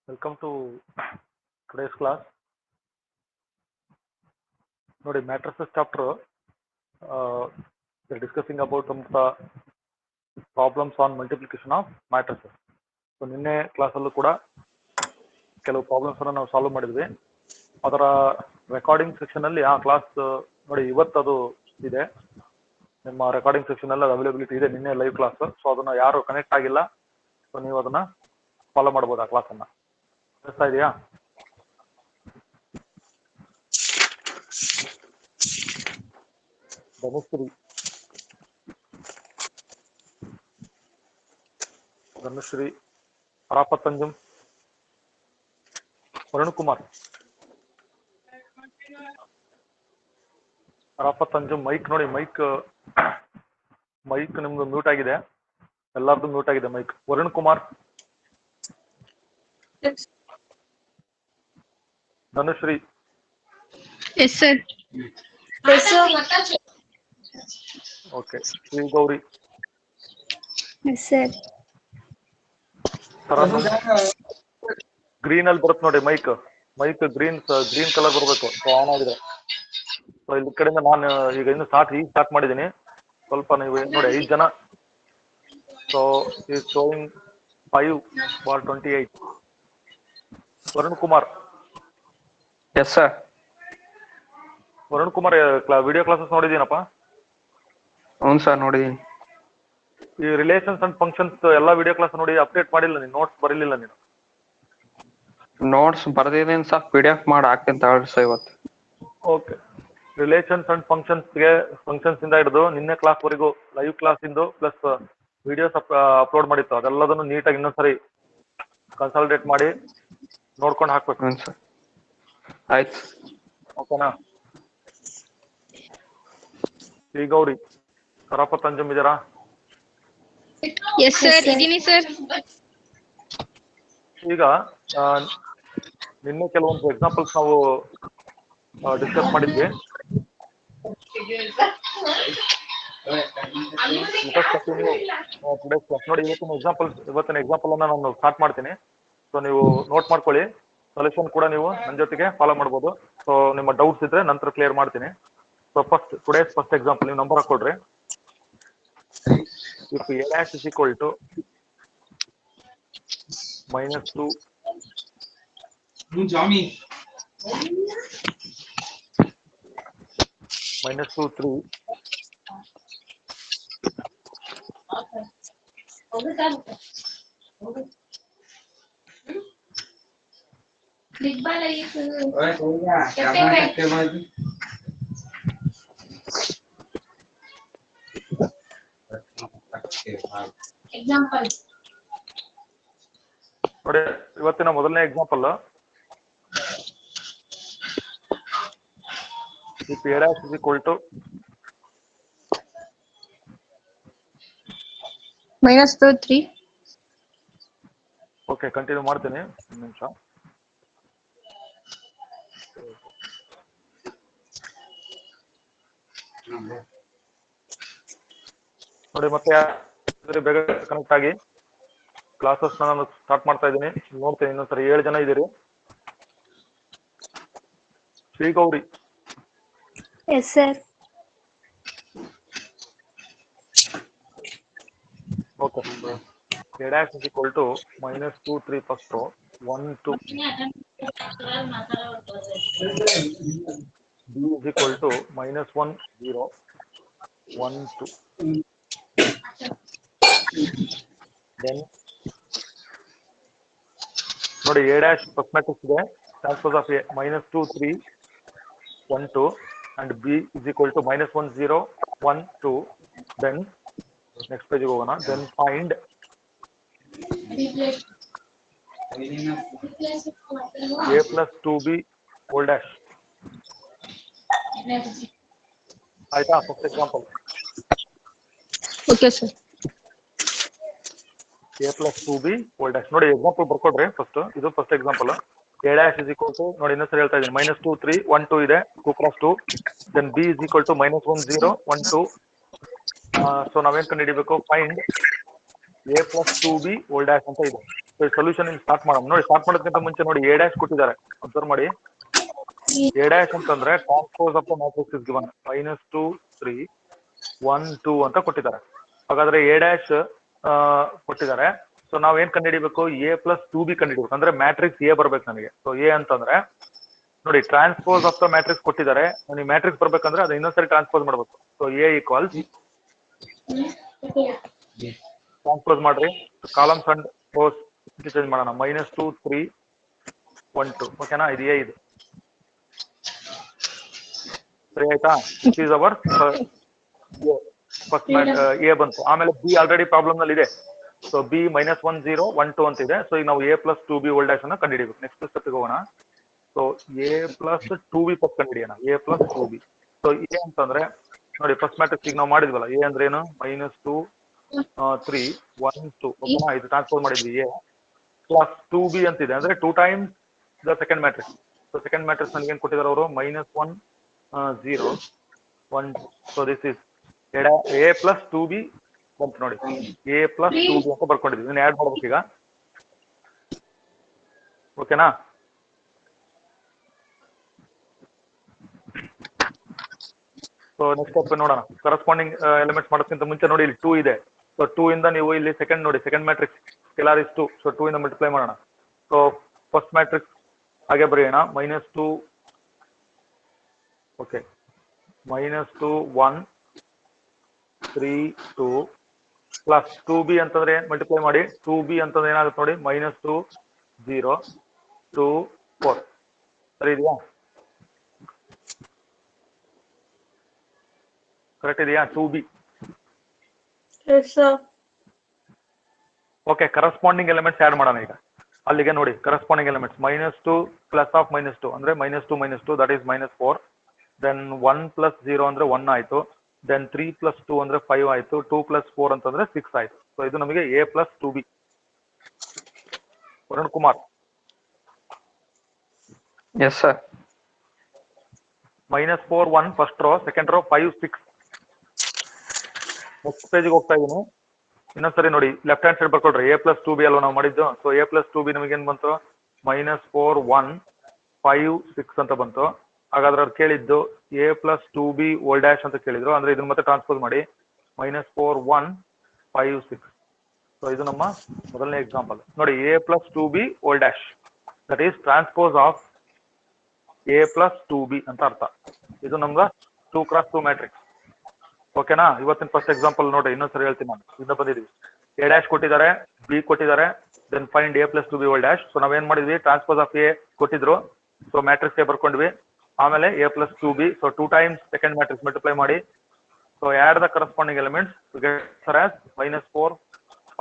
Welcome to today's class. ನೋಡಿ matrices chapter. We're discussing about some of the problems on multiplication of matrices. So ನಿನ್ನೆ class ಅಲ್ಲೂ ಕೂಡ ಕೆಲವು problems ಅನ್ನು ನಾವು ಸಾಲ್ವ್ ಮಾಡಿದ್ವಿ. ಅದರ ರೆಕಾರ್ಡಿಂಗ್ ಸೆಕ್ಷನ್ ಅಲ್ಲಿ ಆ ಕ್ಲಾಸ್ ನೋಡಿ ಇವತ್ತು ಅದು ಇದೆ. ನಿಮ್ಮ ರೆಕಾರ್ಡಿಂಗ್ ಸೆಕ್ಷನ್ ಅಲ್ಲಿ ಅವೈಲೇಬಿಲಿಟಿ ಇದೆ. ನಿನ್ನೆ ಲೈವ್ ಕ್ಲಾಸ್. ಸೊ ಅದನ್ನ ಯಾರು ಕನೆಕ್ಟ್ ಆಗಿಲ್ಲ, ಸೊ ನೀವು ಅದನ್ನ ಫಾಲೋ ಮಾಡ್ಬೋದು ಆ ಕ್ಲಾಸ್ ಅನ್ನ. ಅರ್ಥ ಇದೆಯಾ? ಧನುಶ್ರೀ, ಅರಾಪತ್ತಂಜಂ, ವರುಣ್ ಕುಮಾರ್, ಅರಾಪತ್ತಂಜಂ. ಮೈಕ್ ನೋಡಿ, ಮೈಕ್ ನಿಮ್ದು ಮ್ಯೂಟ್ ಆಗಿದೆ. ಎಲ್ಲಾರ್ದು ಮ್ಯೂಟ್ ಆಗಿದೆ mike. Varun Kumar, Dhanushree. Yes, sir. Okay. Shri Gauri. Yes, sir. Green ಅಲ್ಲಿ ಬರುತ್ತೆ ನೋಡಿ ಮೈಕ್ ಗ್ರೀನ್ ಕಲರ್ ಬರಬೇಕು. ಆನ್ ಆಗಿದೆ. ಸೊ ಇಲ್ಲಿ ಕಡೆಯಿಂದ ನಾನು ಈಗ ಇನ್ನು ಸ್ಟಾರ್ಟ್ ಮಾಡಿದ್ದೀನಿ. ಸ್ವಲ್ಪ ನೀವು ನೋಡಿ 5 ಜನ. So is showing 5/28. Varun Kumar. S sir. Varun Kumar, video classes ನೋಡಿದ್ದೀನಪ್ಪ? ಹ್ಞೂ ಸರ್, ನೋಡಿದ್ದೀನಿ. ಈ ರಿಲೇಷನ್ಸ್ ಅಂಡ್ ಫಂಕ್ಷನ್ಸ್ ಎಲ್ಲ ವಿಡಿಯೋ ಕ್ಲಾಸ್ ನೋಡಿ ಅಪ್ಡೇಟ್ ಮಾಡಿಲ್ಲ ನೀನು? ನೋಟ್ಸ್ ಬರಲಿಲ್ಲ ನೀನು? ನೋಟ್ಸ್ ಬರ್ದಿದ್ದೀನಿ ಸರ್, PDF ಮಾಡಿ ಹಾಕ್ತೀನಿ ತಗೊಳ್ಳಿ ಸರ್ ಇವತ್ತು. ಓಕೆ. ರಿಲೇಷನ್ಸ್ ಅಂಡ್ ಫಂಕ್ಷನ್ಸ್ ಇಂದ ಹಿಡಿದು ನಿನ್ನೆ ಕ್ಲಾಸ್ ವರೆಗೂ ಲೈವ್ ಕ್ಲಾಸ್ ಇಂದು ಪ್ಲಸ್ ವಿಡಿಯೋಸ್ ಅಪ್ಲೋಡ್ ಮಾಡಿತ್ತು, ಅದೆಲ್ಲದನ್ನು ನೀಟಾಗಿ ಇನ್ನೊಂದ್ಸರಿ ಕನ್ಸಾಲಿಡೇಟ್ ಮಾಡಿ ನೋಡ್ಕೊಂಡು ಹಾಕ್ಬೇಕು. ಹ್ಞೂ ಸರ್, ಆಯ್ತು. ಓಕೆನಾ? ಶ್ರೀ ಗೌರಿ, ಅರಾಪತ್ತಂಜಂ ಇದ್ದೀರಾ? Yes, sir. ಇದೀನಿ ಸರ್. ಈಗ ನಿನ್ನೆ ಕೆಲವೊಂದು ಎಕ್ಸಾಂಪಲ್ಸ್ ನಾವು ಡಿಸ್ಕಸ್ ಮಾಡಿದ್ವಿ. ನೋಡಿ ಇವತ್ತಿನ ಎಕ್ಸಾಂಪಲ್ ಅನ್ನ ನಾನು ಸ್ಟಾರ್ಟ್ ಮಾಡ್ತೀನಿ. ಸೊ ನೀವು ನೋಟ್ ಮಾಡ್ಕೊಳ್ಳಿ. ಸೊಲ್ಯೂಷನ್ ಕೂಡ ನೀವು ನನ್ನ ಜೊತೆಗೆ ಫಾಲೋ ಮಾಡ್ಬೋದು. ಸೊ ನಿಮ್ಮ ಡೌಟ್ಸ್ ಇದ್ರೆ ನಂತರ ಕ್ಲಿಯರ್ ಮಾಡ್ತೀನಿ. ಸೊ ಫಸ್ಟ್ ಎಕ್ಸಾಂಪಲ್ ನೀವು ನಂಬರ್ ಹಾಕೊಳ್ರಿ. If a dash is equal to -2 -2 3 example ನೋಡಿ. ಇವತ್ತಿನ ಮೊದಲನೇ example, if a dash is equal to -2 3. Okay, continue ಮಾಡ್ತೀನಿ. ಒಂದು ನಿಮಿಷ. ನೋಡಿ ಮತ್ತೆ ಬೇಗ ಕನೆಕ್ಟ್ ಆಗಿ ಕ್ಲಾಸಸ್ ನಾನು ಸ್ಟಾರ್ಟ್ ಮಾಡ್ತಾ ಇದ್ದೀನಿ. ನೋಡ್ತೀನಿ ಇನ್ನೊಂದ್ಸರಿ 7 ಜನ ಇದ್ದೀರಿ. Shri Gauri. Yes, sir. Okay. a dash is equal to -2 3 first row 1 2. b is equal to -1 0 1 2. then ನೋಡಿ a dash ಫಸ್ಟ್ ಮ್ಯಾಟ್ರಿಕ್ಸ್ ಇದೆ. Transpose of a -2 3 1 2 and b is equal to -1 0 1 2. then next page ಹೋಗೋಣ. then find a plus 2b whole dash. ಆಯ್ತಾ? First example Okay, sir. a plus 2b whole dash. ನೋಡಿ example ಬರ್ಕೊಡ್ರಿ first. ಇದು first example. a dash is equal to ನೋಡಿ ಇನ್ನೊಂದ್ಸರಿ ಹೇಳ್ತಾ ಇದ್ದೀನಿ. -2 3 1 2 ಇದೆ 2 × 2. then b is equal to -1 0 1 2. So ನಾವೇನ್ ಕಂಡು ಹಿಡಿಬೇಕು? Find a plus 2b whole dash ಅಂತ ಇದೆ. ಸೊಲ್ಯೂಷನ್ ಸ್ಟಾರ್ಟ್ ಮಾಡೋಣ ನೋಡಿ. ಸ್ಟಾರ್ಟ್ ಮಾಡೋದಕ್ಕಿಂತ ಮುಂಚೆ ನೋಡಿ ಎ ಡ್ಯಾಶ್ ಕೊಟ್ಟಿದ್ದಾರೆ, ಅಬ್ಸರ್ವ್ ಮಾಡಿ. ಎ ಡ್ಯಾಶ್ ಅಂತಂದ್ರೆ transpose of the matrix is given -2 3 1 2 ಅಂತ ಕೊಟ್ಟಿದ್ದಾರೆ. ಹಾಗಾದ್ರೆ ಎ ಡ್ಯಾಶ್ ಕೊಟ್ಟಿದ್ದಾರೆ. ಸೊ ನಾವ್ ಏನ್ ಕಂಡುಹಿಡಿಬೇಕು? a+2b ಕಂಡುಹಿಡಿಬೇಕು. ಅಂದ್ರೆ ಮ್ಯಾಟ್ರಿಕ್ಸ್ ಎ ಬರ್ಬೇಕು ನನಗೆ. ಸೊ ಎ ಅಂತಂದ್ರೆ ನೋಡಿ ಟ್ರಾನ್ಸ್ಪೋಸ್ ಆಫ್ ದ ಮ್ಯಾಟ್ರಿಕ್ಸ್ ಕೊಟ್ಟಿದ್ದಾರೆ. ನನಗೆ ಮ್ಯಾಟ್ರಿಕ್ಸ್ ಬರ್ಬೇಕಂದ್ರೆ ಅದು ಇನ್ನೊಂದ್ಸರಿ ಟ್ರಾನ್ಸ್ಪೋಸ್ ಮಾಡ್ಬೇಕು. ಸೊ ಎ ಈಕ್ವಲ್ಸ್ ಟ್ರಾನ್ಸ್ಪೋಸ್ ಮಾಡ್ರಿ, ಕಾಲಮ್ಸ್ ಅಂಡ್ ರೋಸ್ ಚೇಂಜ್ ಮಾಡೋಣ. -2 3 1 2 ಓಕೆನಾ? ಇದು ಎ, ಇದು ಸರಿ ಆಯ್ತಾ? ಈಸ್ ಅವರ್ ಫಸ್ಟ್ ಎ ಬಂತು. ಆಮೇಲೆ ಬಿ ಆಲ್ರೆಡಿ ಪ್ರಾಬ್ಲಮ್ ನಲ್ಲಿ ಇದೆ. ಸೊ ಬಿ -1 0 1 2 ಅಂತ ಇದೆ. ಸೊ ಈಗ ನಾವು a+2b ಓಲ್ಡ್ ಡ್ಯಾಶ್ ಅನ್ನ ಕಂಡುಹಿಡಿಬೇಕು. ನೆಕ್ಸ್ಟ್ ಸ್ಟೆಪ್ ಹೋಗೋಣ. ಸೊ a+2b ಫಸ್ಟ್ ಕಂಡುಹಿಡಿಯೋಣ. a+2b. ಸೊ ಎ ಅಂತಂದ್ರೆ ನೋಡಿ ಫಸ್ಟ್ ಮ್ಯಾಟ್ರಿಕ್ಸ್ ಈಗ ನಾವು ಮಾಡಿದ್ವಲ್ಲ. ಎ ಅಂದ್ರೆ ಏನು? -2 3 1 2 ಓಕೆನಾ? ಇದು ಟ್ರಾನ್ಸ್ಫರ್ ಮಾಡಿದ್ವಿ. ಎ ಪ್ಲಸ್ 2b ಅಂತಿದೆ ಅಂದ್ರೆ 2 times the second matrix. So second matrix ನನಗೆ ಏನ್ ಕೊಟ್ಟಿದ್ದಾರೆ ಅವರು? -1 0 1 2. ಸೊ ದಿಸ್ ಇಸ್ a+2b ಬಂತು ನೋಡಿ. a+2b ಅಂತ ಬರ್ಕೊಂಡಿದ್ವಿ. ಇದನ್ನ ಆಡ್ ಮಾಡ್ಬೇಕು ಈಗ, ಓಕೆನಾ? ಸೊ ನೆಕ್ಸ್ಟ್ ಸ್ಟೆಪ್ ನೋಡೋಣ. ಕರೆಸ್ಪಾಂಡಿಂಗ್ ಎಲಿಮೆಂಟ್ಸ್ ಮಾಡೋದಕ್ಕಿಂತ ಮುಂಚೆ ನೋಡಿ ಇಲ್ಲಿ 2 ಇದೆ. ಸೊ 2 ಇಂದ ನೀವು ಇಲ್ಲಿ ಸೆಕೆಂಡ್ ನೋಡಿ, second matrix scalar is 2. So 2 ಇಂದ ಮಲ್ಟಿಪ್ಲೈ ಮಾಡೋಣ. ಸೊ ಫಸ್ಟ್ ಮ್ಯಾಟ್ರಿಕ್ಸ್ ಹಾಗೆ ಬರೆಯೋಣ. -2 ಓಕೆ, -2 1 3 2 ಪ್ಲಸ್ 2b ಅಂತಂದ್ರೆ ಮಲ್ಟಿಪ್ಲೈ ಮಾಡಿ. 2b ಅಂತಂದ್ರೆ ಏನಾಗುತ್ತೆ ನೋಡಿ? -2 0 2 4. ಸರಿ ಇದೆಯಾ? ಕರೆಕ್ಟ್ ಇದೆಯಾ? 2b. Okay, corresponding elements add ಮಾಡೋಣ ಈಗ. ಅಲ್ಲಿಗೆ ನೋಡಿ ಕರೆಸ್ಪಾಂಡಿಂಗ್ ಎಲಿಮೆಂಟ್ಸ್ -2 ಪ್ಲಸ್ ಆಫ್ -2 ಅಂದ್ರೆ -2 -2 ದಟ್ ಈಸ್ -4. ದೆನ್ 1 ಪ್ಲಸ್ 0 ಅಂದ್ರೆ 1 ಆಯ್ತು. ದೆನ್ 3 ಪ್ಲಸ್ 2 ಅಂದ್ರೆ 5 ಆಯ್ತು. 2 ಪ್ಲಸ್ 4 ಅಂತಂದ್ರೆ 6 ಆಯ್ತು. ಸೊ ಇದು ನಮಗೆ a+2b. Varun Kumar. S sir. -4 1 first row, second row 5 6. Next ಪೇಜ್ಗೆ ಹೋಗ್ತಾ ಇದೀನಿ. ಇನ್ನೊಂದ್ಸರಿ ನೋಡಿ ಲೆಫ್ಟ್ ಹ್ಯಾಂಡ್ ಸೈಡ್ ಬರ್ಕೊಳ್ರಿ. a+2b ಅಲ್ವಾ ನಾವು ಮಾಡಿದ್ದು? ಸೊ a+2b ನಮಗೆ ಏನ್ ಬಂತು? -4 1 5 6 ಅಂತ ಬಂತು. ಹಾಗಾದ್ರೆ ಅವ್ರು ಕೇಳಿದ್ದು a+2b ಓಲ್ಡ್ ಡ್ಯಾಶ್ ಅಂತ ಕೇಳಿದ್ರು. ಅಂದ್ರೆ ಇದನ್ನ ಮತ್ತೆ ಟ್ರಾನ್ಸ್ಪೋಸ್ ಮಾಡಿ -4 1 5 6. ಸೊ ಇದು ನಮ್ಮ ಮೊದಲನೇ ಎಕ್ಸಾಂಪಲ್ ನೋಡಿ. a+2b whole dash that is transpose of a+2b ಅಂತ ಅರ್ಥ. ಇದು ನಮ್ಗೆ 2 x 2 ಮ್ಯಾಟ್ರಿಕ್ಸ್. ಓಕೆನಾ? ಇವತ್ತಿನ ಫಸ್ಟ್ ಎಕ್ಸಾಂಪಲ್ ನೋಡ್ರಿ, ಇನ್ನೊಂದ್ಸರಿ ಹೇಳ್ತೀನಿ ನಾನು. ಇದನ್ನ ಬಂದಿದೀವಿ. ಎ ಡ್ಯಾಶ್ ಕೊಟ್ಟಿದ್ದಾರೆ, ಬಿ ಕೊಟ್ಟಿದ್ದಾರೆ, then find a+2b whole dash. So ನಾವೇನ್ ಮಾಡಿದ್ವಿ? ಟ್ರಾನ್ಸ್ಪೋಸ್ ಆಫ್ ಎ ಕೊಟ್ಟಿದ್ರು. ಸೊ ಮ್ಯಾಟ್ರಿಕ್ಸ್ ಎ ಬರ್ಕೊಂಡ್ವಿ. ಆಮೇಲೆ a+2b. So 2 times second matrix multiply ಮಾಡಿ. So add the corresponding elements to get as -4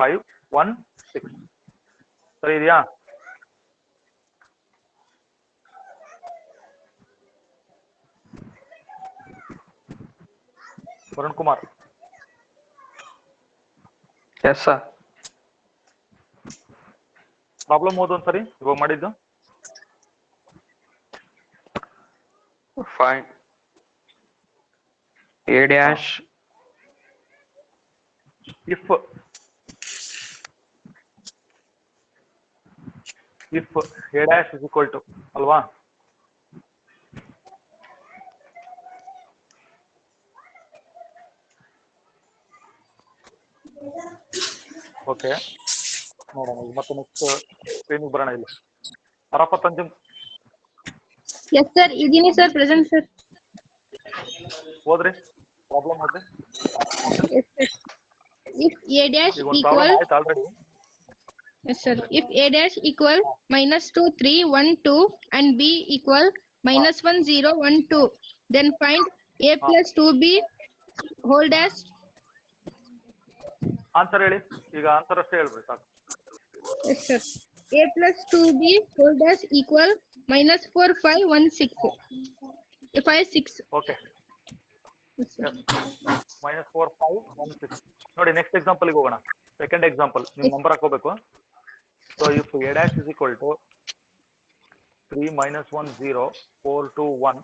5 1 6. ಸರಿ ಇದೆಯಾ? ವರುಣ್ ಕುಮಾರ್. ಎಸ್ ಸರ್. ಪ್ರಾಬ್ಲಮ್ ಓದು ಒಂದ್ಸರಿ ಇವಾಗ ಮಾಡಿದ್ದು. Fine a dash if a dash is equal to ಅಲ್ವಾ? ಓಕೆ, ನೋಡೋಣ ಮತ್ತೆ ನೆಕ್ಸ್ಟ್ ಸ್ಕ್ರೀನಿಗೆ ಬರೋಣ. ಇಲ್ಲಿ ಅರಫತ್ ಅಂಜುಮ್. Yes, sir. ಇದೀನಿ ಸರ್, ಪ್ರೆಸೆಂಟ್ ಸರ್. ಹೋದ್ರಿ ಪ್ರಾಬ್ಲಮ್ ಓದ್ರಿ. Yes, sir. If a dash ಈಗ ಒಂದು ಪ್ರಾಬ್ಲಮ್ equal, ಆಯ್ತು already. yes, sir. If a dash equal -2 3 1 2 and b equal -1 0 1 2, then find a+2b whole dash. Answer ಹೇಳಿ ಈಗ. ಆನ್ಸರ್ ಅಷ್ಟೇ ಹೇಳ್ಬಿಡಿ ಸಾಕು. Yes, sir. a+2b whole dash equal -4 5 1 6. 5 6. Okay, Yes, sir. -4 5 1 6. ನೋಡಿ next ಎಕ್ಸಾಂಪಲ್ಗೆ ಹೋಗೋಣ. ಸೆಕೆಂಡ್ ಎಕ್ಸಾಂಪಲ್ ನೀವು number ಹಾಕೋಬೇಕು. So if a dash is equal to 3 -1 0 4 2 1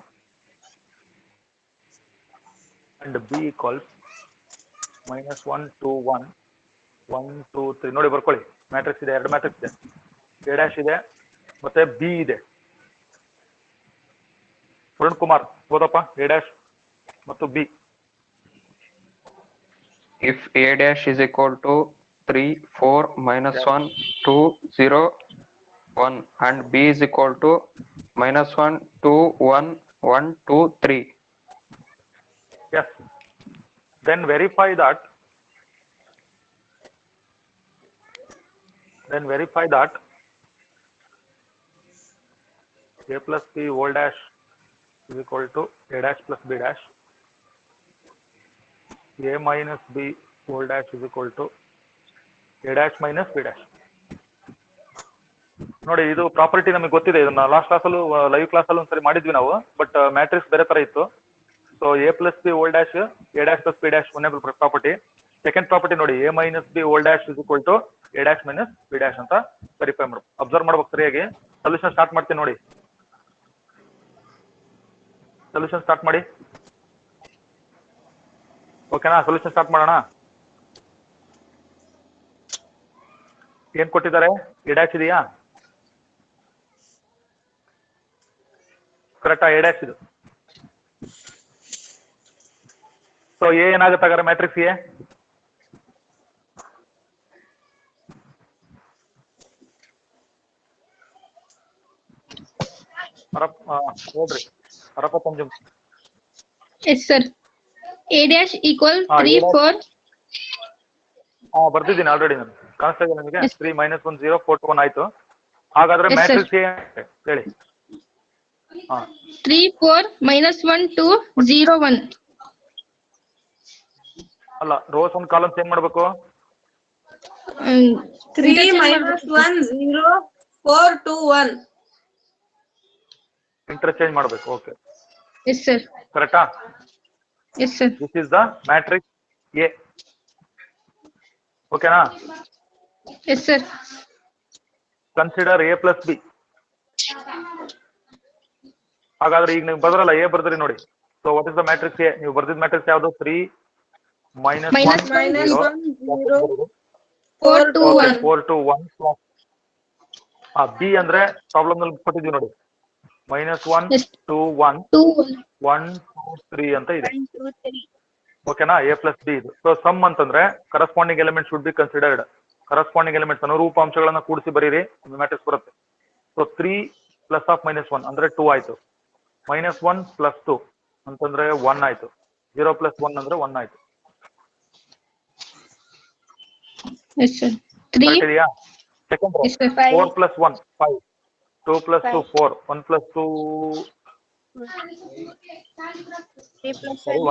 and b equals -1 2 1 1 2 3. ನೋಡಿ ಬರ್ಕೊಳ್ಳಿ. ಮ್ಯಾಟ್ರಿಕ್ಸ್ ಇದೆ, 2 ಮ್ಯಾಟ್ರಿಕ್ಸ್ ಇದೆ. ಎ ಡ್ಯಾಶ್ ಇದೆ ಮತ್ತೆ ಬಿ ಇದೆ. ವರುಣ್ ಕುಮಾರ್ ಓದಪ್ಪ ಎ ಡ್ಯಾಶ್ ಮತ್ತು B. If A dash is equal to 3, 4, minus 1, 2, 0, 1 and B is equal to minus 1, 2, 1, 1, 2, 3. Yes. Then verify that. A plus B whole dash is equal to A dash plus B dash. A minus B whole dash is equal to A dash minus B dash. ನೋಡಿ, ಇದು property ನಮಗೆ ಗೊತ್ತಿದೆ. ಇದನ್ನ last ಕ್ಲಾಸಲ್ಲೂ live ಕ್ಲಾಸಲ್ಲೂ ಒಂದ್ಸರಿ ಮಾಡಿದ್ವಿ ನಾವು. But matrix ಬೇರೆ ತರ ಇತ್ತು. So A plus B whole dash A dash plus B dash ಒಂದೇ ಪ್ರಾಪರ್ಟಿ. ಸೆಕೆಂಡ್ ಪ್ರಾಪರ್ಟಿ ನೋಡಿ, A minus B whole dash is equal to A dash minus B dash ಅಂತ verify ಮಾಡ್ಬೇಕು. ಅಬ್ಸರ್ವ್ ಮಾಡ್ಬೇಕು ಸರಿಯಾಗಿ. Solution start ಮಾಡ್ತೀನಿ ನೋಡಿ. Solution start ಮಾಡಿ. ಓಕೆನಾ? ಸೊಲ್ಯೂಷನ್ ಸ್ಟಾರ್ಟ್ ಮಾಡೋಣ. ಏನ್ ಕೊಟ್ಟಿದ್ದಾರೆ? ಎ ಡ್ಯಾಶ್ ಇದೆಯಾ? ಕರೆಕ್ಟಾ? ಎ ಡ್ಯಾಶ್ ಇದು. ಸೊ ಎ ಏನಾಗುತ್ತೆ ಹಾಗಾದ್ರೆ ಮ್ಯಾಟ್ರಿಕ್ಸ್ ಎ? ಹೋದ್ರಿ ಹರಪ್ಪ ಪಂಜಮ್. Yes, sir. A dash equal 3, 4. ಬರ್ದಿದ್ದೀನಿ ಆಲ್ರೆಡಿ ನಾನು. ಕಾಣಿಸ್ತಾ ಇದೆ ನಿಮಗೆ? 3 minus 1 0 4 2 1 ಆಯ್ತು. ಹಾಗಾದ್ರೆ Yes, ಮ್ಯಾಟ್ರಿಕ್ಸ್ ಎ ಹೇಳಿ. 3, 4, minus 1, 2, 0, 1. ಅಲ್ಲ, ರೋಸ್ ಒಂದು ಕಾಲಮ್ಸ್ ಏನ್ ಮಾಡ್ಬೇಕು? 3 minus 1 0 4 2 1. ಇಂಟರ್ಚೇಂಜ್ ಮಾಡ್ಬೇಕು. ಓಕೆ. Yes, sir. ಕರೆಕ್ಟಾ? Yes, sir. This is the matrix A. ಓಕೆನಾ? Yes, sir. Consider A plus B. ಹಾಗಾದ್ರೆ ಈಗ ನೀವು ಬರ್ದ್ರಲ್ಲ, ಎ ಬರ್ದ್ರಿ ನೋಡಿ. So what is the matrix A? ನೀವು ಬರ್ದಿದ್ ಮ್ಯಾಟ್ರಿಕ್ಸ್ ಯಾವುದು? 3 minus 1 0 4, 2, 1. 4 2 1 ಬಿ ಅಂದ್ರೆ ಪ್ರಾಬ್ಲಮ್ ನಲ್ಲಿ ಕೊಟ್ಟಿದ್ವಿ ನೋಡಿ. -1 Yes. 2 1 2, 1 2 3 ಅಂತ ಇದೆ. ಓಕೆನಾ? ಎ ಪ್ಲಸ್ ಬಿ ಇದು. ಸೊ ಸಮ್ ಅಂತಂದ್ರೆ corresponding element should be considered. Corresponding elements ಅನುರೂಪಾಂಶಗಳನ್ನ ಕೂಡಿಸಿ ಬರೀರಿ, ಒಂದು ಮ್ಯಾಟ್ರಿಕ್ಸ್ ಬರುತ್ತೆ. ಸೊ 3 ಪ್ಲಸ್ ಆಫ್ -1 ಅಂದ್ರೆ 2 ಆಯ್ತು. -1 ಪ್ಲಸ್ 2 ಅಂತಂದ್ರೆ 1 ಆಯ್ತು. 0 ಪ್ಲಸ್ 1 ಅಂದ್ರೆ 1 ಆಯ್ತು. Yes, sir. 3. ಇದೆಯಾ? Second Yes, sir. 4 plus 1 5 2 plus 2 4 1 plus 2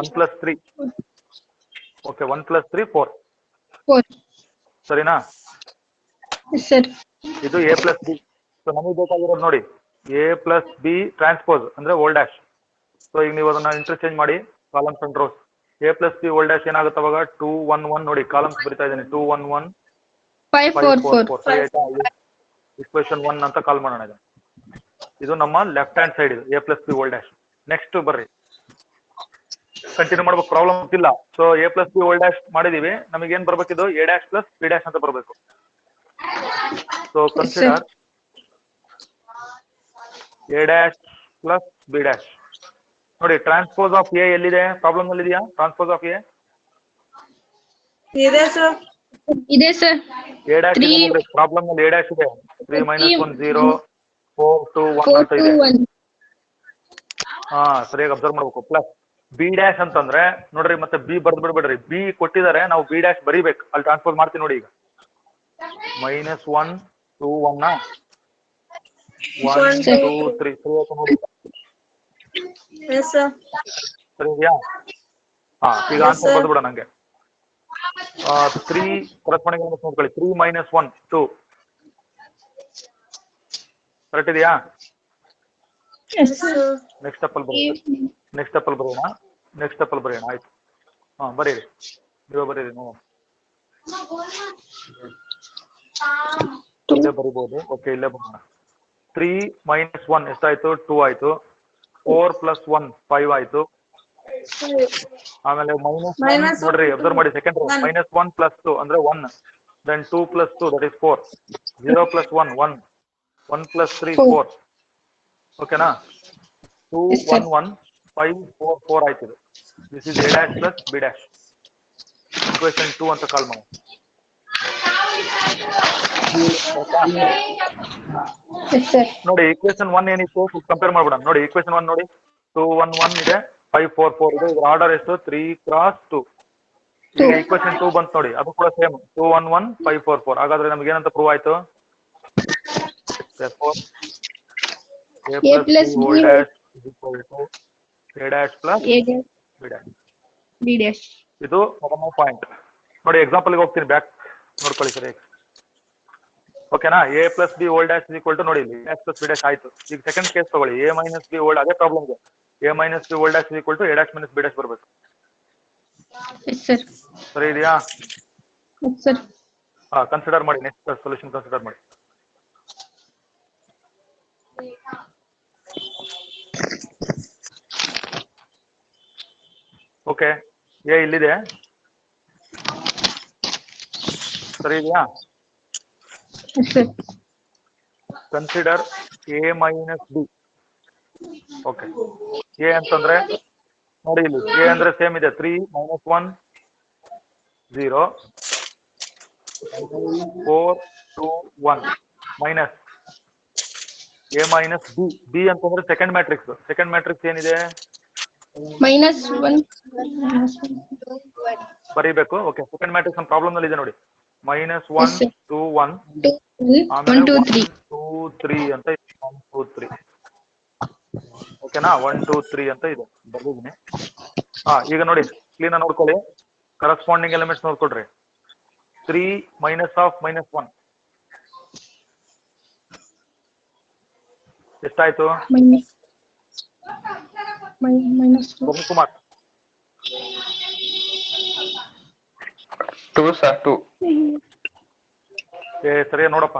1 plus 3 okay 1 plus 3 4 4. ಸರಿನಾ? Yes, sir. ಇದು ಎ ಪ್ಲಸ್ ಬಿ. ಸೊ ನಮಗೆ ಬೇಕಾಗಿರೋದು ನೋಡಿ, ಎ ಪ್ಲಸ್ ಬಿ ಟ್ರಾನ್ಸ್ಪೋಸ್ ಅಂದ್ರೆ ಓಲ್ ಡ್ಯಾಶ್. ಸೊ ಈಗ ನೀವು ಅದನ್ನ ಇಂಟರ್ಚೇಂಜ್ ಮಾಡಿ columns and rows. A plus B whole dash ಏನಾಗುತ್ತೆ ಅವಾಗ? 2 1 1 ನೋಡಿ, ಕಾಲಮ್ಸ್ ಬರಿತಾ ಇದ್ದೀನಿ. 2 1 1 5, 4, 4. ಇಕ್ವೇಶನ್ 1 ಅಂತ ಕಾಲ್ ಮಾಡೋಣ. ಇದು ನಮ್ಮ ಲೆಫ್ಟ್ ಹ್ಯಾಂಡ್ ಸೈಡ್, ಇದು A plus B whole dash. Next ಬರ್ರಿ, ಕಂಟಿನ್ಯೂ ಮಾಡ್ಬೇಕು. ಪ್ರಾಬ್ಲಮ್ ಇಲ್ಲ. So A plus B whole dash ಮಾಡಿದೀವಿ. ನಮಗೆ ಏನ್ ಬರ್ಬೇಕಿದು? A dash plus B dash ಅಂತ ಬರ್ಬೇಕು. So consider A dash plus B dash. ನೋಡಿ, ಟ್ರಾನ್ಸ್ಪೋಸ್ ಆಫ್ ಎ ಎಲ್ಲಿದೆ? ಪ್ರಾಬ್ಲಮ್ ಅಲ್ಲಿ ಇದೆಯಾ ಟ್ರಾನ್ಸ್ಪೋಸ್ ಆಫ್ ಎ? ಇದೆ ಸರ್. ಇದೆ ಸರ್. ಎ ಡ್ಯಾಶ್ ಪ್ರಾಬ್ಲಮ್ ಅಲ್ಲಿ ಎ ಡ್ಯಾಶ್ ಇದೆ. 3 minus 1 0 4 2 1 ಅಂತ ಇದೆ. 4, 2, 1. ಸರಿಯಾಗಿ ಅಬ್ಸರ್ವ್ ಮಾಡ್ಬೇಕು. ಪ್ಲಸ್ ಬಿ ಡ್ಯಾಶ್ ಅಂತಂದ್ರೆ ನೋಡ್ರಿ, ಮತ್ತೆ ಬಿ ಬರ್ದ್ ಬಿಡ್ಬೇಡ್ರಿ. ಬಿ ಕೊಟ್ಟಿದ್ದಾರೆ, ನಾವು ಬಿ ಡ್ಯಾಶ್ ಬರೀಬೇಕು. ಅಲ್ಲಿ ಟ್ರಾನ್ಸ್ಪೋಸ್ ಮಾಡ್ತೀನಿ ನೋಡಿ. ಈಗ -1 2 1 1 2 3 ನೋಡಿ. Yes, sir. ಸರಿ ಇದೆಯಾ? ಈಗ ಆನ್ಸರ್ ಬರ್ದು ಬಿಡ ನಂಗೆ. 3 ಕರೆಸ್ಪಾಂಡಿಂಗ್ ನೋಡ್ಕೊಳ್ಳಿ. 3 minus 1 2 ಕರೆಕ್ಟ್ ಇದೆಯಾ? Yes, sir. ನೆಕ್ಸ್ಟ್ ಸ್ಟೆಪ್ ಅಲ್ಲಿ ಬರೆಯೋಣ. ಆಯ್ತು. ಬರೀರಿ, ನೀವೇ ಬರೀರಿ. ನೋಡೋಣ, ಇಲ್ಲೇ ಬರಿಬಹುದು. ಓಕೆ, ಇಲ್ಲೇ ಬರೋಣ. 3 minus 1 ಎಷ್ಟಾಯ್ತು? 2 ಆಯ್ತು. 4 plus 1 5 ಆಯ್ತು. ಆಮೇಲೆ -1 ನೋಡ್ರಿ, ಅಬ್ಸರ್ವ್ ಮಾಡಿ. ಸೆಕೆಂಡ್ -1 plus 2 ಅಂದ್ರೆ 1 then 2 plus 2, that is 4. 0 plus 1, 1. 1 plus 3, 4. 4. ಓಕೆನಾ? 2, Yes, sir. 1, 1, 5, 4, 4 ಆಯ್ತು. This is A dash plus B dash. Equation 2 ಅಂತ ಕಾಲ್ ಮಾಡಿ. Yes, sir. ನೋಡಿ equation 1 ಏನಿತ್ತು ಕಂಪೇರ್ ಮಾಡ್ಬಿಡೋಣ. ನೋಡಿ equation 1 ನೋಡಿ 2, 1, 1 ಇದೆ, 5, 4, 4 ಇದೆ. ಇದ್ರ ಆರ್ಡರ್ ಎಷ್ಟು? 3 cross 2. ಈಗ equation 2 ಬಂತು ನೋಡಿ, ಅದು ಕೂಡ ಸೇಮ್ 2, 1, 1, 5, 4, 4. ಹಾಗಾದ್ರೆ ನಮ್ಗೆ ಏನಂತ ಪ್ರೂವ್ ಆಯ್ತು? Therefore, A plus B whole dash is equal to A dash plus A dash B dash. B dash. ಇದು ಮೊದಲನೇ ಪಾಯಿಂಟ್. ನೋಡಿ ಎಕ್ಸಾಂಪಲ್ಗೆ ಹೋಗ್ತೀನಿ, ಬ್ಯಾಕ್ ನೋಡ್ಕೊಳ್ಳಿ ಸರಿ. ಓಕೆನಾ? A plus B whole dash is equal to ನೋಡಿ ಇಲ್ಲಿ A plus B dash ಆಯ್ತು. ಈಗ ಸೆಕೆಂಡ್ ಕೇಸ್ ತಗೊಳ್ಳಿ, A minus B whole, ಅದೇ ಪ್ರಾಬ್ಲಮ್ ಇದೆ. A minus B whole dash is equal to A dash minus B dash ಬರಬೇಕು. Yes, sir. ಸರಿ ಇದೆಯಾ? Yes, sir. ಕನ್ಸಿಡರ್ ಮಾಡಿ, ನೆಕ್ಸ್ಟ್ ಸೊಲ್ಯೂಷನ್ ಕನ್ಸಿಡರ್ ಮಾಡಿ. ಓಕೆ, ಎ ಇಲ್ಲಿದೆ, ಸರಿ ಇದೆಯಾ? Yes, sir. Consider A minus B. Okay, A ಅಂತಂದ್ರೆ ನೋಡಿ ಇಲ್ಲಿ ಎ ಅಂದ್ರೆ ಸೇಮ್ ಇದೆ, 3 minus 1 0 4 2 1 minus A minus B. B ಅಂತಂದ್ರೆ ಸೆಕೆಂಡ್ ಮ್ಯಾಟ್ರಿಕ್ಸ್. ಸೆಕೆಂಡ್ ಮ್ಯಾಟ್ರಿಕ್ಸ್ ಏನಿದೆ? Minus 1. ಬರೀಬೇಕು. ಓಕೆ, ಸೆಕೆಂಡ್ ಮ್ಯಾಟ್ರಿಕ್ಸ್ ನಮ್ಮ ಪ್ರಾಬ್ಲಮ್ ನಲ್ಲಿ ಇದೆ ನೋಡಿ, -1 2 1 ಆಮೇಲೆ 1 2 3 ಅಂತ ಇದೆ. 1 2 3 ಓಕೆನಾ? 1 2 3 ಅಂತ ಇದೆ, ಬರ್ದಿದ್ದೀನಿ. ಈಗ ನೋಡಿ ಕ್ಲೀನ್ ನೋಡ್ಕೊಳ್ಳಿ, ಕರೆಸ್ಪಾಂಡಿಂಗ್ ಎಲಿಮೆಂಟ್ಸ್ ನೋಡ್ಕೊಳ್ರಿ. 3 ಮೈನಸ್ ಆಫ್ -1 ಎಷ್ಟಾಯ್ತು? Minus 2. ಕುಮಾರ್ 2 sir, 2. ಸರಿ ನೋಡಪ್ಪ,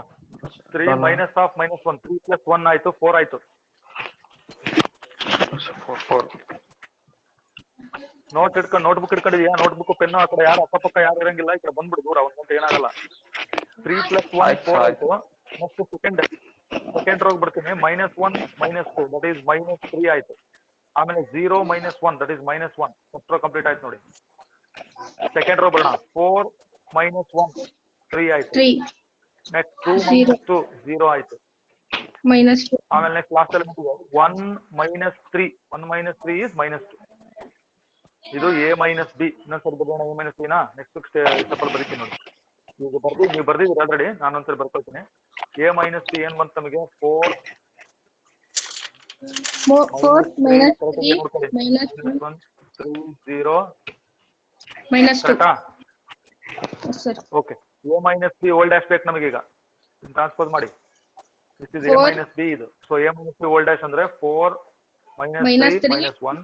3 ಮೈನಸ್ ಆಫ್ -1, 3 plus 1 ಆಯ್ತು, 4 ಆಯ್ತು. 4. ನೋಟ್ಬುಕ್ ಇಟ್ಕೊಂಡಿದ್ಯಾ? ನೋಟ್ಬುಕ್ ಪೆನ್ನು ಆ ಕಡೆ ಯಾರು ಅಕ್ಕಪಕ್ಕ ಯಾರು ಇರಂಗಿಲ್ಲ, ಈ ಕಡೆ ಬಂದ್ಬಿಡು ದೂರ, ಒಂದ್ ಗಂಟೆ ಏನಾಗಲ್ಲ. 3 plus 1 4 ಆಯ್ತು. ನೆಕ್ಸ್ಟ್ ಸೆಕೆಂಡ್ ರೋಗ್ ಬರ್ತೀನಿ, -1 -2 ದಟ್ ಈಸ್ -3 ಆಯ್ತು. ಆಮೇಲೆ 0 -1 that is -1. First rho complete ಆಯ್ತು ನೋಡಿ. ಸೆಕೆಂಡ್ ರೋ ಬರೋಣ, 4 -1 3 ಆಯ್ತು. 3. ನೆಕ್ಸ್ಟ್ 2 -2 0 ಆಯ್ತು. Minus 2. ಆಮೇಲೆ ನೆಕ್ಸ್ಟ್ ಲಾಸ್ಟ್ ಅಲ್ಲಿ 1 -3 is -2. ಇದು A minus B. ಇನ್ನೊಂದ್ಸರಿ ಬರೋಣ, A minus B ನಾ ನೆಕ್ಸ್ಟ್ ಸ್ಟೆಪ್ ಬರೀತೀನಿ ನೋಡಿ. ಈಗ ನೀವು ಬರ್ದಿದ್ದೀರಿ ಆಲ್ರೆಡಿ, ನಾನೊಂದ್ಸರಿ ಬರ್ಕೊಳ್ತೀನಿ. A minus B ಏನ್ ಬಂತು ನಮಗೆ? 4 minus 3 minus 1 3 0 minus 2. ಕರೆಕ್ಟಾ? Yes, sir. Okay, A minus B whole dash ಬೇಕು ನಮಗೆ. ಈಗ ಟ್ರಾನ್ಸ್ಪೋಸ್ ಮಾಡಿ, this is A minus B ಇದು. So A minus B whole dash ಅಂದ್ರೆ 4 -3 -1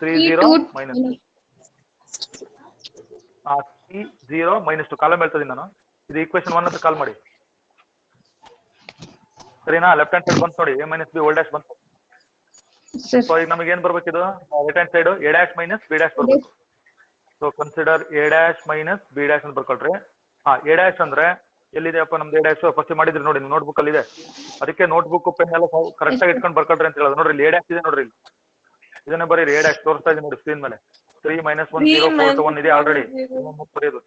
3 0 ಮೈನಸ್ 3 0 -2 ಕಾಲಮ್ ಹೇಳ್ತಿದ್ದೀನಿ ನಾನು. ಇದು ಈಕ್ವೇಶನ್ 1 ಅಂತ ಕಾಲ್ ಮಾಡಿ, ಸರಿನಾ? ಲೆಫ್ಟ್ ಹ್ಯಾಂಡ್ ಸೈಡ್ ಬಂತು ನೋಡಿ, A minus B whole dash ಬಂತು. ಸೊ ಈಗ ನಮಗೆ ಏನ್ ಬರ್ಬೇಕಿದು? Right hand side A dash minus B dash ಬರ್ಬೇಕು. So consider A dash minus B dash ಅಂತ ಬರ್ಕೊಳ್ರಿ. A dash ಅಂದ್ರೆ ಎಲ್ಲಿದೆಯಪ್ಪ ನಮ್ದು? A dash ಫಸ್ಟ್ ಮಾಡಿದ್ರಿ ನೋಡಿ, ನೋಟ್ಬುಕ್ ಅಲ್ಲಿ ಇದೆ. ಅದಕ್ಕೆ ನೋಟ್ಬುಕ್ ಪೆನ್ ಎಲ್ಲ ಕರೆಕ್ಟ್ ಆಗಿ ಇಟ್ಕೊಂಡು ಬರ್ಕೊಳ್ರಿ ಅಂತ ಹೇಳೋದು. ನೋಡ್ರಿ ಇಲ್ಲಿ A dash ಇದೆ, ನೋಡ್ರಿ ಇಲ್ಲಿ ಇದನ್ನೇ ಬರೀರಿ. A dash ತೋರಿಸ್ತಾ ಇದೆ ನೋಡಿ ಸ್ಕ್ರೀನ್ ಮೇಲೆ. 3 -1 0 4 2 1 ಇದೆ ಆಲ್ರೆಡಿ, ಬರೆಯೋದು.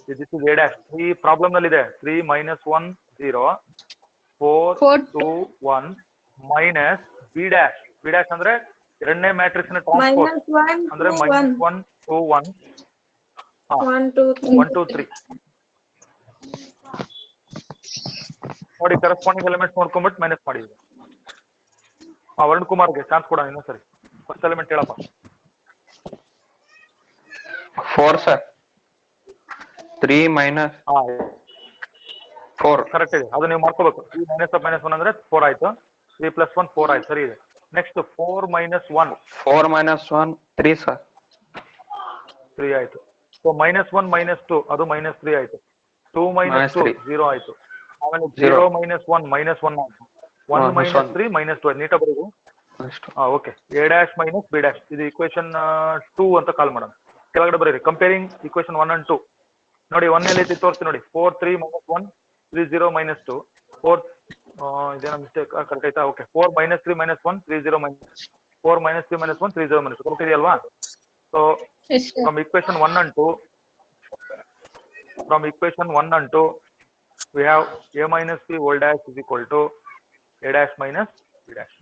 This is A dash. ಈ ಪ್ರಾಬ್ಲಮ್ ನಲ್ಲಿ ಇದೆ 3 -1 0 4 2 1 minus B dash. B dash ಅಂದ್ರೆ ಎರಡನೇ ಮ್ಯಾಟ್ರಿಕ್ಸ್ ನ ಟ್ರಾನ್ಸ್ಪೋಸ್ ಅಂದ್ರೆ -1 2 1 1 2 3 ನೋಡಿ. ಕರೆಸ್ಪಾಂಡಿಂಗ್ ಎಲಿಮೆಂಟ್ಸ್ ನೋಡ್ಕೊಂಡ್ಬಿಟ್ಟು ಮೈನಸ್ ಮಾಡಿ. ವರುಣ್ ಕುಮಾರ್ಗೆ ಚಾನ್ಸ್ ಕೊಡೋಣ ಇನ್ನೊಂದ್ಸರಿ. ಫಸ್ಟ್ ಎಲಿಮೆಂಟ್ ಹೇಳಪ್ಪ. 4 sir. 3 minus 4. ಕರೆಕ್ಟ್ ಇದೆ, ಅದು ನೀವು ಮಾಡ್ಕೋಬೇಕು. 3 -1 ಅಂದ್ರೆ 4 ಆಯ್ತು. 3 + 1 4 ಆಯ್ತು, ಸರಿ ಇದೆ. Next 4 - 1 4 minus 1 3 sir. 3 ಆಯ್ತು. ಸೊ -1 -2 ಅದು -3 ಆಯ್ತು. 2 - 2 0 ಆಯ್ತು. ಆಮೇಲೆ 0 - 1 -1 ಆಯ್ತು. 1 - 3 -2 ನೀಟ ಬರೋದು. Okay, A dash minus B dash ಇದು ಈಕ್ವೇಶನ್ 2 ಅಂತ ಕಾಲ್ ಮಾಡೋಣ. ಕೆಳಗಡೆ ಬರೀರಿ ಕಂಪೇರಿಂಗ್ ಈಕ್ವೇಶನ್ 1 and 2 ನೋಡಿ 1 ಎಲ್ಲಿ ಐತಿ ತೋರಿಸ್ತೀನಿ ನೋಡಿ 4 3 minus 1 3 0 minus 2 4 ಇದೇನ ಮಿಸ್ಟೇಕ್ ಕರೆಕ್ಟ್ ಆಯ್ತಾ okay 4 minus 3 minus 1 3 0 minus 4 minus 3 minus 1 3 0 minus correct ಇದೆಯಲ್ವಾ so Yes, sir. from equation 1 and 2 we have a minus b whole dash is equal to a dash minus b dash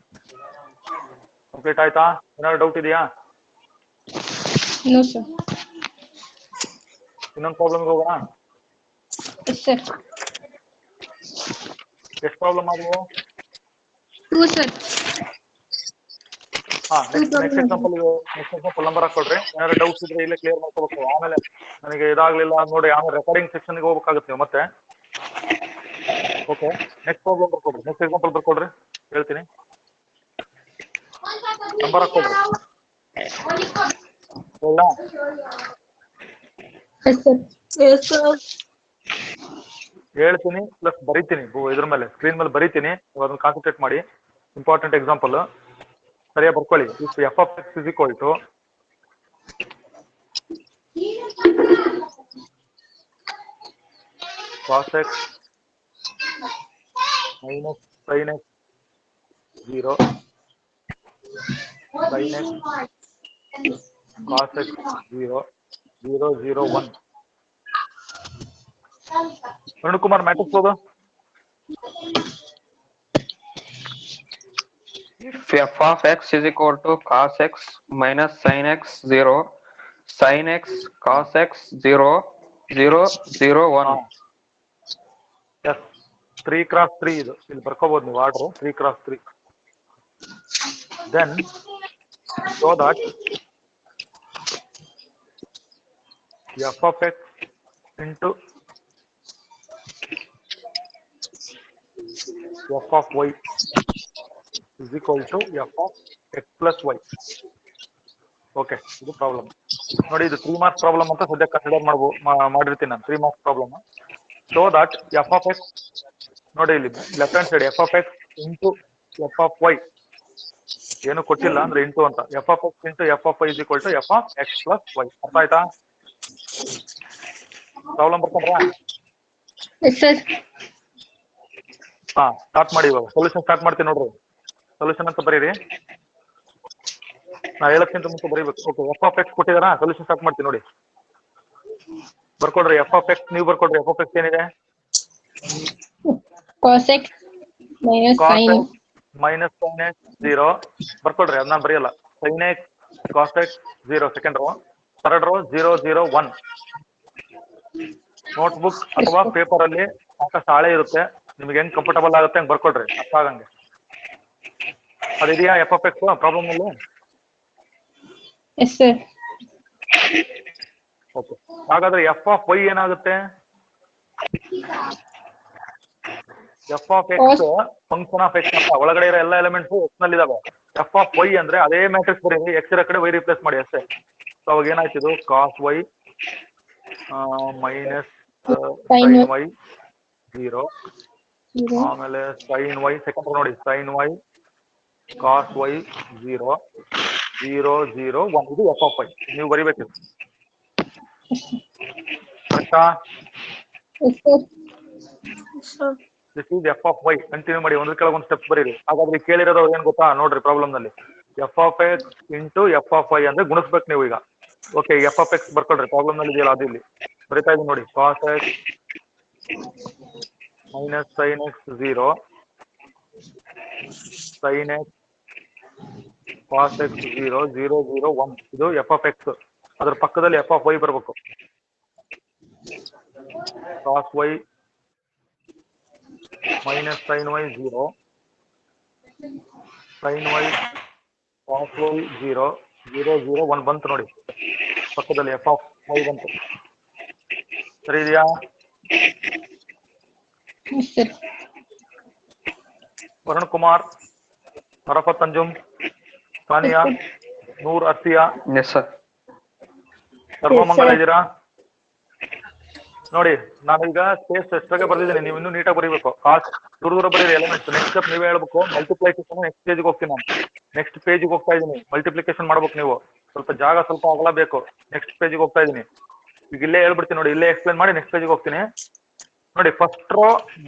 complete ಆಯ್ತಾ ಏನಾದ್ರು doubt ಇದೆಯಾ No, sir. ಇನ್ನೊಂದು ಪ್ರಾಬ್ಲಮ್ಗೆ ಹೋಗೋಣ Yes, sir. ಎಷ್ಟು problem ಆದವು 2, sir. ಹಾ next example number ಹಾಕೊಳ್ರಿ ಏನಾದ್ರು doubts ಇದ್ರೆ ಇಲ್ಲೇ ಕ್ಲಿಯರ್ ಮಾಡ್ಕೋಬೇಕು ಆಮೇಲೆ ನನಗೆ ಇದಾಗ್ಲಿಲ್ಲ ನೋಡಿ ಆಮೇಲೆ ರೆಕಾರ್ಡಿಂಗ್ ಸೆಕ್ಷನ್ಗೆ ಹೋಗ್ಬೇಕಾಗುತ್ತೆ ನೀವು ಮತ್ತೆ ಓಕೆ ನೆಕ್ಸ್ಟ್ ಪ್ರಾಬ್ಲಮ್ ಬರ್ಕೊಡ್ರಿ ನೆಕ್ಸ್ಟ್ ಎಕ್ಸಾಂಪಲ್ ಬರ್ಕೊಡ್ರಿ ಹೇಳ್ತೀನಿ ನಂಬರ್ ಹಾಕೊಡ್ರಿ ಇಲ್ಲ Yes, sir. Yes, sir. ಹೇಳ್ತೀನಿ ಪ್ಲಸ್ ಬರಿತೀನಿ ಇದ್ರ ಮೇಲೆ ಸ್ಕ್ರೀನ್ ಮೇಲೆ ಬರಿತೀನಿ ಅದನ್ನ ಕಾನ್ಸಂಟ್ರೇಟ್ ಮಾಡಿ ಇಂಪಾರ್ಟೆಂಟ್ ಎಕ್ಸಾಂಪಲ್ ಸರಿಯಾಗಿ ಬರ್ಕೊಳ್ಳಿ if F of X is equal to cos X minus sign X 0 sin x cos x 0 0 0 1 Arun Kumar matrix ಹೋಗು If f of x is equal to cos x minus sin x 0, sin x cos x 0, 0, 0, 1. S 3x3 ಇದು ಇಲ್ಲಿ ಬರ್ಕೋಬಹುದು ನೀವು order 3x3 then so that f of x into f of y is equal to f of x plus y okay ಇದು problem ನೋಡಿ ಇದು 3 marks problem ಅಂತ ಸದ್ಯ consider ಮಾಡಿರ್ತೀನಿ ನಾನು 3 marks problem so that f of x ನೋಡಿ ಇಲ್ಲಿ left hand side f of x into f of y ಏನು ಕೊಟ್ಟಿಲ್ಲ ಅಂದ್ರೆ ಇಂಟು ಅಂತ f of x into f of y is equal to f of x plus y ಅರ್ಥ ಆಯ್ತಾ problem ಬರ್ಕೊಂಡ್ರಾ Yes, sir. ಹಾ start ಮಾಡಿ ಇವಾಗ ಸೊಲ್ಯೂಷನ್ ಸ್ಟಾರ್ಟ್ ಮಾಡ್ತೀನಿ ನೋಡ್ರಿ ಸೊಲ್ಯೂಷನ್ ಅಂತ ಬರೀರಿ ನಾ ಹೇಳಕ್ಕಿಂತ ಮುಂಚೆ ಬರೀಬೇಕು ಓಕೆ f of x ಕೊಟ್ಟಿದಾರಾ ಸೊಲ್ಯೂಷನ್ ಸ್ಟಾರ್ಟ್ ಮಾಡ್ತೀನಿ ನೋಡಿ ಬರ್ಕೊಡ್ರಿ f of x ನೀವು ಬರ್ಕೊಡ್ರಿ f of x ಏನಿದೆ Cos x minus cos sin. x minus sin x 0 ಬರ್ಕೊಡ್ರಿ ಅದನ್ನ ಬರೆಯಲ್ಲ sin x cos x 0 second row third row 0 0 1 notebook ಅಥವಾ ಪೇಪರ್ ಅಲ್ಲಿ ಸಾಕಷ್ಟು ಹಾಳೆ ಇರುತ್ತೆ ನಿಮ್ಗೆ ಹೆಂಗ್ ಕಂಫರ್ಟಬಲ್ ಆಗುತ್ತೆ ಹಂಗ್ ಬರ್ಕೊಡ್ರಿ ಅರ್ಥ ಆಗಂಗೆ ಅದಿದೆಯಾ f of x ಪ್ರಾಬ್ಲಮ್ ಅಲ್ಲಿ Yes, sir. ಓಕೆ ಹಾಗಾದ್ರೆ f of y ಏನಾಗುತ್ತೆ f of x function of x ಅಂತ ಒಳಗಡೆ ಇರೋ ಎಲ್ಲ ಎಲಿಮೆಂಟ್ಸ್ x ನಲ್ಲಿ ಇದಾವೆ f of y ಅಂದ್ರೆ ಅದೇ ಮ್ಯಾಟ್ರಿಕ್ಸ್ ಬರೀರಿ x ಇರೋ ಕಡೆ y ರಿಪ್ಲೇಸ್ ಮಾಡಿ ಅಷ್ಟೇ ಸೊ ಅವಾಗ ಏನಾಯ್ತು ಇದು cos y minus sin y 0 ಆಮೇಲೆ sin y ಸೆಕೆಂಡ್ ನೋಡಿ sin y cos y 0 0 0 1 ಇದು f of y ನೀವು ಬರಿಬೇಕು ಕರೆಕ್ಟಾ Yes, sir. Sir. This is f of y continue ಮಾಡಿ ಒಂದ್ರ ಕೆಳಗೆ ಒಂದು ಸ್ಟೆಪ್ ಬರೀರಿ ಹಾಗಾದ್ರೆ ಕೇಳಿರೋದು ಏನ್ ಗೊತ್ತಾ ನೋಡ್ರಿ ಪ್ರಾಬ್ಲಮ್ ನಲ್ಲಿ f of x into f of y ಅಂದ್ರೆ ಗುಣಿಸ್ಬೇಕು ನೀವು ಈಗ ಓಕೆ f of x ಬರ್ಕೊಳ್ರಿ ಪ್ರಾಬ್ಲಮ್ ನಲ್ಲಿ ಇದೆಯಲ್ಲ ಅದು ಇಲ್ಲಿ ಬರೀತಾ ಇದೀನಿ ನೋಡಿ cos x minus sin x 0 sin x cos x 0 0 0 1 ಇದು f of x ಅದ್ರ ಪಕ್ಕದಲ್ಲಿ f of y ಬರ್ಬೇಕು cos y minus sin y 0 sin y cos y 0 0 0 1 ಬಂತು ನೋಡಿ ಪಕ್ಕದಲ್ಲಿ f of y ಬಂತು ಸರಿ ಇದೆಯಾ Yes, sir. ವರುಣ್ ಕುಮಾರ್ ಅರಫತ್ ಅಂಜುಮ್ ಸಾನಿಯಾ ನೂರ್ ಅರ್ಸಿಯಾ Yes, sir. ಸರ್ವಮಂಗಲ ಇದ್ದೀರಾ ನೋಡಿ ನಾನೀಗ ಸ್ಪೇಸ್ ಎಷ್ಟ್ರಾಗೆ ಬರ್ದಿದ್ದೀನಿ ನೀವು ಇನ್ನೂ ನೀಟಾಗಿ ಬರೀಬೇಕು ಕಾಸ್ಟ್ ದೂರ ಬರೀರಿ ಎಲಿಮೆಂಟ್ಸ್ ನೆಕ್ಸ್ಟ್ ಸ್ಟೆಪ್ ನೀವೇ ಹೇಳ್ಬೇಕು ಮಲ್ಟಿಪ್ಲಿಕೇಶನ್ ನೆಕ್ಸ್ಟ್ ಪೇಜ್ಗೆ ಹೋಗ್ತೀನಿ ನಾನು ನೆಕ್ಸ್ಟ್ ಪೇಜ್ಗೆ ಹೋಗ್ತಾ ಇದ್ದೀನಿ ಮಲ್ಟಿಪ್ಲಿಕೇಶನ್ ಮಾಡ್ಬೇಕು ನೀವು ಸ್ವಲ್ಪ ಜಾಗ ಸ್ವಲ್ಪ ಅಗಲ ಬೇಕು. ನೆಕ್ಸ್ಟ್ ಪೇಜಿಗೆ ಹೋಗ್ತಾ ಇದೀನಿ. ಈಗ ಇಲ್ಲೇ ಹೇಳ್ಬಿಡ್ತೀನಿ ನೋಡಿ, ಇಲ್ಲೇ ಎಕ್ಸ್ಪ್ಲೇನ್ ಮಾಡಿ ನೆಕ್ಸ್ಟ್ ಪೇಜಿಗೆ ಹೋಗ್ತೀನಿ ನೋಡಿ.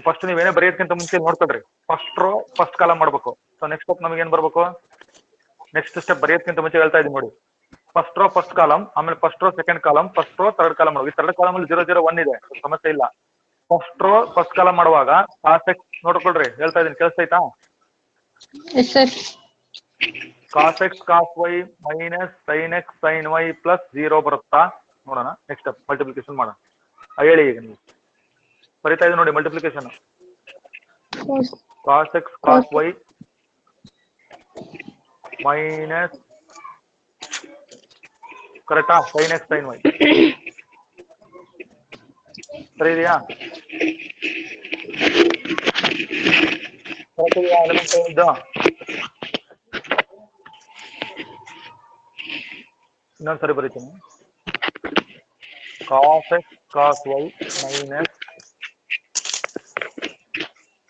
ಫಸ್ಟ್ ನೀವೇನೇ ಬರೆಯೋದಕ್ಕಿಂತ ಮುಂಚೆ ನೋಡ್ಕೊಳ್ರಿ. ಫಸ್ಟ್ ರೋ ಫಸ್ಟ್ ಕಾಲಮ್ ಮಾಡ್ಬೇಕು. ಸೊ ನೆಕ್ಸ್ಟ್ ಸ್ಟೆಪ್ ನಮಗೆ ಏನ್ ಬರ್ಬೇಕು? ನೆಕ್ಸ್ಟ್ ಸ್ಟೆಪ್ ಬರೆಯೋದಕ್ಕಿಂತ ಮುಂಚೆ ಹೇಳ್ತಾ ಇದೀನಿ ನೋಡಿ. ಫಸ್ಟ್ ರೋ ಫಸ್ಟ್ ಕಾಲಮ್, ಆಮೇಲೆ first row second column, first row third column ಮಾಡ್ಬೇಕು. ಈ ಥರ್ಡ್ ಕಾಲಮ್ ಅಲ್ಲಿ 0 0 1 ಇದೆ, ಸಮಸ್ಯೆ ಇಲ್ಲ. ಫಸ್ಟ್ ರೋ ಫಸ್ಟ್ ಕಾಲಮ್ ಮಾಡುವಾಗ cos x ನೋಡ್ಕೊಳ್ರಿ, ಹೇಳ್ತಾ ಇದೀನಿ, ಕೇಳಿಸ್ತೈತಾ? Yes, sir. cos x cos y minus sin x sin y plus 0 ಬರುತ್ತಾ ನೋಡೋಣ. ನೆಕ್ಸ್ಟ್ ಸ್ಟೆಪ್ ಮಲ್ಟಿಪ್ಲಿಕೇಶನ್ ಮಾಡೋಣ. ಹೇಳಿ ಈಗ ನೀವು ಬರೀತಾ ಇದೆ ನೋಡಿ multiplication. cos x cos y minus ಕರೆಕ್ಟಾ sin x sin y ಸರಿ ಇದೆಯಾ? ಕರೆಕ್ಟ್ ಇದೆಯಾ? ಎಲಿಮೆಂಟ್ ಏನಿದ್ದು ಇನ್ನೊಂದ್ಸರಿ ಬರೀತೀನಿ. cos x cos y minus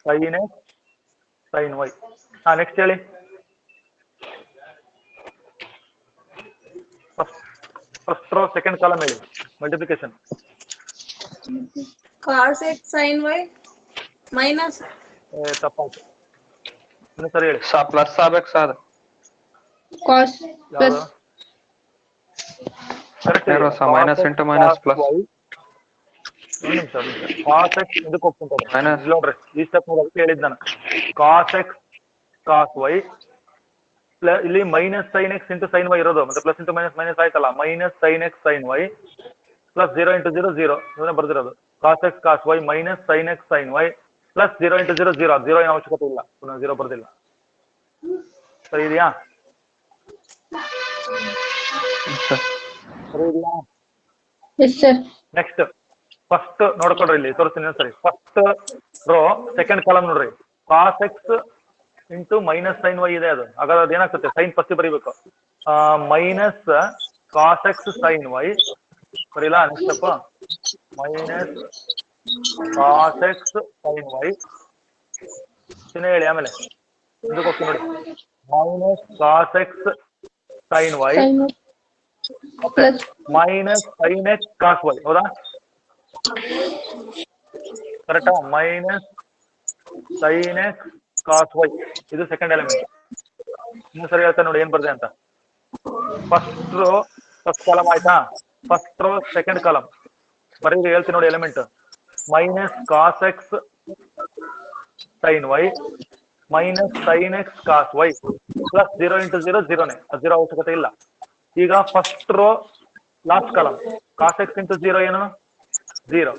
sin x sin y. Next ಹೇಳಿ. ಫಸ್ಟ್ ರೋ ಸೆಕೆಂಡ್ ಕಾಲಮ್ ಹೇಳಿ multiplication. cos x sin y minus ತಪ್ಪಾಯ್ತು, ಇನ್ನೊಂದ್ಸರಿ ಹೇಳಿ. ಪ್ಲಸ್ ಆಗ್ಬೇಕು ಸರ್. Cos plus ಯಾವುದು correct? Minus into minus plus. cos x ಇದಕ್ಕೆ ಹೋಗ್ತೀನಿ ನೋಡ್ರಿ. ಈ ಸ್ಟೆಪ್ ಅದಕ್ಕೆ ಹೇಳಿದ್ ನಾನು. cos x cos y ಇಲ್ಲಿ minus sin x into sin y ಇರೋದು, ಮತ್ತೆ ಪ್ಲಸ್ ಇಂಟು ಮೈನಸ್ ಮೈನಸ್ ಆಯ್ತಲ್ಲ. Minus sin x sin y plus 0 into 0 0 ಇದನ್ನ ಬರ್ದಿರೋದು. cos x cos y minus sin x sin y plus 0 into 0 0 0 ಏನು ಅವಶ್ಯಕತೆ ಇಲ್ಲ, ಪುನಃ 0 ಬರ್ದಿಲ್ಲ. ಸರಿ ಇದೆಯಾ? ಸರಿ ಇದೆಯಾ? yes, sir. ನೆಕ್ಸ್ಟ್ ಫಸ್ಟ್ ನೋಡ್ಕೊಳ್ರಿ, ಇಲ್ಲಿ ತೋರಿಸ್ತೀನಿ ಸರಿ. ಫಸ್ಟ್ ರೋ ಸೆಕೆಂಡ್ ಕಾಲಮ್ ನೋಡ್ರಿ. cos x into minus sin y ಇದೆ ಅದು. ಹಾಗಾದ್ರೆ ಅದು ಏನಾಗ್ತದೆ? ಸೈನ್ ಫಸ್ಟ್ ಬರೀಬೇಕು. Minus cos x sin y ಬರೀಲ್ಲ. Next step minus cos x sin y ಚಿಹ್ನೆ ಹೇಳಿ. ಆಮೇಲೆ ಇದಕ್ಕೆ ಹೋಗ್ತೀನಿ ನೋಡಿ. Minus cos x sin y Sin plus minus sin x cos y. ಹೌದಾ? ಕರೆಕ್ಟಾ? Minus sin x cos y ಇದು ಸೆಕೆಂಡ್ ಎಲಿಮೆಂಟ್. ಇನ್ನೊಂದು ಸರಿ ಹೇಳ್ತಾ ನೋಡಿ ಏನ್ ಬರ್ದೆ ಅಂತ. ಫಸ್ಟ್ ರೋ ಫಸ್ಟ್ ಕಾಲಮ್ ಆಯ್ತಾ? ಫಸ್ಟ್ ರೋ ಸೆಕೆಂಡ್ ಕಾಲಮ್ ಬರೀರಿ, ಹೇಳ್ತೀನಿ ನೋಡಿ element. Minus cos x sin y minus sin x cos y plus 0 into 0 0ನೇ, ಅದು 0 ಅವಶ್ಯಕತೆ ಇಲ್ಲ. ಈಗ first row last column cos x into 0 ಏನು? 0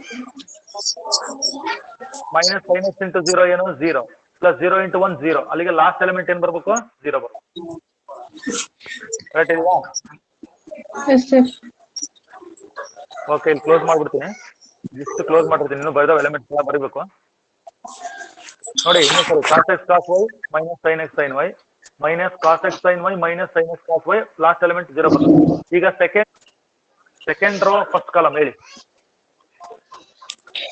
ಮೈನಸ್ sin x ಇಂಟು 0 ಏನು? 0 ಪ್ಲಸ್ 0 ಇಂಟು 1 0. ಅಲ್ಲಿಗೆ ಲಾಸ್ಟ್ ಎಲಿಮೆಂಟ್ ಏನ್ ಬರ್ಬೇಕು? 0 ಬರ್ಬೇಕು. ಕರೆಕ್ಟ್ ಇದೆಯಾ? yes, sir. ಓಕೆ, ಇಲ್ಲಿ ಕ್ಲೋಸ್ ಮಾಡ್ಬಿಡ್ತೀನಿ. ಇಷ್ಟು ಕ್ಲೋಸ್ ಮಾಡಿರ್ತೀನಿ. ಇನ್ನು ಬರೆದ ಎಲಿಮೆಂಟ್ ಎಲ್ಲ ಬರೀಬೇಕು ನೋಡಿ. ಇನ್ನು ಸರಿ cos x cos y minus sin x sin y minus cos x sin y minus sin x cos y last element 0 ಬರ್ತದೆ. ಈಗ ಸೆಕೆಂಡ್ ರೋ ಫಸ್ಟ್ ಕಾಲಮ್ ಹೇಳಿ.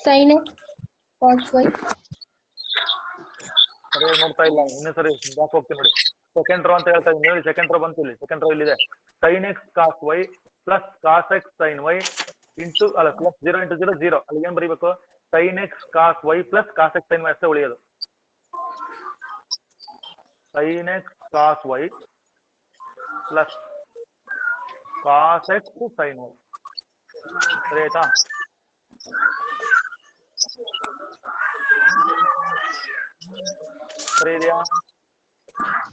Sin x cos y ಸರಿಯಾಗಿ ನೋಡ್ತಾ ಇಲ್ಲ, ಇನ್ನೂ ಸರಿ ಬ್ಯಾಕ್ ಹೋಗ್ತೀನಿ ನೋಡಿ. ಸೆಕೆಂಡ್ ರೋ ಅಂತ ಹೇಳ್ತಾ ಇದ್ದೀನಿ ನೋಡಿ. ಸೆಕೆಂಡ್ ರೋ ಬಂತು ಇಲ್ಲಿ. ಸೆಕೆಂಡ್ ರೋ ಇಲ್ಲಿದೆ. sin x cos y plus cos x sin y into ಅಲ್ಲ ಪ್ಲಸ್ 0 ಇಂಟು 0 0. ಅಲ್ಲಿ ಏನ್ ಬರೀಬೇಕು? sin x cos y plus cos x sin y ಅಷ್ಟೇ ಉಳಿಯೋದು. sin x cos y plus cos x sin y. ಸರಿ ಆಯ್ತಾ? ಸರಿ ಇದೆಯಾ?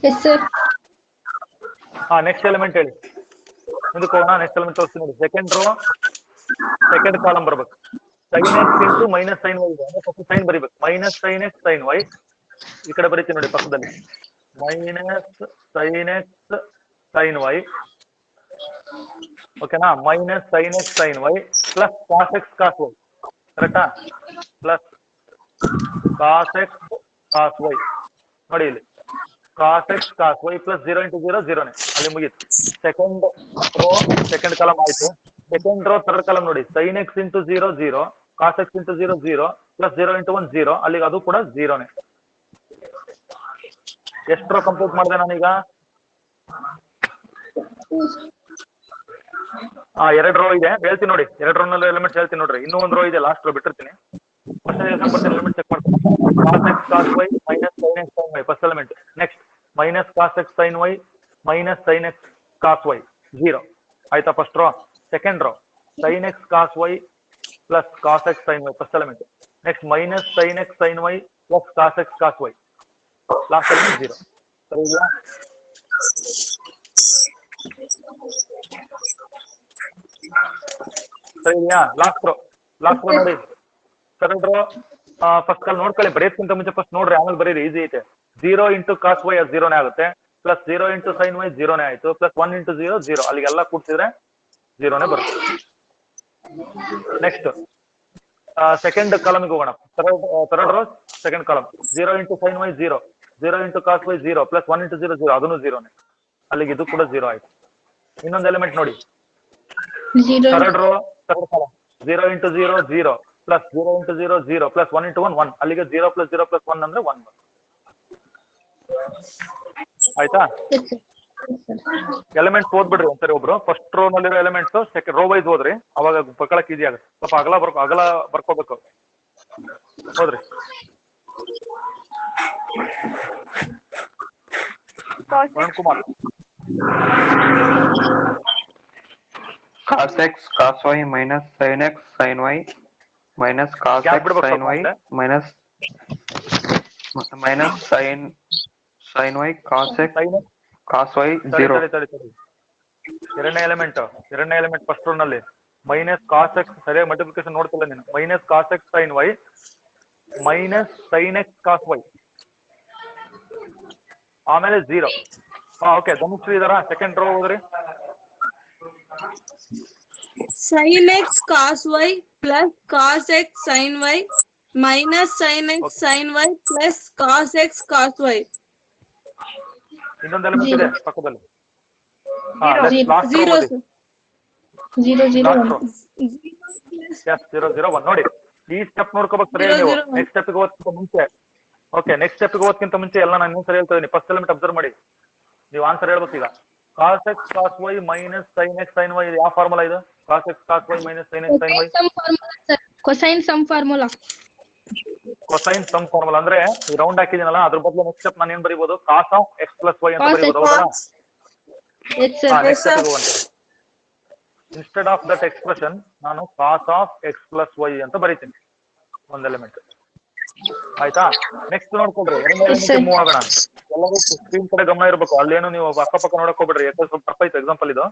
yes, sir. ನೆಕ್ಸ್ಟ್ ಎಲಿಮೆಂಟ್ ಹೇಳಿ. ಮುಂದಕ್ಕೆ ಹೋಗೋಣ. ನೆಕ್ಸ್ಟ್ ಎಲಿಮೆಂಟ್ ತೋರಿಸ್ತೀನಿ ನೋಡಿ. ಸೆಕೆಂಡ್ ರೋ ಸೆಕೆಂಡ್ ಕಾಲಮ್ ಬರ್ಬೇಕು. sin x into minus sin y ಇದೆ, ಫಸ್ಟ್ ಸೈನ್ ಬರಿಬೇಕು. Minus sin x sin y ಈ ಕಡೆ ಬರೀತೀನಿ ನೋಡಿ ಪಕ್ಕದಲ್ಲಿ. Minus sin x sin y ಓಕೆನಾ? Minus sin x sin y plus cos x cos y. ಕರೆಕ್ಟಾ? Plus cos x cos y ನೋಡಿ ಇಲ್ಲಿ. cos x cos y plus 0 into 0 0ನೇ, ಅಲ್ಲಿ ಮುಗೀತು. ಸೆಕೆಂಡ್ ರೋ ಸೆಕೆಂಡ್ ಕಾಲಮ್ ಆಯ್ತು. ಸೆಕೆಂಡ್ ರೋ ಥರ್ಡ್ ಕಾಲಮ್ ನೋಡಿ. sin x into 0 0 cos x into 0 0 plus 0 into 1 0, ಅಲ್ಲಿಗೆ ಅದು ಕೂಡ 0ನೇ. ಎಷ್ಟು ರೋ ಕಂಪ್ಲೀಟ್ ಮಾಡಿದೆ ನಾನೀಗ? ಎರಡು ರೋ ಇದೆ ಹೇಳ್ತೀನಿ ನೋಡಿ. ಎರಡು ರೋನಲ್ಲಿ ಎಲಿಮೆಂಟ್ಸ್ ಹೇಳ್ತೀನಿ ನೋಡ್ರಿ. ಇನ್ನೂ ಒಂದು ರೋ ಇದೆ, ಲಾಸ್ಟ್ ರೋ ಬಿಟ್ಟಿರ್ತೀನಿ. ಫಸ್ಟ್ ಬರ್ತೀನಿ, ಎಲಿಮೆಂಟ್ ಚೆಕ್ ಮಾಡ್ತೀನಿ. Cos X cos Y minus sine x sign Y first element. Next minus cos X sign Y minus sine x cos Y 0 ಆಯ್ತಾ first row. Second row sin X cos Y plus cos X sign Y first element. Next minus sine x sign Y plus cos X cos Y last element 0. ಸರಿ ಇದೆಯಾ? ಸರಿ ಇದೆಯಾ? Last rho ನೋಡಿ. Second row first call ನೋಡ್ಕೊಳ್ಳಿ, ಬರೆಯೋದಕ್ಕಿಂತ ಮುಂಚೆ first ನೋಡ್ರಿ, ಆಮೇಲೆ ಬರೀರಿ, ಈಸಿ ಐತೆ. 0 ಇಂಟು ಕಾಸ್ ವೈ ಅದು 0ನೇ ಆಗುತ್ತೆ, ಪ್ಲಸ್ 0 ಇಂಟು ಸೈನ್ ವೈ 0ನೇ ಆಯ್ತು, ಪ್ಲಸ್ 1 ಇಂಟು 0 0 ಅಲ್ಲಿಗೆಲ್ಲ ಕೂಡ್ಸಿದ್ರೆ 0ನೇ ಬರುತ್ತೆ. ನೆಕ್ಸ್ಟ್ ಸೆಕೆಂಡ್ ಕಾಲಮ್ಗೆ ಹೋಗೋಣ. Third row second column 0 into sin Y 0, 0 into cos Y 0, plus 1 into 0 0 ಅದನ್ನು 0ನೇ, ಅಲ್ಲಿಗೆ ಇದು ಕೂಡ 0 ಆಯ್ತು. ಇನ್ನೊಂದು ಎಲಿಮೆಂಟ್ ನೋಡಿ, third row third column 0 into 0 0, plus 0 into 0 0, plus 1 into 1 1, ಅಲ್ಲಿಗೆ 0 ಪ್ಲಸ್ 0 ಪ್ಲಸ್ 1 ಅಂದ್ರೆ 1 ಆಯ್ತಾ? ಎಲಿಮೆಂಟ್ಸ್ ಓದ್ಬಿಡ್ರಿ ಒಂದ್ಸರಿ ಒಬ್ರು. ಫಸ್ಟ್ ರೋ ನಲ್ಲಿರೋ ಎಲಿಮೆಂಟ್ಸ್ ಸೆಕೆಂಡ್ ರೋ ವೈಸ್ ಓದ್ರಿ, ಅವಾಗ ಬರ್ಕೊಳಕ್ ಈಸಿ ಆಗುತ್ತೆ. ಸ್ವಲ್ಪ ಅಗಲ ಬರ್ಕೋಬೇಕು, ಹೋದ್ರಿ. Varun Kumar. cos x cos y minus sin x sin y minus cos x sin y minus sin y cos x cos y 0. ಎರಡನೇ ಎಲಿಮೆಂಟ್ ಫಸ್ಟ್ ರೋ ನಲ್ಲಿ minus cos X, ಸರಿಯಾಗಿ multiplication ನೋಡ್ತಿಲ್ಲ ನೀನು. Minus cos X sign Y minus sine x cos Y ಆಮೇಲೆ 0. Okay, Dhanushree ಇದಾರ? Second row ಹೋದ್ರಿ. sin x cos y plus cos x sin y minus sin x sin y plus cos x cos y. ಇನ್ನೊಂದು element ಇದೆ ಪಕ್ಕದಲ್ಲಿ. 0 0 0 1 ನೋಡಿ. ಈ step ನೋಡ್ಕೋಬೇಕು ಸರಿ ನೀವು. ನೆಕ್ಸ್ಟ್ ಸ್ಟೆಪ್ಗೆ ಹೋಗೋದಕ್ಕಿಂತ ಮುಂಚೆ ನೆಕ್ಸ್ಟ್ ಸ್ಟೆಪ್ಗೆ ಹೋಗೋದಕ್ಕಿಂತ ಮುಂಚೆ ಎಲ್ಲ ನಾನು ಇನ್ನೊಂದ್ಸರಿ ಹೇಳ್ತಾ ಇದೀನಿ. ಫಸ್ಟ್ ಎಲಿಮೆಂಟ್ ಅಬ್ಸರ್ವ್ ಮಾಡಿ, ನೀವು ಆನ್ಸರ್ ಹೇಳ್ಬೇಕು ಈಗ. Cos X cos Y minus sine x sign Y ಯಾವ ಫಾರ್ಮುಲಾ ಇದು? Cos X cos Y minus sine x sign Y cosine sum formula. Cosine sum formula ಅಂದ್ರೆ ಈ ರೌಂಡ್ ಹಾಕಿದೀನಲ್ಲ, ಅದ್ರ ಬದಲು ನೆಕ್ಸ್ಟ್ ಸ್ಟೆಪ್ ನಾನು ಏನ್ ಬರೀಬಹುದು? ಕಾಸ್ ಆಫ್ ಎಕ್ಸ್ ಪ್ಲಸ್ ವೈ ಅಂತ ಬರೀಬಹುದು, ಹೌದಾ? Yes sir. ನೆಕ್ಸ್ಟ್ ಸ್ಟೆಪ್ ಹೋಗೋಣ. ಇನ್ಸ್ಟೆಡ್ ಆಫ್ ದಟ್ ಎಕ್ಸ್ಪ್ರೆಷನ್ ನಾನು ಕಾಸ್ ಆಫ್ ಎಕ್ಸ್ ಪ್ಲಸ್ ವೈ ಅಂತ ಬರೀತೀನಿ, ಒಂದ್ ಎಲಿಮೆಂಟ್. ಆಯ್ತಾ? ನೆಕ್ಸ್ಟ್ ನೋಡ್ಕೊಳ್ರಿ, ಎರಡನೇ ಎಲಿಮೆಂಟ್ ಮೂವ್ ಆಗೋಣ. ಎಲ್ಲರೂ ಸ್ಕ್ರೀನ್ ಕಡೆ ಗಮನ ಇರ್ಬೇಕು, ಅಲ್ಲೇನು ನೀವು ಅಕ್ಕಪಕ್ಕ ನೋಡಕ್ ಹೋಗ್ಬಿಡ್ರಿ, ಯಾಕಂದ್ರೆ ಸ್ವಲ್ಪ ಟಫ್ ಆಯ್ತು ಎಕ್ಸಾಂಪಲ್ ಇದು.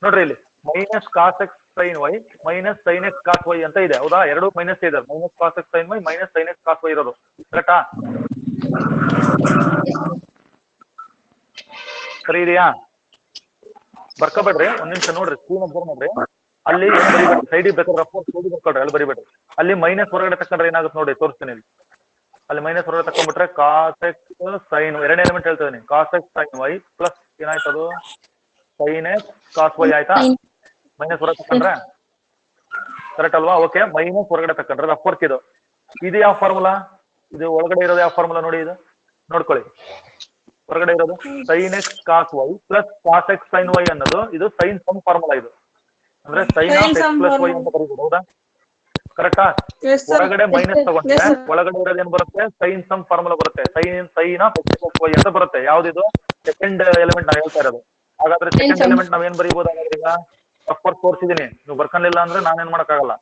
ನೋಡ್ರಿ, ಇಲ್ಲಿ minus cos X sign Y minus sine x cos Y ಅಂತ ಇದೆ, ಹೌದಾ? ಎರಡು ಮೈನಸ್ ಇದೆ, minus cos X sign Y minus sine x cos Y ಇರೋದು, ಕರೆಕ್ಟಾ? ಸರಿ ಇದೆಯಾ? ಬರ್ಕೋಬೇಡ್ರಿ, ಒಂದ್ ನಿಮಿಷ ನೋಡ್ರಿ, ಸ್ಕ್ರೀನ್ ಅಬ್ಸರ್ವ್ ಮಾಡ್ರಿ. ಅಲ್ಲಿ ಏನ್ ಬರಿಬೇಡ್ರಿ, ಸೈಡಿಗೆ ಬೇಕಾದ್ರೆ ರಫ್ ಸೈಡಿಗೆ ಬರ್ಕೊಳ್ರಿ, ಅಲ್ಲಿ ಬರಿಬೇಡ್ರಿ. ಅಲ್ಲಿ ಮೈನಸ್ ಹೊರಗಡೆ ತಕೊಂಡ್ರೆ ಏನಾಗುತ್ತೆ ನೋಡಿ, ತೋರಿಸ್ತೀನಿ ಇಲ್ಲಿ. ಅಲ್ಲಿ ಮೈನಸ್ ಹೊರಗಡೆ ತಕೊಂಡ್ಬಿಟ್ರೆ ಕಾಸ್ ಎಕ್ಸ್ ಸೈನ್, ಎರಡನೇ ಎಲಿಮೆಂಟ್ ಹೇಳ್ತಾ ಇದೀನಿ, cos X sign Y plus ಏನಾಯ್ತು ಅದು ಸೈನ್ ಎಕ್ಸ್ ಕಾಸ್ ವೈ ಆಯ್ತಾ? ಮೈನಸ್ ಹೊರಗೆ ತಕೊಂಡ್ರೆ ಕರೆಕ್ಟ್ ಅಲ್ವಾ? ಓಕೆ, ಮೈನಸ್ ಹೊರಗಡೆ ತಕೊಂಡ್ರೆ ರಫ್ ವರ್ಕ್ ಇದು. ಇದು ಯಾವ ಫಾರ್ಮುಲಾ? ಇದು ಒಳಗಡೆ ಇರೋದು ಯಾವ ಫಾರ್ಮುಲಾ ನೋಡಿ, ಇದು ನೋಡ್ಕೊಳ್ಳಿ. ಹೊರಗಡೆ ಇರೋದು sine x cos Y plus cos X sign Y ಅನ್ನೋದು ಇದು ಸೈನ್ ಸಮ್ ಫಾರ್ಮುಲಾ. ಇದು ಅಂದ್ರೆ sign of X plus Y ಅಂತ ಬರೀಬಹುದು, ಹೌದಾ? ಕರೆಕ್ಟಾ? ಹೊರಗಡೆ ಮೈನಸ್ ತಗೊಂಡ್ರೆ ಒಳಗಡೆ ಇರೋದು ಏನ್ ಬರುತ್ತೆ? ಸೈನ್ ಸಮ್ ಫಾರ್ಮುಲಾ ಬರುತ್ತೆ, sin of X plus Y ಅಂತ ಬರುತ್ತೆ. ಯಾವ್ದಿದು? ಸೆಕೆಂಡ್ ಎಲಿಮೆಂಟ್ ನಾವು ಹೇಳ್ತಾ ಇರೋದು. ಹಾಗಾದ್ರೆ ಸೆಕೆಂಡ್ ಎಲಿಮೆಂಟ್ ನಾವೇನ್ ಬರೀಬಹುದು? ಹಾಗಾದ್ರೆ ಈಗ ಸಫರ್ ತೋರಿಸಿದೀನಿ, ನೀವು ಬರ್ಕೊಂಡಿಲ್ಲ ಅಂದ್ರೆ ನಾನೇನ್ ಮಾಡಕ್ಕಾಗಲ್ಲ.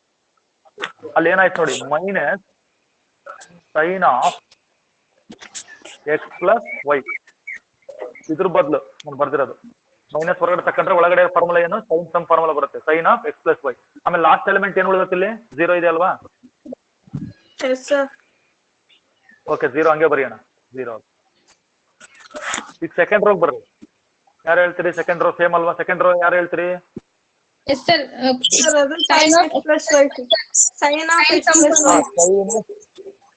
ಅಲ್ಲಿ ಏನಾಯ್ತು ನೋಡಿ, minus sin of X plus Y, ಇದ್ರ ಬದಲು ನಾನು ಬರ್ದಿರೋದು ಮೈನಸ್ ಹೊರಗಡೆ ತಕೊಂಡ್ರೆ ಒಳಗಡೆ ಫಾರ್ಮುಲಾ ಏನು? ಸೈನ್ ಸಮ್ ಫಾರ್ಮುಲಾ ಬರುತ್ತೆ, sin of X plus Y. ಆಮೇಲೆ ಲಾಸ್ಟ್ ಎಲಿಮೆಂಟ್ ಏನ್ ಉಳಿದತ್ತೆ? ಇಲ್ಲಿ 0 ಇದೆ ಅಲ್ವಾ? ಓಕೆ, 0 ಹಂಗೆ ಬರೆಯೋಣ, 0. ಈಗ ಸೆಕೆಂಡ್ ರೋಗ್ ಬರ್ರಿ, ಯಾರು ಹೇಳ್ತೀರಿ? ಸೆಕೆಂಡ್ ರೋ ಸೇಮ್ ಅಲ್ವಾ? ಸೆಕೆಂಡ್ ರೋ ಯಾರು ಹೇಳ್ತೀರಿ? Yes sir. Sin x plus y. Sin of x plus y.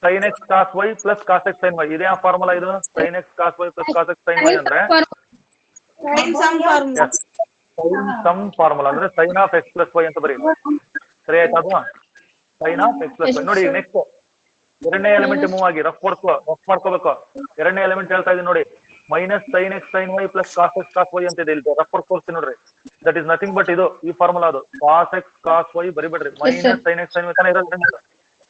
Sine X cos Y plus cos X sign y, ಇದೇ ಆ ಫಾರ್ಮುಲಾ ಇದು. Sine X cos Y plus cos X sign y ಅಂದ್ರೆ Sin sum formula. Sine sum formula ಅಂದ್ರೆ sign of X plus Y ಅಂತ ಬರೀ. ಸರಿ ಆಯ್ತಾ? ಅದು sine of X plus y. ನೋಡಿ ನೆಕ್ಸ್ಟ್ ಎರಡನೇ ಎಲಿಮೆಂಟ್ ಮೂವ್ ಆಗಿ ರಫ್ ಮಾಡ್ಕೋಬೇಕು. ಎರಡನೇ ಎಲಿಮೆಂಟ್ ಹೇಳ್ತಾ ಇದೀನಿ ನೋಡಿ, minus sine x sign Y plus cos X cos Y ಅಂತ ಇದೆ ಇಲ್ಲಿ ರಫರ್ ತೋರಿಸ್ತೀನಿ ನೋಡ್ರಿ. ದಟ್ ಇಸ್ ನಥಿಂಗ್ ಬಟ್ ಇದು ಈ ಫಾರ್ಮುಲಾ ಅದು ಕಾಸ್ ಎಕ್ಸ್ ಕಾಸ್ ವೈ ಬರಿಬೇಡ್ರಿ. Minus sine x sign y ತಾನೇ ಇರೋದು.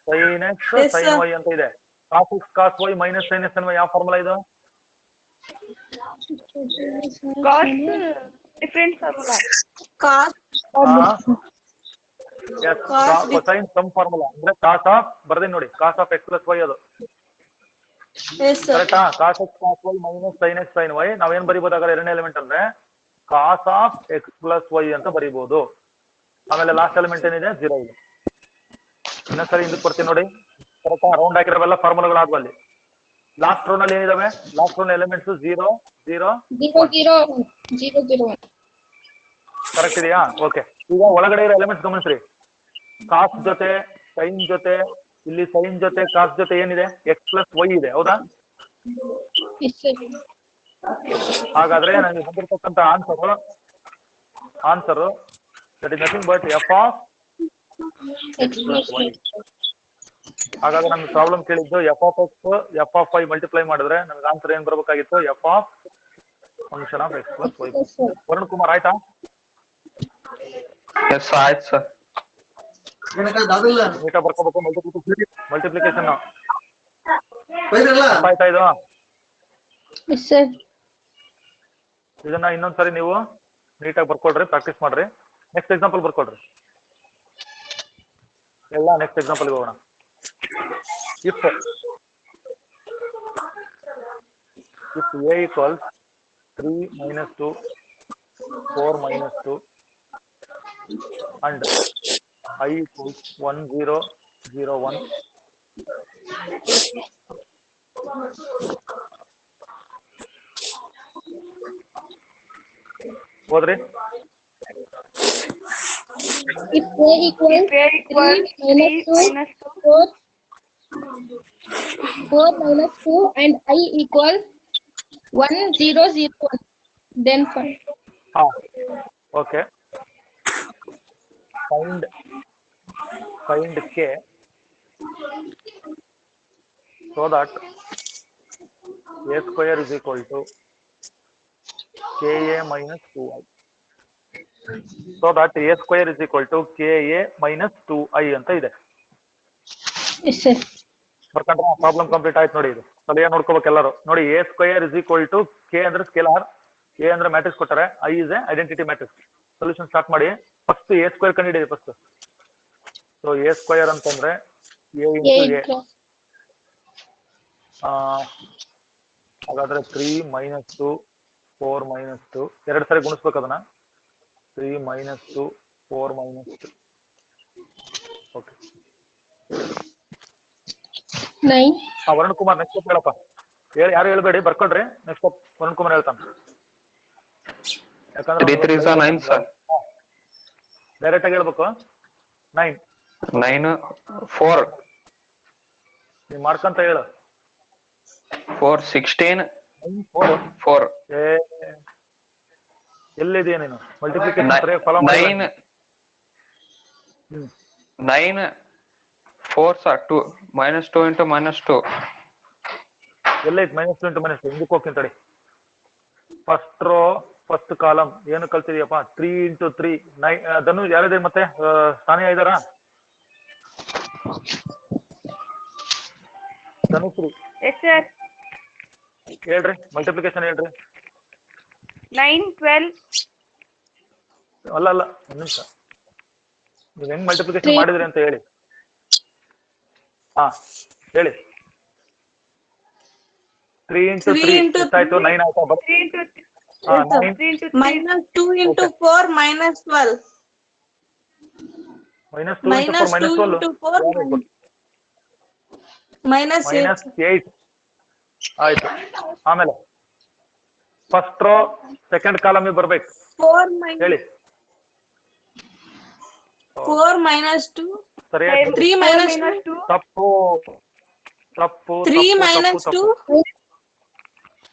ಸೈನ್ ಎಕ್ಸ್ ಸೈನ್ ವೈ ಅಂತ ಇದೆ. Cos X cos Y minus sine x sign Y ಯಾವ ಫಾರ್ಮುಲಾ ಇದು? Different formula. Cos. Cosine sum formula ಅಂದ್ರೆ ಕಾಸ್ ಆಫ್ ಬರ್ದೇನ್ ನೋಡಿ. Cos of X plus y ಅದು Yes, sir. ಕರೆಕ್ಟಾ? Cos X cos Y minus sine x sign y ನಾವೇನ್ ಬರಿಬಹುದಾಗಲ್ಲ ಎರಡನೇ ಎಲಿಮೆಂಟ್ ಅಂದ್ರೆ cos of X plus Y ಅಂತ ಬರಿಬಹುದು. ಆಮೇಲೆ ಲಾಸ್ಟ್ ಎಲಿಮೆಂಟ್ ಏನಿದೆ 0 ಇದೆ. ಇನ್ನೊಂದ್ಸರಿ ಹಿಂದಕ್ಕೆ ಬರ್ತೀನಿ ನೋಡಿ. ಕರೆಕ್ಟಾ? ರೌಂಡ್ ಹಾಕಿರೋವೆಲ್ಲ ಫಾರ್ಮುಲಾಗಳು ಆಗುವ ಅಲ್ಲಿ. ಲಾಸ್ಟ್ ರೋ ನಲ್ಲಿ ಏನಿದಾವೆ? ಲಾಸ್ಟ್ ರೋ ಎಲಿಮೆಂಟ್ಸ್ 0 0 0 ಕರೆಕ್ಟ್ ಇದೆಯಾ? ಓಕೆ. ಈಗ ಒಳಗಡೆ ಇರೋ ಎಲಿಮೆಂಟ್ಸ್ ಗಮನಿಸ್ರಿ. ಕಾಸ್ ಜೊತೆ ಸೈನ್ ಜೊತೆ ಇಲ್ಲಿ ಸೈನ್ ಜೊತೆ ಕಾಸ್ ಜೊತೆ ಏನಿದೆ? ಎಕ್ಸ್ ಪ್ಲಸ್ ವೈ ಇದೆ. ಹೌದಾ? ಹಾಗಾದ್ರೆ ನನಗೆ ಬಂದಿರತಕ್ಕಂತ answer that is nothing but f of X plus y. ಹಾಗಾದ್ರೆ ನಮ್ಗೆ ಪ್ರಾಬ್ಲಮ್ ಕೇಳಿದ್ದು f of x f of y multiply ಮಾಡಿದ್ರೆ ನಮ್ಗೆ ಆನ್ಸರ್ ಏನ್ ಬರ್ಬೇಕಾಗಿತ್ತು? F of function of X plus y. Varun Kumar ಆಯ್ತಾ? ಎಸ್ ಆಯ್ತು ಸರ್. ನೀಟಾಗಿ ಬರ್ಕೋಬೇಕು. ಮಲ್ಟಿಪ್ಲಿಕೇಶನ್ ಆಯ್ತಾ ಇದು? ಇದನ್ನ ಇನ್ನೊಂದ್ಸರಿ ನೀವು ನೀಟಾಗಿ ಬರ್ಕೊಳ್ರಿ, ಪ್ರಾಕ್ಟೀಸ್ ಮಾಡ್ರಿ. ನೆಕ್ಸ್ಟ್ ಎಕ್ಸಾಂಪಲ್ ಬರ್ಕೊಳ್ರಿ. ಎಲ್ಲ ನೆಕ್ಸ್ಟ್ ಎಕ್ಸಾಂಪಲ್ ಹೋಗೋಣ. If a equals 3 minus 2 4 minus 2 and I equals 1 0 0 1 ಹೋದ್ರಿ? If a equals 3 minus 2 4 minus 2 and I equals 1 0 0 1, then find. Okay. Find k so that a square is equal to ka minus 2i. So that a square is equal to ka minus 2i ಅಂತ ಇದೆ. Yes sir. ಬರ್ಕೊಂಡ್ರೆ problem complete ಆಯ್ತು ನೋಡಿ. ಇದು ಸರಿಯಾಗಿ ನೋಡ್ಕೋಬೇಕು ಎಲ್ಲರೂ ನೋಡಿ. a square is equal to k ಅಂದ್ರೆ ಸ್ಕೇಲಾರ್, a ಅಂದ್ರೆ ಮ್ಯಾಟ್ರಿಕ್ಸ್ ಕೊಟ್ಟಾರೆ, i is a identity matrix. Solution start ಮಾಡಿ. ಫಸ್ಟ್ a ಸ್ಕ್ವೇರ್ ಕಂಡುಹಿಡಿಯಿರಿ ಫಸ್ಟ್. ಸೊ a ಸ್ಕ್ವೇರ್ ಅಂತಂದ್ರೆ a into a. ಹಾಗಾದ್ರೆ 3 minus 2 4 minus 2 ಎರಡು ಸರಿ ಗುಣಿಸ್ಬೇಕು ಅದನ್ನ. 3 minus 2 4 minus 2. Okay. 9. Varun Kumar next step ಹೇಳಪ್ಪ. ಯಾರು ಹೇಳ್ಬೇಡಿ, ಬರ್ಕೊಳ್ರಿ. ನೆಕ್ಸ್ಟ್ ಸ್ಟೆಪ್ ವರುಣ್ ಕುಮಾರ್ ಹೇಳ್ತಾನೆ. ಯಾಕಂದ್ರೆ 3 3 is 9 sir. ಡೈರೆಕ್ಟ್ ಆಗಿ ಹೇಳ್ಬೇಕು. 9 4 ನೀವ್ ಮಾಡ್ಕೊಂತ ಹೇಳು. 4 16 4 ಎಲ್ಲಿದೆಯಾ ನೀನು? ಮಲ್ಟಿಪ್ಲಿಕೇಶನ್ ಫಾಲೋ ಮಾಡಿ. 9 4 sir 2 minus 2 into minus 2. ಎಲ್ಲೈತ್? -2 into -2 ಹಿಂದಕ್ಕೆ ಹೋಗ್ತೀನಿ ತಡಿ. ಫಸ್ಟ್ ರೋ ಫಸ್ಟ್ ಕಾಲಮ್ ಏನು ಕಲ್ತಿದ್ಯಪ್ಪ? 3 into 3 9. ಧನು ಯಾರಿದೆ ಮತ್ತೆ? ಸಾನಿಯಾ ಇದ್ದಾರಾ? Dhanushree Yes sir. ಹೇಳ್ರಿ, ಮಲ್ಟಿಪ್ಲಿಕೇಶನ್ ಹೇಳ್ರಿ. 9 12. ಅಲ್ಲ ಒಂದ್ ನಿಮಿಷ. ನೀವ್ ಹೆಂಗ್ ಮಲ್ಟಿಪ್ಲಿಕೇಶನ್ ಮಾಡಿದ್ರಿ ಅಂತ ಹೇಳಿ. ಹೇಳಿ. 3 into 3 ಎಷ್ಟಾಯ್ತು? 9 ಆಯ್ತಾ? 3 into 3. Minus 2 into 4 minus 12. -2 into 4 minus 12 into 4 minus 8 ಆಯ್ತು. ಆಮೇಲೆ ಫಸ್ಟ್ ರೋ ಸೆಕೆಂಡ್ ಕಾಲಮ್ ಬರ್ಬೇಕು. 4 minus ಹೇಳಿ. 4 minus 2. ಸರಿಯಾಗಿ 3 minus 2. ತಪ್ಪು 3 minus 2.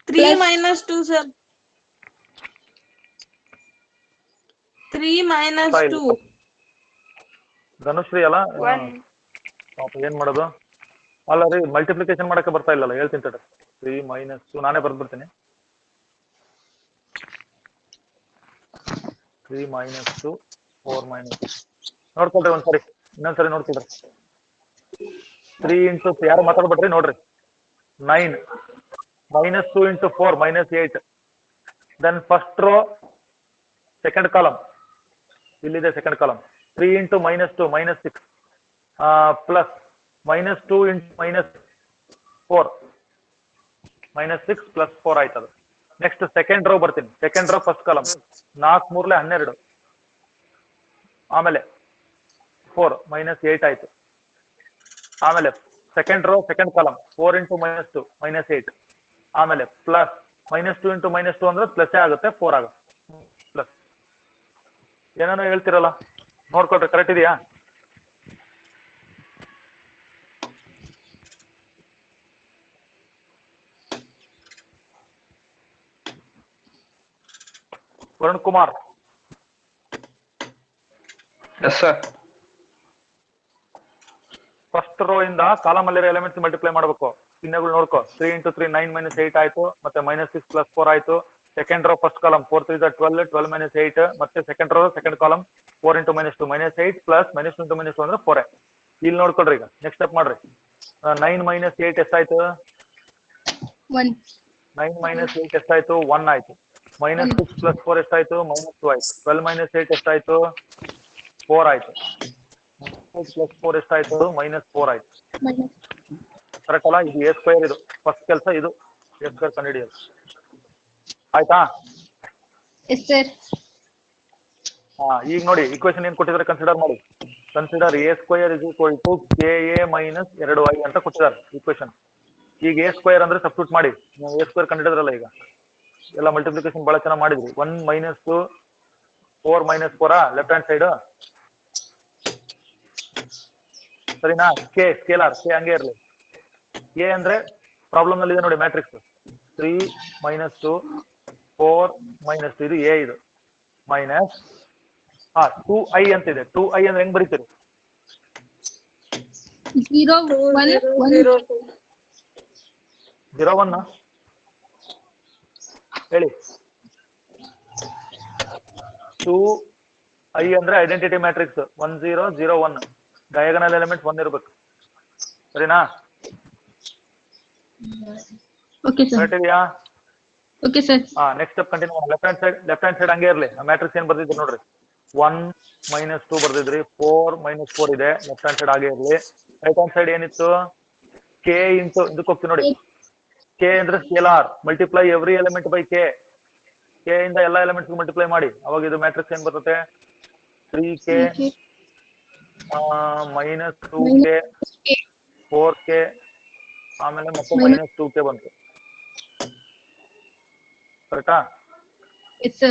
3 minus 2 sir. 3 minus 2. Dhanushree ಅಲ್ಲ? ಪಾಪ ಏನ್ ಮಾಡೋದು? ಅಲ್ಲ ರೀ, ಮಲ್ಟಿಪ್ಲಿಕೇಶನ್ ಮಾಡಕ್ಕೆ ಬರ್ತಾ ಇಲ್ಲಲ್ಲ. ಹೇಳ್ತೀನಿ ತಡ್ರಿ. 3 minus 2 ನಾನೇ ಬರ್ದ್ಬಿಡ್ತೀನಿ. 3 minus 2 4 minus 6 ನೋಡ್ಕೊಳ್ರಿ ಒಂದ್ಸರಿ ಇನ್ನೊಂದ್ಸರಿ ನೋಡ್ಕೊಳ್ರಿ 3 into 3 ಯಾರು ಮಾತಾಡ್ಬಿಟ್ರಿ ನೋಡ್ರಿ 9 minus 2 into 4 minus 8 then first row second column ಇಲ್ಲಿದೆ second column 3 into minus 2 minus 6 plus minus 2 into minus 4 minus 6 plus 4 ಆಯ್ತದ ನೆಕ್ಸ್ಟ್ ಸೆಕೆಂಡ್ ರೋ ಬರ್ತೀನಿ ಸೆಕೆಂಡ್ ರೋ ಫಸ್ಟ್ ಕಾಲಮ್ 4 3 12 ಆಮೇಲೆ 4 minus 8 ಆಯ್ತು ಆಮೇಲೆ second row second column 4 into minus 2 minus 8 ಆಮೇಲೆ plus minus 2 into minus 2 ಅಂದ್ರೆ plus ಆಗುತ್ತೆ 4 ಆಗುತ್ತೆ plus ಏನೇನೋ ಹೇಳ್ತಿರಲ್ಲ ನೋಡ್ಕೊಳ್ರಿ ಕರೆಕ್ಟ್ ಇದೆಯಾ ವರುಣ್ Kumar Yes, sir. First row ಇಂದ ಕಾಲಮ್ ಅಲ್ಲಿರೋ ಎಲಿಮೆಂಟ್ಸ್ ಮಲ್ಟಿಪ್ಲೈ ಮಾಡಬೇಕು ಚಿಹ್ನೆಗಳು ನೋಡ್ಕೋ 3 into 3 9 minus 8 ಆಯ್ತು ಮತ್ತೆ minus 6 plus 4 ಆಯ್ತು second row first column 4 3 12 12 minus 8 ಮತ್ತೆ second row second column 4 into minus 2 minus 8 plus minus 2 into minus 2 ಅಂದ್ರೆ 4 ಇಲ್ಲಿ ನೋಡ್ಕೊಳ್ರಿ ಈಗ ನೆಕ್ಸ್ಟ್ ಸ್ಟೆಪ್ ಮಾಡ್ರಿ 9 minus 8 ಎಷ್ಟಾಯ್ತು 1. 9 minus 8 ಎಷ್ಟಾಯ್ತು 1 ಆಯ್ತು minus 6 plus 4 ಎಷ್ಟಾಯ್ತು minus 2 ಆಯ್ತು 12 minus 8 ಎಷ್ಟಾಯ್ತು 4 ಆಯ್ತು 6 plus 4 ಎಷ್ಟಾಯ್ತು minus 4 ಆಯ್ತು Minus. ಕರೆಕ್ಟ್ ಅಲ್ಲ ಇದು ಎ ಸ್ಕ್ವೇರ್ ಇದು ಫಸ್ಟ್ ಕೆಲಸ ಇದು ಎ ಸ್ಕ್ವೇರ್ ಕಂಡುಹಿಡಿಯೋದು ಆಯ್ತಾ Yes, sir. ಈಗ ನೋಡಿ ಈಕ್ವೇಶನ್ ಏನ್ ಕೊಟ್ಟಿದ್ದಾರೆ ಕನ್ಸಿಡರ್ ಮಾಡಿ consider A square is equal to K A minus 2i ಅಂತ ಕೊಟ್ಟಿದ್ದಾರೆ ಈಕ್ವೇಶನ್ ಈಗ ಎ ಸ್ಕ್ವೇರ್ ಅಂದ್ರೆ ಸಬ್ಸ್ಟಿಟ್ಯೂಟ್ ಮಾಡಿ ನೀವು ಎ ಸ್ಕ್ವೇರ್ ಕಂಡುಹಿಡಿದ್ರಲ್ಲ ಈಗ ಎಲ್ಲ ಮಲ್ಟಿಪ್ಲಿಕೇಶನ್ ಬಹಳ ಚೆನ್ನಾಗಿ ಮಾಡಿದ್ರಿ 1 minus 2 4 minus 4 left hand side ಸರಿನಾ ಕೆ ಸ್ಕೇಲಾರ್ ಕೆ ಹಂಗೆ ಇರಲಿ ಎ ಅಂದ್ರೆ ಪ್ರಾಬ್ಲಮ್ ನಲ್ಲಿ ಇದೆ ನೋಡಿ ಮ್ಯಾಟ್ರಿಕ್ಸ್ 3 minus 2 4 minus 2 ಇದು ಎ ಇದು ಮೈನಸ್ 2i ಅಂತಿದೆ 2i ಅಂದ್ರೆ ಹೆಂಗ್ ಬರೀತೀರಿ 0 1 1. 0 1 ಹೇಳಿ 2i ಅಂದ್ರೆ ಐಡೆಂಟಿಟಿ ಮ್ಯಾಟ್ರಿಕ್ಸ್ 1 0 0 1 ಡಯಾಗನಲ್ ಎಲಿಮೆಂಟ್ 1 ಇರಬೇಕು ಸರಿನಾ Okay, sir. ಕರೆಕ್ಟ್ ಇದೆಯಾ Okay, sir. Next step continue left hand side ಹಂಗೆ ಇರಲಿ ಮ್ಯಾಟ್ರಿಕ್ಸ್ ಏನ್ ಬರ್ದಿದ್ರಿ ನೋಡ್ರಿ 1 minus 2 ಬರ್ದಿದ್ರಿ 4 minus 4 ಇದೆ ಲೆಫ್ಟ್ ಹ್ಯಾಂಡ್ ಸೈಡ್ ಹಾಗೆ ಇರಲಿ ರೈಟ್ ಹ್ಯಾಂಡ್ ಸೈಡ್ ಏನಿತ್ತು ಕೆ ಇಂಟು ಇದಕ್ಕೆ ಹೋಗ್ತೀವಿ ನೋಡಿ ಕೆ ಅಂದ್ರೆ scalar multiply every element by K K ಇಂದ ಎಲ್ಲ ಎಲಿಮೆಂಟ್ಸ್ ಮಲ್ಟಿಪ್ಲೈ ಮಾಡಿ ಅವಾಗ ಇದು ಮ್ಯಾಟ್ರಿಕ್ಸ್ ಏನ್ ಬರುತ್ತೆ 3k minus 2k 4k ಆಮೇಲೆ ಮತ್ತೆ minus 2k ಬಂತು ಕರೆಕ್ಟಾ Yes, sir.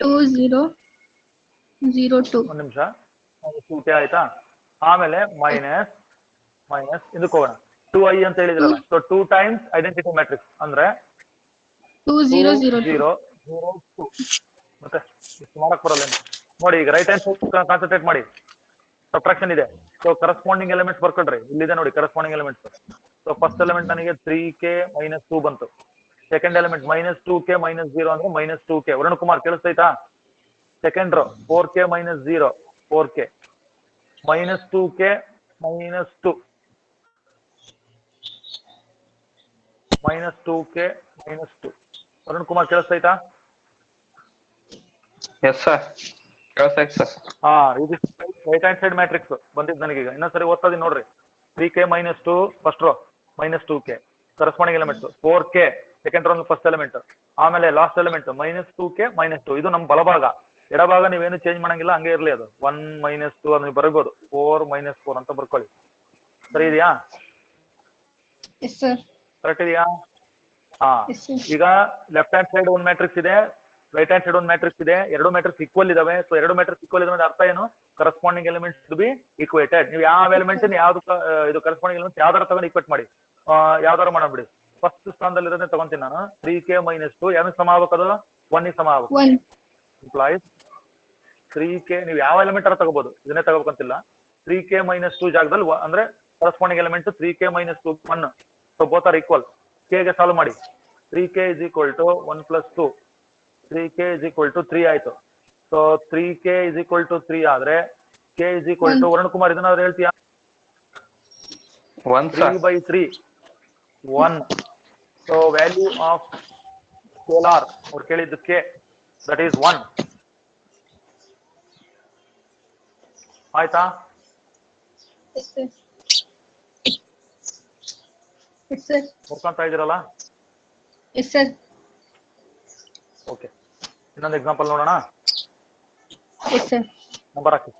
2 0 0 2. ಒಂದ್ ನಿಮಿಷ 2k ಆಯ್ತಾ ಆಮೇಲೆ ಮೈನಸ್ ಇದಕ್ಕೆ ಹೋಗೋಣ 2i ಅಂತ ಹೇಳಿದ್ರಲ್ಲ ಸೊ 2 times ಐಡೆಂಟಿಟಿ ಮ್ಯಾಟ್ರಿಕ್ಸ್ ಅಂದ್ರೆ 2 0 0 2. 0 0 2 ಮತ್ತೆ ಇಷ್ಟು ಮಾಡಕ್ ಬರಲ್ಲ ನೋಡಿ ಈಗ ರೈಟ್ ಹ್ಯಾಂಡ್ ಸೈಡ್ ಕಾನ್ಸಂಟ್ರೇಟ್ ಮಾಡಿ ಸಬ್ಟ್ರಾಕ್ಷನ್ ಇದೆ ಸೊ ಕರೆಸ್ಪಾಂಡಿಂಗ್ ಎಲಿಮೆಂಟ್ಸ್ ಬರ್ಕೊಳ್ರಿ ಇಲ್ಲಿದೆ ನೋಡಿ corresponding elements so first element ನನಗೆ 3k minus 2 ಬಂತು second element minus 2k minus 0 ಅಂದ್ರೆ minus 2k ವರುಣ್ ಕುಮಾರ್ ಕೇಳಿಸ್ತೈತಾ second row 4k minus 0 4k minus 2k minus 2 minus 2k minus 2 Varun Kumar ಕೇಳಿಸ್ತೈತಾ Yes, sir. Yes, sir. ಇದು right hand side matrix ಬಂದಿದ್ದು ನನಗೀಗ ಇನ್ನೊಂದ್ಸರಿ ಓದ್ತಾ ಇದೀನಿ ನೋಡ್ರಿ 3k minus 2 first row minus 2k corresponding element 4k second row first element ಆಮೇಲೆ last element minus 2k minus 2 ಇದು ನಮ್ಮ ಬಲಭಾಗ ಎಡಭಾಗ ನೀವೇನು ಚೇಂಜ್ ಮಾಡಂಗಿಲ್ಲ ಹಂಗೆ ಇರ್ಲಿ ಅದು 1 minus 2 ಅದು ನೀವು ಬರೀಬಹುದು 4 minus 4 ಅಂತ ಬರ್ಕೊಳ್ಳಿ ಸರಿ ಇದೆಯಾ Yes, sir. ಕರೆಕ್ಟ್ ಇದೆಯಾ Yes, sir. ಈಗ ಲೆಫ್ಟ್ ಹ್ಯಾಂಡ್ ಸೈಡ್ ಒಂದು ಮ್ಯಾಟ್ರಿಕ್ಸ್ ಇದೆ ರೈಟ್ ಹ್ಯಾಂಡ್ ಸೈಡ್ ಒಂದು ಮ್ಯಾಟ್ರಿಕ್ಸ್ ಇದೆ ಎರಡು ಮ್ಯಾಟ್ರಿಕ್ಸ್ ಈಕ್ವಲ್ ಇದಾವೆ ಸೊ ಎರಡು ಮ್ಯಾಟ್ರಿಕ್ಸ್ ಈಕ್ವಲ್ ಇದಾವೆ ಅರ್ಥ ಏನು corresponding elements to be equated ನೀವು ಯಾವ ಎಲಿಮೆಂಟ್ ಯಾವ್ದು ಇದು ಕರೆಸ್ಪಾಂಡಿಂಗ್ ಎಲಿಮೆಂಟ್ ಯಾವ್ದಾರ ತಗೊಂಡು ಈಕ್ವೇಟ್ ಮಾಡಿ ಯಾವ್ದಾರ ಮಾಡಬಿಡಿ ಫಸ್ಟ್ ಸ್ಥಾನದಲ್ಲಿ ಇರೋದನ್ನ ತಗೊಂತೀನಿ ನಾನು 3k minus 2 ಯಾವ್ದು ಸಮ ಆಗ್ಬೇಕದು 1 ಸಮ ಆಗ್ಬೇಕು 1. ಇಂಪ್ಲಾಯ್ಸ್ 3k ನೀವು ಯಾವ ಎಲಿಮೆಂಟ್ ಅರ ತಗೋಬಹುದು ಇದನ್ನೇ ತಗೋಬೇಕಂತಿಲ್ಲ 3k minus 2 ಜಾಗದಲ್ಲಿ ಅಂದ್ರೆ corresponding element 3k minus 2 1 so both are equal k ಗೆ ಸಾಲ್ವ್ ಮಾಡಿ 3k is equal to 1 plus 2 3k is equal to 3 ಆಯ್ತು. So 3k is equal to 3 ಆದ್ರೆ k is equal to Varun Kumar ಇದನ್ನ ಹೇಳ್ತೀಯಾ? 1 sir. 3/3 1. So value of scalar ಅವ್ರು ಕೇಳಿದ್ದು k, that is 1. ಆಯ್ತಾ? Yes, sir. Yes, sir. ನೋಡ್ಕೊಂತ ಇದ್ದೀರಲ್ಲ? Yes, sir. ಓಕೆ, ಇನ್ನೊಂದು ಎಕ್ಸಾಂಪಲ್ ನೋಡೋಣ. Yes, sir. ನಂಬರ್ ಹಾಕಿ.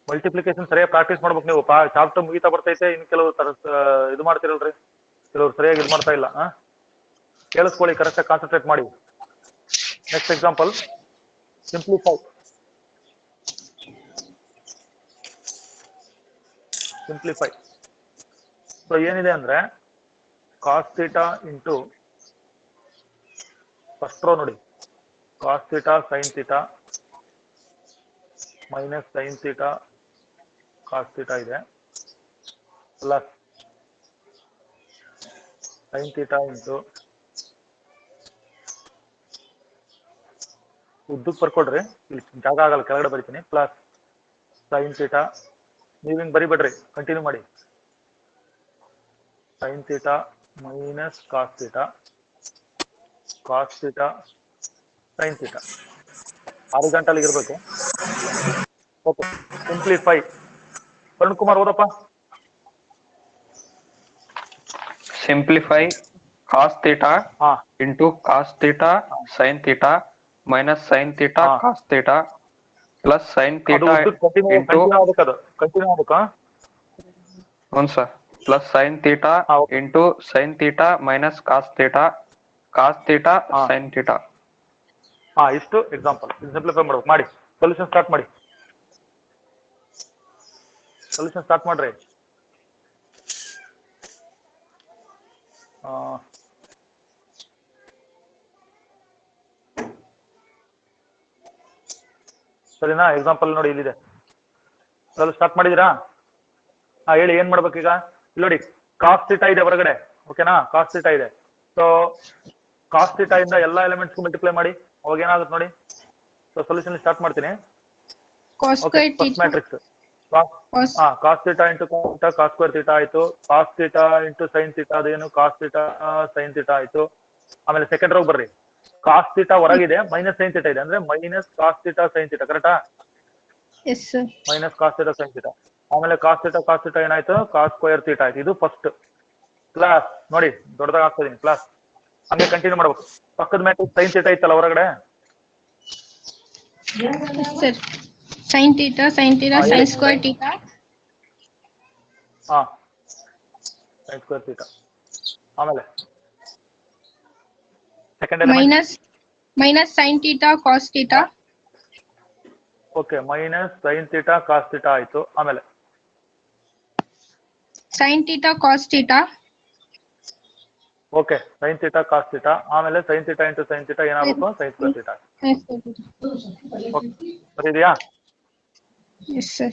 ಮಲ್ಟಿಪ್ಲಿಕೇಶನ್ ಸರಿಯಾಗಿ ಪ್ರಾಕ್ಟೀಸ್ ಮಾಡ್ಬೇಕು ನೀವು. ಚಾಪ್ಟರ್ ಮುಗಿತಾ ಬರ್ತೈತೆ, ಇನ್ನು ಕೆಲವು ಇದು ಮಾಡ್ತಿರಲ್ರಿ, ಕೆಲವ್ರು ಸರಿಯಾಗಿ ಇದು ಮಾಡ್ತಾ ಇಲ್ಲ. ಕೇಳಿಸ್ಕೊಳ್ಳಿ, ಕರೆಕ್ಟಾಗಿ ಕಾನ್ಸಂಟ್ರೇಟ್ ಮಾಡಿ. Next example, simplify. ಸೊ ಏನಿದೆ ಅಂದ್ರೆ cos theta into first row ನೋಡಿ, cos theta sine theta minus sine theta cos theta ಇದೆ, ಪ್ಲಸ್ ಸೈನ್ ಥೀಟಾ ಇಂಟು ಉದ್ದಕ್ಕೆ ಬರ್ಕೊಡ್ರಿ, ಇಲ್ಲಿ ಜಾಗ ಆಗಲ್ಲ, ಕೆಳಗಡೆ ಬರಿತೀನಿ, ಪ್ಲಸ್ ಸೈನ್ ಥೀಟಾ. ನೀವು ಹಿಂಗೆ ಬರಿಬೇಡ್ರಿ, ಕಂಟಿನ್ಯೂ ಮಾಡಿ. Sine theta minus cos theta sine theta horizontal ಇರಬೇಕು. Okay, simplify. ವರುಣ್ ಕುಮಾರ್ ಓದಪ್ಪ. Simplify cos theta into cos theta sin theta minus sin theta cos theta plus sin theta into continue ಆಗ್ಬೇಕಾ? one sir plus sin theta into sin theta minus cos theta sin theta. ಇಷ್ಟು example. Simplify ಮಾಡ್ಬೇಕು. ಮಾಡಿ, solution start ಮಾಡಿ. ಮಾಡ್ರಿ. ಸರಿನಾ? Example ನೋಡಿ, ಇಲ್ಲಿದೆ. Start ಮಾಡಿದೀರಾ? ಹೇಳಿ, ಏನ್ ಮಾಡ್ಬೇಕೀಗ? ಇಲ್ಲಿ ನೋಡಿ, ಕಾಸ್ ಥೀಟಾ ಇದೆ ಹೊರಗಡೆ. ಓಕೆನಾ? ಕಾಸ್ ಥೀಟಾ ಇದೆ. ಸೊ ಕಾಸ್ ಥೀಟಾ ಇಂದ ಎಲ್ಲಾ ಎಲಿಮೆಂಟ್ಸ್ ಮಲ್ಟಿಪ್ಲೈ ಮಾಡಿ, ಅವಾಗ ಏನಾಗುತ್ತೆ ನೋಡಿ. ಸೊ ಸೊಲ್ಯೂಷನ್ ಸ್ಟಾರ್ಟ್ ಮಾಡ್ತೀನಿ. Cos square first theta. Matrix cos theta into cos square theta ಆಯ್ತು. Cos theta into sine theta ಅದೇನು ಕಾಸ್ ಥೀಟಾ ಸೈನ್ ಥೀಟಾ ಆಯ್ತು. ಆಮೇಲೆ ಸೆಕೆಂಡ್ ರೋಗ್ ಬರ್ರಿ. ಕಾಸ್ ಥೀಟಾ ಹೊರಗಿದೆ, ಮೈನಸ್ ಸೈನ್ ಥೀಟಾ ಇದೆ, ಅಂದ್ರೆ minus cos theta sine theta. ಕರೆಕ್ಟಾ? Yes, sir. Minus cos theta sine theta. ಆಮೇಲೆ ಕಾಸ್ ಥೀಟಾ ಏನಾಯ್ತು? ಕಾಸ್ ಸ್ಕ್ವೇರ್ ಥೀಟಾ ಆಯ್ತು. ಇದು ಫಸ್ಟ್. ಪ್ಲಸ್ ನೋಡಿ, ದೊಡ್ಡದಾಗ ಆಗ್ತಾ ಇದೀನಿ, ಪ್ಲಸ್. ಹಂಗೆ ಕಂಟಿನ್ಯೂ ಮಾಡ್ಬೇಕು. ಪಕ್ಕದ ಮ್ಯಾಟ್ರಿಕ್ಸ್ ಸೈನ್ ಥೀಟಾ ಇತ್ತಲ್ಲ ಹೊರಗಡೆ. Yes, sir. Sin theta, sin square theta. Sine square theta. ಆಮೇಲೆ second minus sin theta cos theta. Okay, minus sine theta cos theta ಆಯ್ತು. ಆಮೇಲೆ sin theta cos theta. Okay, sine theta cos theta. ಆಮೇಲೆ sine theta into sine theta ಏನಾಗಬೇಕು? Sine square theta. ಸರಿದೆಯಾ? Yes, sir.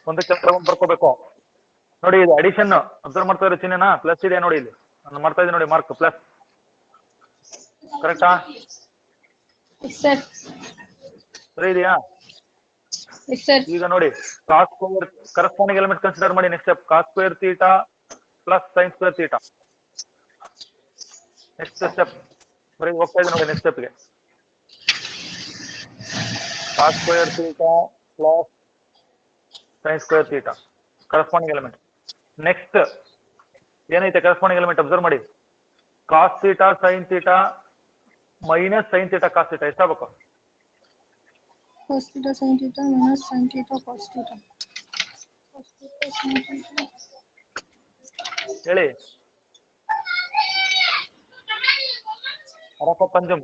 ಒಂದಕ್ಕೆ ಒಂದು ಬರ್ಕೋಬೇಕು ನೋಡಿ. ಇದು addition observe ಮಾಡ್ತಾ ಇರೋ ಚಿಹ್ನೆನಾ? ಪ್ಲಸ್ ಇದೆ ನೋಡಿ, ಇಲ್ಲಿ ನಾನು ಮಾಡ್ತಾ ಇದ್ದೀನಿ ನೋಡಿ, ಮಾರ್ಕ್ ಪ್ಲಸ್. ಕರೆಕ್ಟಾ? Yes, sir. ಸರಿ ಇದೆಯಾ? Yes, sir. ಈಗ ನೋಡಿ, cos square corresponding element consider ಮಾಡಿ. Next step cos square theta plus sine square theta. Next step ಬರೀ ಹೋಗ್ತಾ ಇದೆ ನೋಡಿ. ನೆಕ್ಸ್ಟ್ ಸ್ಟೆಪ್ಗೆ cos square theta plus sine square theta corresponding element. Next ಏನೈತೆ ಕರೆಸ್ಪಾಂಡಿಂಗ್ ಎಲಿಮೆಂಟ್? ಅಬ್ಸರ್ವ್ ಮಾಡಿ. Cos theta sine theta minus sine theta cos theta ಎಷ್ಟಾಗಬೇಕು? Cos theta sin theta minus sin theta cos theta. Cos theta sin theta. ಹೇಳಿ. ಅರಪ್ಪ ಪಂಜಮ್.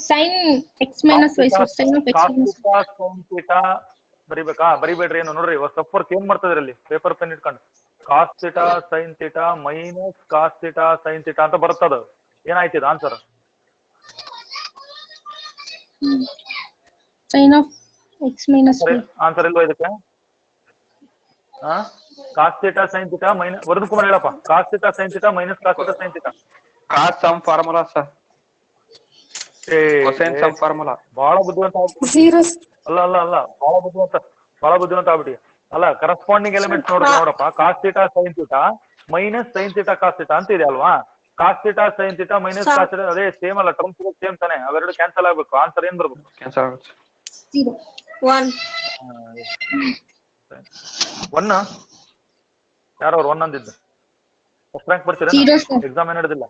Sin x minus y, so sin of x minus y. Sine theta ಬರಿಬೇಕಾ? ಬರಿಬೇಡ್ರಿ, ಏನು ನೋಡ್ರಿ, ಸಬ್ work ಏನ್ ಮಾಡ್ತದ್ರಿ ಅಲ್ಲಿ, paper pen ಇಟ್ಕೊಂಡು. Cos theta sine theta minus cos theta sine theta ಅಂತ ಬರುತ್ತದ. ಏನಾಯ್ತಿದ answer? Sin of x minus y. Answer ಇಲ್ವಾ ಇದಕ್ಕೆ? Cos theta sine theta minus, Varun Kumar ಹೇಳಪ್ಪ. Cos theta sine theta minus cos theta sine theta cos sum formula sir, cosine sum formula. ಬಹಳ ಬುದ್ಧಿವಂತ ಬಹಳ ಬುದ್ಧಿವಂತ ಆಗ್ಬಿಡಿ. ಅಲ್ಲ, ಕರೆಸ್ಪಾಂಡಿಂಗ್ ಎಲಿಮೆಂಟ್ಸ್ ನೋಡಪ್ಪ, cos theta sine theta minus sine theta cos theta ಅಂತ ಇದೆ ಅಲ್ವಾ? ಕಾಸ್ theta sine theta minus cos theta ಅದೇ ಸೇಮ್ ಅಲ್ಲ, ಟರ್ಮ್ಸ್ ಸೇಮ್ ತಾನೆ, ಅವೆರಡು ಕ್ಯಾನ್ಸಲ್ ಆಗ್ಬೇಕು. ಆನ್ಸರ್ ಏನ್ ಬರ್ಬೇಕು? ಕ್ಯಾನ್ಸಲ್ ಆಗುತ್ತೆ. 1. ಒನ್ ಯಾರು ಅವ್ರು ಒನ್ ಅಂದಿದ್ದು? ಫಸ್ಟ್ ರ್ಯಾಂಕ್ ಬರ್ತೀರಾ? ಎಕ್ಸಾಮ್ ಏನ್ ನಡೆದಿಲ್ಲ?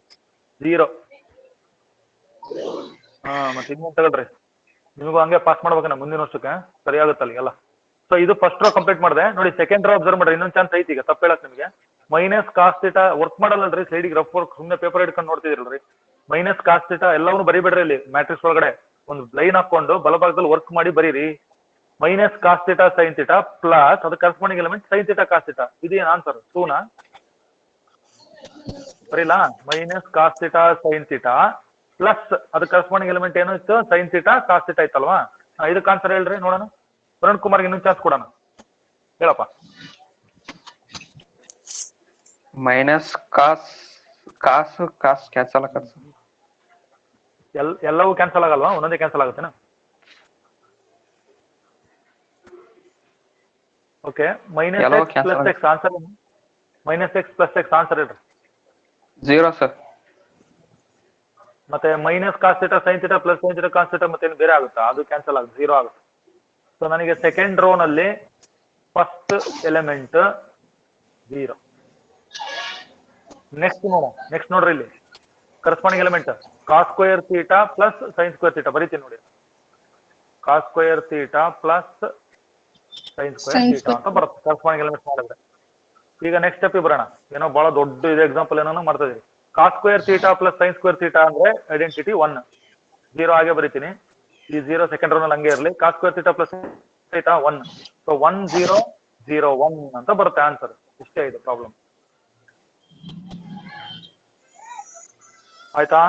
0. ಮತ್ತೆ ಇನ್ನೊಂದು ತಗೊಳ್ರಿ, ನಿಮಗೂ ಹಂಗೆ ಪಾಸ್ ಮಾಡ್ಬೇಕನ್ನ ಮುಂದಿನ ವರ್ಷಕ್ಕೆ, ಸರಿ ಆಗುತ್ತಲ್ಲ ಎಲ್ಲ. ಸೊ ಇದು ಫಸ್ಟ್ ರೋ ಕಂಪ್ಲೀಟ್ ಮಾಡಿದೆ ನೋಡಿ. ಸೆಕೆಂಡ್ ರೋ ಅಬ್ಸರ್ವ್ ಮಾಡ್ರಿ, ಇನ್ನೊಂದು ಚಾನ್ಸ್ ಐತಿ ಈಗ. ತಪ್ಪು ಹೇಳಕ್ ನಿಮಗೆ. ಮೈನಸ್ ಕಾಸ್ ಥೀಟಾ ವರ್ಕ್ ಮಾಡಲ್ಲಲ್ರಿ, ಸೈಡಿಗೆ ರಫ್ ವರ್ಕ್ ಸುಮ್ಮನೆ ಪೇಪರ್ ಹಿಡ್ಕೊಂಡು ನೋಡ್ತಿದಿರಲ್ರಿ. ಮೈನಸ್ ಕಾಸ್ ಥೀಟಾ ಎಲ್ಲವನ್ನೂ ಬರಿಬೇಡ್ರಿ. ಇಲ್ಲಿ ಮ್ಯಾಟ್ರಿಕ್ಸ್ ಒಳಗಡೆ ಒಂದು ಲೈನ್ ಹಾಕೊಂಡು ಬಲಭಾಗದಲ್ಲಿ ವರ್ಕ್ ಮಾಡಿ ಬರೀರಿ. Minus cos theta sine theta plus ಅದು corresponding element sine theta cos theta. ಇದೇನು ಆನ್ಸರ್? ಟೂನಾ? ಬರೀಲಾ? Minus cos theta sine theta plus ಅದು ಕರೆಸ್ಪಾಂಡಿಂಗ್ ಎಲಿಮೆಂಟ್ ಏನು ಇತ್ತು? ಸೈನ್ ಥೀಟಾ ಕಾಸ್ ಥೀಟಾ ಇತ್ತಲ್ವಾ? ಇದಕ್ಕೆ ಆನ್ಸರ್ ಹೇಳ್ರಿ ನೋಡೋಣ. ವರುಣ್ ಕುಮಾರ್ಗೆ ಇನ್ನೊಂದು ಚಾನ್ಸ್ ಕೊಡೋಣ, ಹೇಳಪ್ಪ. ಮೈನಸ್ ಕಾಸ್ ಕ್ಯಾನ್ಸಲ್ ಆಗತ್ತೆ. ಎಲ್ಲವೂ ಕ್ಯಾನ್ಸಲ್ ಆಗಲ್ವಾ? ಒಂದೊಂದೇ ಕ್ಯಾನ್ಸಲ್ ಆಗುತ್ತೇನಾ? Okay, minus x plus x answer ಏನು? Minus x plus x answer ಹೇಳ್ರಿ. 0 ಸರ್. ಮತ್ತೆ minus cos theta sine theta plus sine theta cos theta ಮತ್ತೆ ಬೇರೆ ಆಗುತ್ತಾ? ಅದು ಕ್ಯಾನ್ಸಲ್ ಆಗುತ್ತೆ, 0 ಆಗುತ್ತೆ. ಸೊ ನನಗೆ ಸೆಕೆಂಡ್ ರೋ ನಲ್ಲಿ ಫಸ್ಟ್ ಎಲಿಮೆಂಟ್ 0. ನೆಕ್ಸ್ಟ್ ನೋಡ್ರಿ, ಇಲ್ಲಿ corresponding element cos square theta plus sine square theta ಬರೀತೀನಿ ನೋಡಿ. Cos square theta plus sine square theta ಅಂತ ಬರುತ್ತೆ ಕರೆಸ್ಪಾಂಡಿಂಗ್ ಎಲಿಮೆಂಟ್ ಮಾಡಿದ್ರೆ. ಈಗ ನೆಕ್ಸ್ಟ್ ಸ್ಟೆಪ್ ಬರೋಣ. ಏನೋ ಬಹಳ ದೊಡ್ಡ ಇದೆ ಎಕ್ಸಾಂಪಲ್ ಏನೋ ಮಾಡ್ತಾ ಇದೀವಿ. Cos square theta plus sine square theta ಅಂದ್ರೆ ಐಡೆಂಟಿಟಿ 1. 0 ಹಾಗೆ ಬರೀತೀನಿ. ಈ 0 ಸೆಕೆಂಡ್ ರೋ ನಲ್ಲಿ ಹಂಗೆ ಇರಲಿ. Cos square theta plus theta 1. So 1 0 0 1 ಅಂತ ಬರುತ್ತೆ ಆನ್ಸರ್. ಇಷ್ಟೇ ಇದೆ ಪ್ರಾಬ್ಲಮ್. ಆಯ್ತಾ?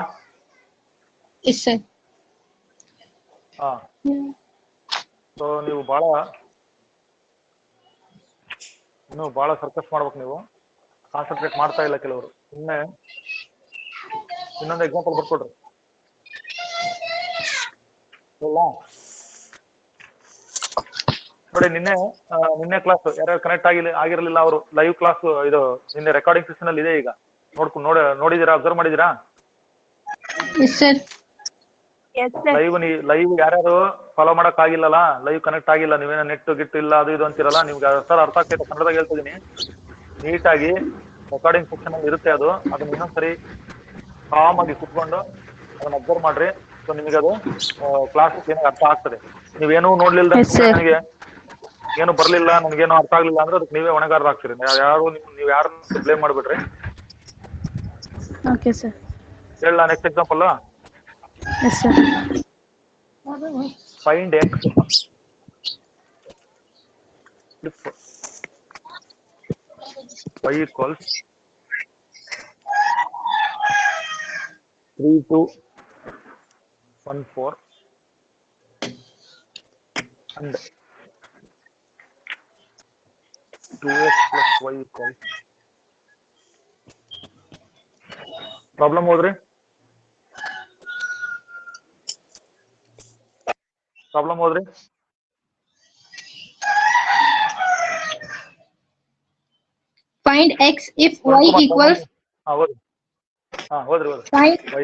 ಹಾ. ಸೊ ನೀವು ಇನ್ನು ಬಹಳ ಸರ್ಕಸ್ ಮಾಡ್ಬೇಕು. ನೀವು ಕಾನ್ಸಂಟ್ರೇಟ್ ಮಾಡ್ತಾ ಇಲ್ಲ ಕೆಲವರು. ಸುಮ್ಮನೆ ಇನ್ನೊಂದು ಎಕ್ಸಾಂಪಲ್ ಬರ್ಕೊಡ್ರಿ. ನೋಡಿ, ನಿನ್ನೆ ಕ್ಲಾಸ್ ಯಾರ್ಯಾರು ಕನೆಕ್ಟ್ ಆಗಿರಲಿಲ್ಲ ಅವರು ಲೈವ್ ಕ್ಲಾಸ್ ಇದು ನಿನ್ನೆ ರೆಕಾರ್ಡಿಂಗ್ ಸೆಷನ್ ಅಲ್ಲಿ ಇದೆ. ಈಗ ನೋಡಿದೀರಾ? ಅಬ್ಸರ್ವ್ ಮಾಡಿದೀರಾ? ಲೈವ್ ಯಾರ್ಯಾರು ಫಾಲೋ ಮಾಡಕ್ ಆಗಿಲ್ಲಲ್ಲ, ಲೈವ್ ಕನೆಕ್ಟ್ ಆಗಿಲ್ಲ, ನೀವೇನೋ ನೆಟ್ ಗಿಟ್ ಇಲ್ಲ ಅದು ಇದು ಅಂತಿರಲ್ಲ, ನಿಮ್ಗೆ ಸರ್ ಅರ್ಥ ಆಗ್ತೈತೆ ಕನ್ನಡದಾಗ ಹೇಳ್ತಿದೀನಿ. ನೀಟಾಗಿ ರೆಕಾರ್ಡಿಂಗ್ ಸೆಕ್ಷನ್ ಅಲ್ಲಿ ಇರುತ್ತೆ ಅದು. ಅದನ್ನ ಇನ್ನೊಂದ್ಸರಿ ಕಾಮ್ ಆಗಿ ಕುತ್ಕೊಂಡು ಅದನ್ನ ಅಬ್ಸರ್ವ್ ಮಾಡ್ರಿ. ಸೊ ನಿಮಗೆ ಅದು ಕ್ಲಾಸ್ ಏನಾಗ ಅರ್ಥ ಆಗ್ತದೆ. ನೀವೇನು ನೋಡ್ಲಿಲ್ಲ, ನನಗೆ ಏನು ಬರ್ಲಿಲ್ಲ, ನನಗೇನು ಅರ್ಥ ಆಗ್ಲಿಲ್ಲ ಅಂದ್ರೆ ಅದಕ್ಕೆ ನೀವೇ ಹೊಣೆಗಾರರಾಗ್ತೀರಿ. ನೀವು ಯಾರನ್ನ ಬ್ಲೇಮ್ ಮಾಡ್ಬಿಡ್ರಿ. ಹೇಳ next example. Find X y equals 3 2 1 4 and 2x plus y equals. Problem ಓದ್ರಿ. Find x if y equals. Find y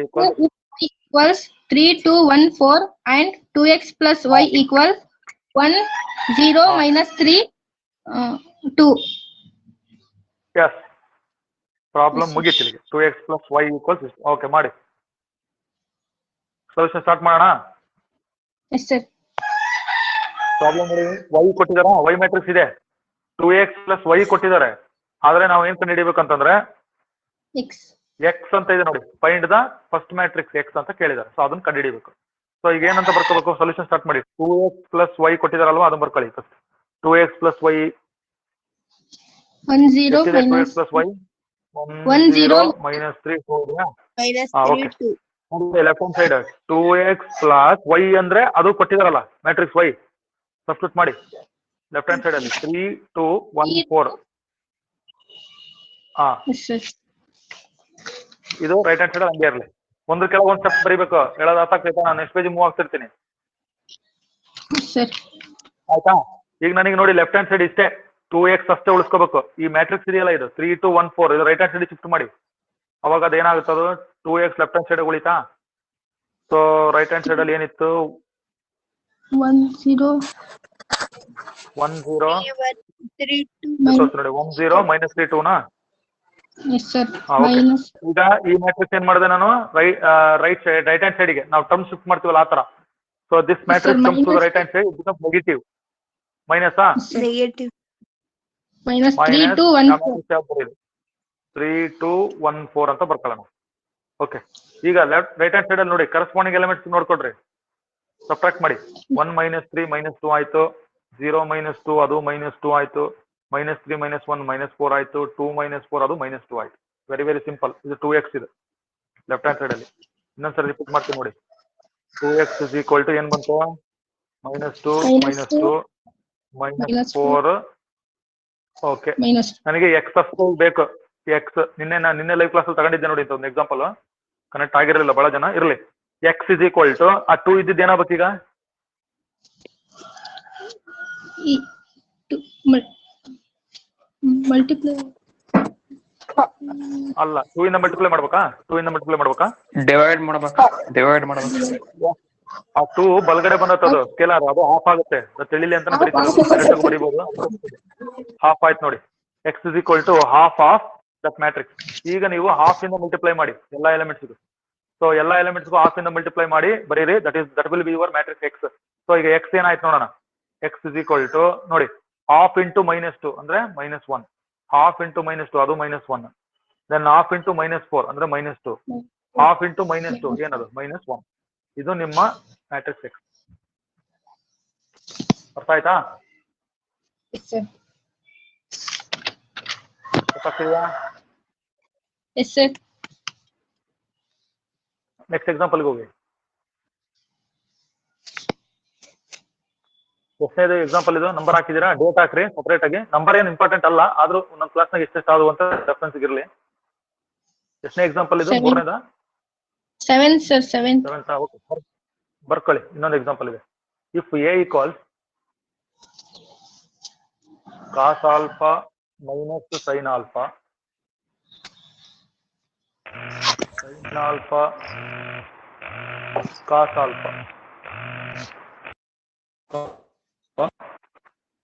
equals 3 2 1 4 and 2x plus y equals 1 0 minus 3 2. Yes. Problem ಮುಗೀತು ಇಲ್ಲಿಗೆ. 2x plus y equals. Okay, ಮಾಡಿ solution start ಮಾಡೋಣ. Yes sir. Problem ನೋಡಿ, y ಕೊಟ್ಟಿದಾರ, y matrix ಇದೆ, 2x plus y ಕೊಟ್ಟಿದ್ದಾರೆ. ಆದ್ರೆ ನಾವು ಏನ್ ಕಂಡುಹಿಡಿಬೇಕಂತಂದ್ರೆ x ಅಂತ ಇದೆ ನೋಡಿ. Find the first matrix x ಅಂತ ಕೇಳಿದಾರೆ. ಸೊ ಅದನ್ನ ಕಂಡುಹಿಡಿಬೇಕು. ಸೊ ಈಗ ಏನಂತ ಬರ್ಕೋಬೇಕು? ಸೊಲ್ಯೂಷನ್ ಸ್ಟಾರ್ಟ್ ಮಾಡಿ. 2x plus y ಕೊಟ್ಟಿದಾರಲ್ವಾ, ಅದನ್ನ ಬರ್ಕೊಳ್ಳಿ first. 2x plus y 1 0 2x plus y 1 0 minus 3 2. Left hand side 2x plus y ಅಂದ್ರೆ ಅದು ಕೊಟ್ಟಿದಾರಲ್ಲ ಮ್ಯಾಟ್ರಿಕ್ಸ್ y. ಸಬ್ಸ್ಟಿಟ್ಯೂಟ್ ಮಾಡಿ ಲೆಫ್ಟ್ ಹ್ಯಾಂಡ್ ಸೈಡ್ ಅಲ್ಲಿ 3 2 1 4. ಇದು ರೈಟ್ ಹ್ಯಾಂಡ್ ಸೈಡ್ ಹಂಗೆ ಇರಲಿ. ಒಂದ್ರ ಕೆಳಗೆ ಒಂದ್ ಸ್ಟೆಪ್ ಬರೀಬೇಕು. ಹೇಳೋದು ಅರ್ಥ ಆಗ್ತೈತಾ? ನಾನು ನೆಕ್ಸ್ಟ್ ಪೇಜ್ ಮೂವ್ ಆಗ್ತಿರ್ತೀನಿ. Yes, sir. ಆಯ್ತಾ? ಈಗ ನನಗೆ ನೋಡಿ ಲೆಫ್ಟ್ ಹ್ಯಾಂಡ್ ಸೈಡ್ ಇಷ್ಟೇ 2x ಅಷ್ಟೇ ಉಳಿಸ್ಕೋಬೇಕು. ಈ ಮ್ಯಾಟ್ರಿಕ್ಸ್ ಇದೆಯಲ್ಲ ಇದು 3 2 1 4 ಇದು ರೈಟ್ ಹ್ಯಾಂಡ್ ಸೈಡ್ ಶಿಫ್ಟ್ ಮಾಡಿ. ಅವಾಗ ಅದೇನಾಗುತ್ತೆ ಅದು 2x ಲೆಫ್ಟ್ ಹ್ಯಾಂಡ್ ಸೈಡ್ ಉಳಿತಾ. ಸೊ ರೈಟ್ ಹ್ಯಾಂಡ್ ಸೈಡ್ ಅಲ್ಲಿ ಏನಿತ್ತು 1 0 1 0 3 2 ನೋಡಿ 1 0 minus 3 2 ನಾ. Yes, sir. okay. Minus. ಈಗ ಈ ಮ್ಯಾಟ್ರಿಕ್ಸ್ ಏನ್ ಮಾಡಿದೆ ನಾನು ರೈಟ್ ಹ್ಯಾಂಡ್ ಸೈಡ್ ಗೆ ನಾವು ಟರ್ಮ್ ಶಿಫ್ಟ್ ಮಾಡ್ತೀವಲ್ಲ ಆ ತರ. So this matrix comes to the right hand side it becomes negative. Minus Negative. Minus 3 2 1 4. 3 2 1 4 ಅಂತ ಬರ್ಕೊಳ್ಳೋಣ. ಓಕೆ, ಈಗ ರೈಟ್ ಹ್ಯಾಂಡ್ ಸೈಡ್ ಅಲ್ಲಿ ನೋಡಿ ಕರೆಸ್ಪಾಂಡಿಂಗ್ ಎಲಿಮೆಂಟ್ಸ್ ನೋಡ್ಕೊಡ್ರಿ. ಸಬ್ಟ್ರಾಕ್ಟ್ ಮಾಡಿ. 1 minus 3 minus 2 ಆಯ್ತು. 0 minus 2 ಅದು minus 2 ಆಯ್ತು. minus 3 minus 1 minus 4 ಆಯ್ತು. 2 minus 4 ಅದು minus 2 ಆಯ್ತು. Very very simple. ಇದು 2x ಇದು ಲೆಫ್ಟ್ ಹ್ಯಾಂಡ್ ಸೈಡ್ ಅಲ್ಲಿ. ಇನ್ನೊಂದ್ಸರಿ ರಿಪೀಟ್ ಮಾಡ್ತೀನಿ ನೋಡಿ. 2x is equal to ಏನ್ ಬಂತು? minus 2 minus 2 minus 4. Okay, minus. ನನಗೆ ಎಕ್ಸ್ ಅಷ್ಟು ಬೇಕು. ಎಕ್ಸ್ ನಿನ್ನೆ ಲೈವ್ ಕ್ಲಾಸ್ ಅಲ್ಲಿ ತಗೊಂಡಿದ್ದೆ ನೋಡಿ ಒಂದು ಎಕ್ಸಾಂಪಲ್. ಕನೆಕ್ಟ್ ಆಗಿರಲಿಲ್ಲ ಬಹಳ ಜನ. ಇರ್ಲಿ. ಎಕ್ಸ್ ಇಸ್ ಈಕ್ವಲ್ ಟು ಆ 2 ಇದ್ದಿದ್ದು ಏನಾಗಬೇಕು ಈಗ? Multiply. ಅಲ್ಲ, 2 ಇಂದ ಮಲ್ಟಿಪ್ಲೈ ಮಾಡ್ಬೇಕಾ? 2 ಇಂದ ಮಲ್ಟಿಪ್ಲೈ ಮಾಡ್ಬೇಕಾ? ಡಿವೈಡ್ ಮಾಡ್ಬೇಕು. ಆ 2 ಬಲಗಡೆ ಬಂದತ್ತದು ಸ್ಕೇಲಾರ್, ಅದು ಹಾಫ್ ಆಗುತ್ತೆ. ತಿಳಿಲಿ ಅಂತ ಬರೀಬಹುದು. ಹಾಫ್ ಆಯ್ತು ನೋಡಿ. X is equal to half of that matrix. ಈಗ ನೀವು ಹಾಫ್ ಇಂದ ಮಲ್ಟಿಪ್ಲೈ ಮಾಡಿ ಎಲ್ಲಾ ಎಲಿಮೆಂಟ್ಸ್ಗೂ. ಸೊ ಎಲ್ಲಾ ಎಲಿಮೆಂಟ್ಸ್ಗೂ ಹಾಫ್ ಇಂದ ಮಲ್ಟಿಪ್ಲೈ ಮಾಡಿ ಬರೀರಿ. That will be your matrix X. So ಈಗ ಎಕ್ಸ್ ಏನಾಯ್ತು ನೋಡೋಣ. ಎಕ್ಸ್ ಇಸ್ ಈಕ್ವಲ್ ಟು ನೋಡಿ ಹಾಫ್ ಇಂಟು -2 ಅಂದ್ರೆ -1. ಹಾಫ್ ಇಂಟು -2 ಅದು -1. ದೆನ್ ಹಾಫ್ ಇಂಟು -4 ಅಂದ್ರೆ -2. ಹಾಫ್ ಇಂಟು -2 ಏನದು -1. ಇದು ನಿಮ್ಮ ಮ್ಯಾಟ್ರಿಕ್ಸ್ ಎಕ್ಸ್. ಅರ್ಥ ಆಯ್ತಾ? Yes, sir. ಗೊತ್ತಾಗ್ತಿದೆಯಾ? Yes, sir. ನೆಕ್ಸ್ಟ್ ಎಕ್ಸಾಂಪಲ್ಗೆ ಹೋಗಿ. ಎಷ್ಟನೇದು ಎಕ್ಸಾಂಪಲ್ ಇದು? ನಂಬರ್ ಹಾಕಿದೀರಾ? ಡೇಟ್ ಹಾಕ್ರಿ ಸಪರೇಟ್ ಆಗಿ. ನಂಬರ್ ಏನು ಇಂಪಾರ್ಟೆಂಟ್ ಅಲ್ಲ, ಆದ್ರೂ ನಮ್ಮ ಕ್ಲಾಸ್ನಾಗ ಎಷ್ಟೆಷ್ಟು ಆದವು ಅಂತ ರೆಫರೆನ್ಸ್ ಇರಲಿ. ಎಷ್ಟನೇ ಎಕ್ಸಾಂಪಲ್ ಇದು? 3ನೇದಾ? 7, sir. 7. 7. ಓಕೆ, ಬರ್ಕೊಳ್ಳಿ. ಇನ್ನೊಂದು ಎಕ್ಸಾಂಪಲ್ ಇದೆ. If A equals cos alpha minus sine alpha, sine alpha cos alpha.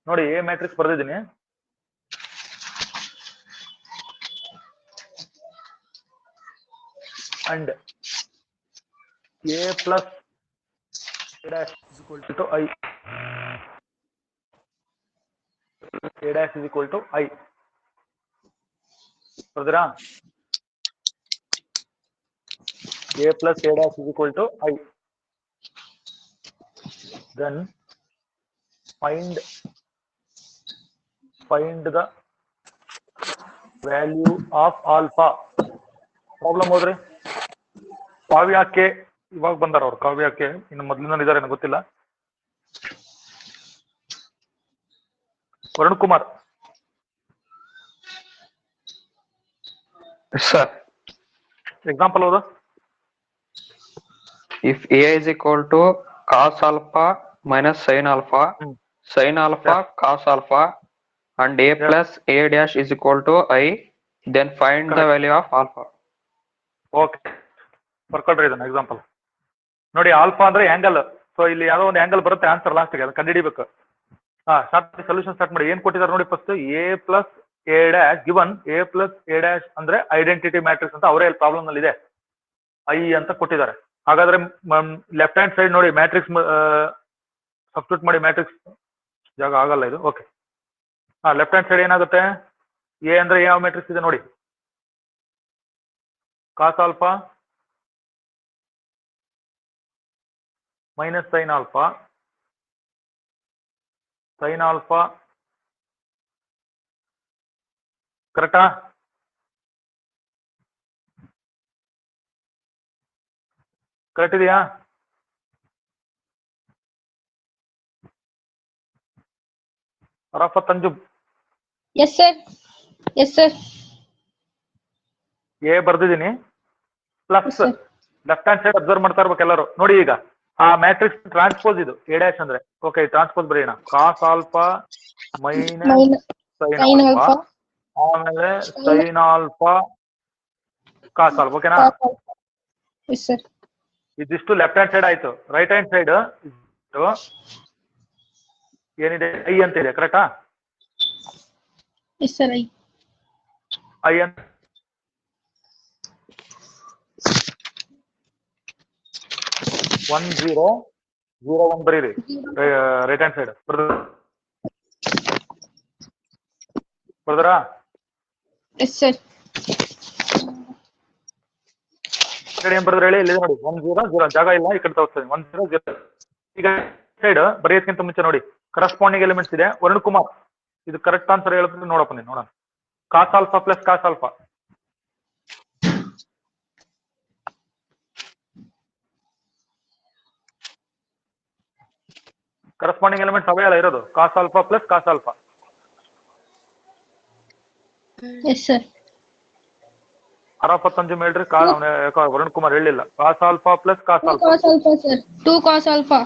ನೋಡಿ ಎ ಮ್ಯಾಟ್ರಿಕ್ಸ್ ಬರ್ದಿದ್ದೀನಿ. And a plus a dash is equal to I. A dash is equal to I. ಬರ್ದಿರಾ? a plus a dash is equal to I. Then find the value of alpha. Problem ಹೋದ್ರಿ. ಕಾವ್ಯಕ್ಕೆ ಇವಾಗ ಬಂದಾರ ಅವ್ರು. ಕಾವ್ಯಕ್ಕೆ ಇನ್ನು ಮೊದಲಿನ ಇದಾರೆ ಗೊತ್ತಿಲ್ಲ. Varun Kumar sir, example ಹೌದು. if a is equal to cos alpha minus sin alpha, sin alpha cos alpha and a plus a dash is equal to I, then find the value of alpha. Okay, ಬರ್ಕೊಳ್ರಿ ಇದನ್ನ example ನೋಡಿ. Alpha ಅಂದ್ರೆ angle. So ಇಲ್ಲಿ ಯಾವ್ದೋ ಒಂದು angle ಬರುತ್ತೆ answer ಲಾಸ್ಟ್ಗೆ, ಅದನ್ನ ಕಂಡುಹಿಡಿಬೇಕು. ಸೊಲ್ಯೂಷನ್ ಸ್ಟಾರ್ಟ್ ಮಾಡಿ. ಏನ್ ಕೊಟ್ಟಿದ್ದಾರೆ ನೋಡಿ. First a plus a dash given a plus a dash ಅಂದ್ರೆ ಐಡೆಂಟಿಟಿ ಮ್ಯಾಟ್ರಿಕ್ಸ್ ಅಂತ ಅವರೇ ಪ್ರಾಬ್ಲಮ್ ನಲ್ಲಿ ಇದೆ. ಐ ಅಂತ ಕೊಟ್ಟಿದ್ದಾರೆ. ಹಾಗಾದ್ರೆ ಲೆಫ್ಟ್ ಹ್ಯಾಂಡ್ ಸೈಡ್ ನೋಡಿ ಮ್ಯಾಟ್ರಿಕ್ಸ್ ಸಬ್ಸ್ಟಿಟ್ಯೂಟ್ ಮಾಡಿ. ಮ್ಯಾಟ್ರಿಕ್ಸ್ ಜಾಗ ಆಗಲ್ಲ ಇದು. ಓಕೆ, ಲೆಫ್ಟ್ ಹ್ಯಾಂಡ್ ಸೈಡ್ ಏನಾಗುತ್ತೆ? ಎ ಅಂದ್ರೆ ಯಾವ ಮ್ಯಾಟ್ರಿಕ್ಸ್ ಇದೆ ನೋಡಿ. Cos alpha minus sine alpha, sine alpha. ಕರೆಕ್ಟಾ? ಕರೆಕ್ಟ್ ಇದೆಯಾ? Arafat Anjum. Yes, sir. Yes, sir. A ಬರ್ದಿದ್ದೀನಿ. Plus sir. Left hand side observe ಮಾಡ್ತಾ ಇರ್ಬೇಕು ಎಲ್ಲರೂ. ನೋಡಿ ಈಗ ಆ ಮ್ಯಾಟ್ರಿಕ್ಸ್ ಟ್ರಾನ್ಸ್ಪೋಸ್ ಇದು ಎ ಡ್ಯಾಶ್ ಅಂದ್ರೆ. ಓಕೆ, ಟ್ರಾನ್ಸ್ಪೋಸ್ ಬರೆಯೋಣ. Cos alpha minus Minus sine sin alpha, alpha. ಆಮೇಲೆ ಸೈನ್ ಆಲ್ಫಾ ಕಾಸ್ ಆಲ್ಫಾ. ಓಕೆನಾ? Cos alpha. Yes, sir. ಇದಿಷ್ಟು ಲೆಫ್ಟ್ ಹ್ಯಾಂಡ್ ಸೈಡ್ ಆಯ್ತು. ರೈಟ್ ಹ್ಯಾಂಡ್ ಸೈಡ್ ಏನಿದೆ? ಐ ಅಂತ ಇದೆ, ಕರೆಕ್ಟಾ? Yes, sir. ಐ ಅಂತ 1 0 0 1 ಬರೀರಿ. ರೈಟ್ ಹ್ಯಾಂಡ್ ಸೈಡ್ ಬರ್ದರಾ? Yes, sir. ಏನ್ ಬರ್ದ್ರೆ ಹೇಳಿ? ಇಲ್ಲಿ ನೋಡಿ 1 0 0 ಜಾಗ ಇಲ್ಲ, ಈ ಕಡೆ ತೋರಿಸ್ತೀನಿ. 1 0 0. ಈಗ ಸೈಡ್ ಬರೆಯೋದಕ್ಕಿಂತ ಮುಂಚೆ ನೋಡಿ ಕರೆಸ್ಪಾಂಡಿಂಗ್ ಎಲಿಮೆಂಟ್ಸ್ ಇದೆ. ವರುಣ್ ಕುಮಾರ್, ಇದು ಕರೆಕ್ಟ್ ಆನ್ಸರ್ ಹೇಳಿದ್ರೆ ನೋಡಪ್ಪ ನೀನು. ನೋಡೋಣ. Cos alpha plus cos alpha. Corresponding elements ಅವೇ ಅಲ್ಲ ಇರೋದು. Cos alpha plus cos alpha. Yes, sir. ಅರವತ್ತಂಜು ಹೇಳ್ರಿ. ವರುಣ್ ಕುಮಾರ್ ಹೇಳಿಲ್ಲ. Cos alpha plus cos 2 alpha. cos alpha, sir. 2 cos alpha.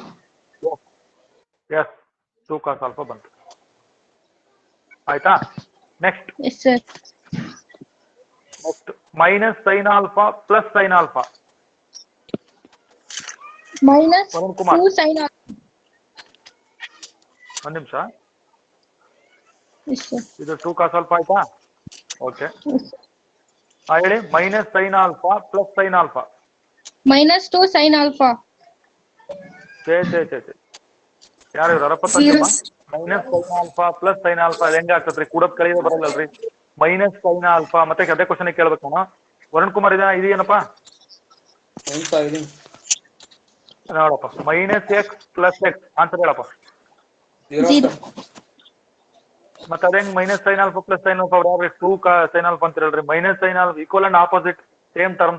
Yes, 2 cos alpha ಬಂತು. ಆಯ್ತಾ? Next Yes, sir. Minus sine alpha plus sine alpha. Minus Varun Kumar 2 sin alpha. ಒಂದ್ ನಿಮಿಷ. Yes, sir. ಇದು 2 cos alpha ಆಯ್ತಾ? Okay, Yes, sir. ಹೇಳಿ. Minus sine alpha plus sine alpha. Minus 2 sin alpha. ಚೇ ಯಾರು ಇವ್ರು? ಅರವತ್ತಂಜಮ್ಮ. Minus sine alpha plus sine alpha ಹೆಂಗ ಆಗ್ತದ್ರಿ? ಕೂಡದ್ ಕಲಿಯೋದು ಬರಲ್ಲಲ್ರಿ. ಮೈನಸ್ ಸೈನ್ ಆಲ್ಫಾ ಮತ್ತೆ ಅದೇ ಕ್ವಶನ್ ಕೇಳ್ಬೇಕು ನಾನು. ವರುಣ್ ಕುಮಾರ್ ಇದೇನಪ್ಪ? ನೋಡಪ್ಪ, minus x plus x answer ಹೇಳಪ್ಪ. 0. ಮತ್ತೆ ಅದೇ minus sine alpha plus sine alpha ಅವ್ರು 2 ಸೈನ್ ಆಲ್ಫಾ ಅಂತ ಹೇಳ್ರಿ. Minus sine alpha equal and opposite same term.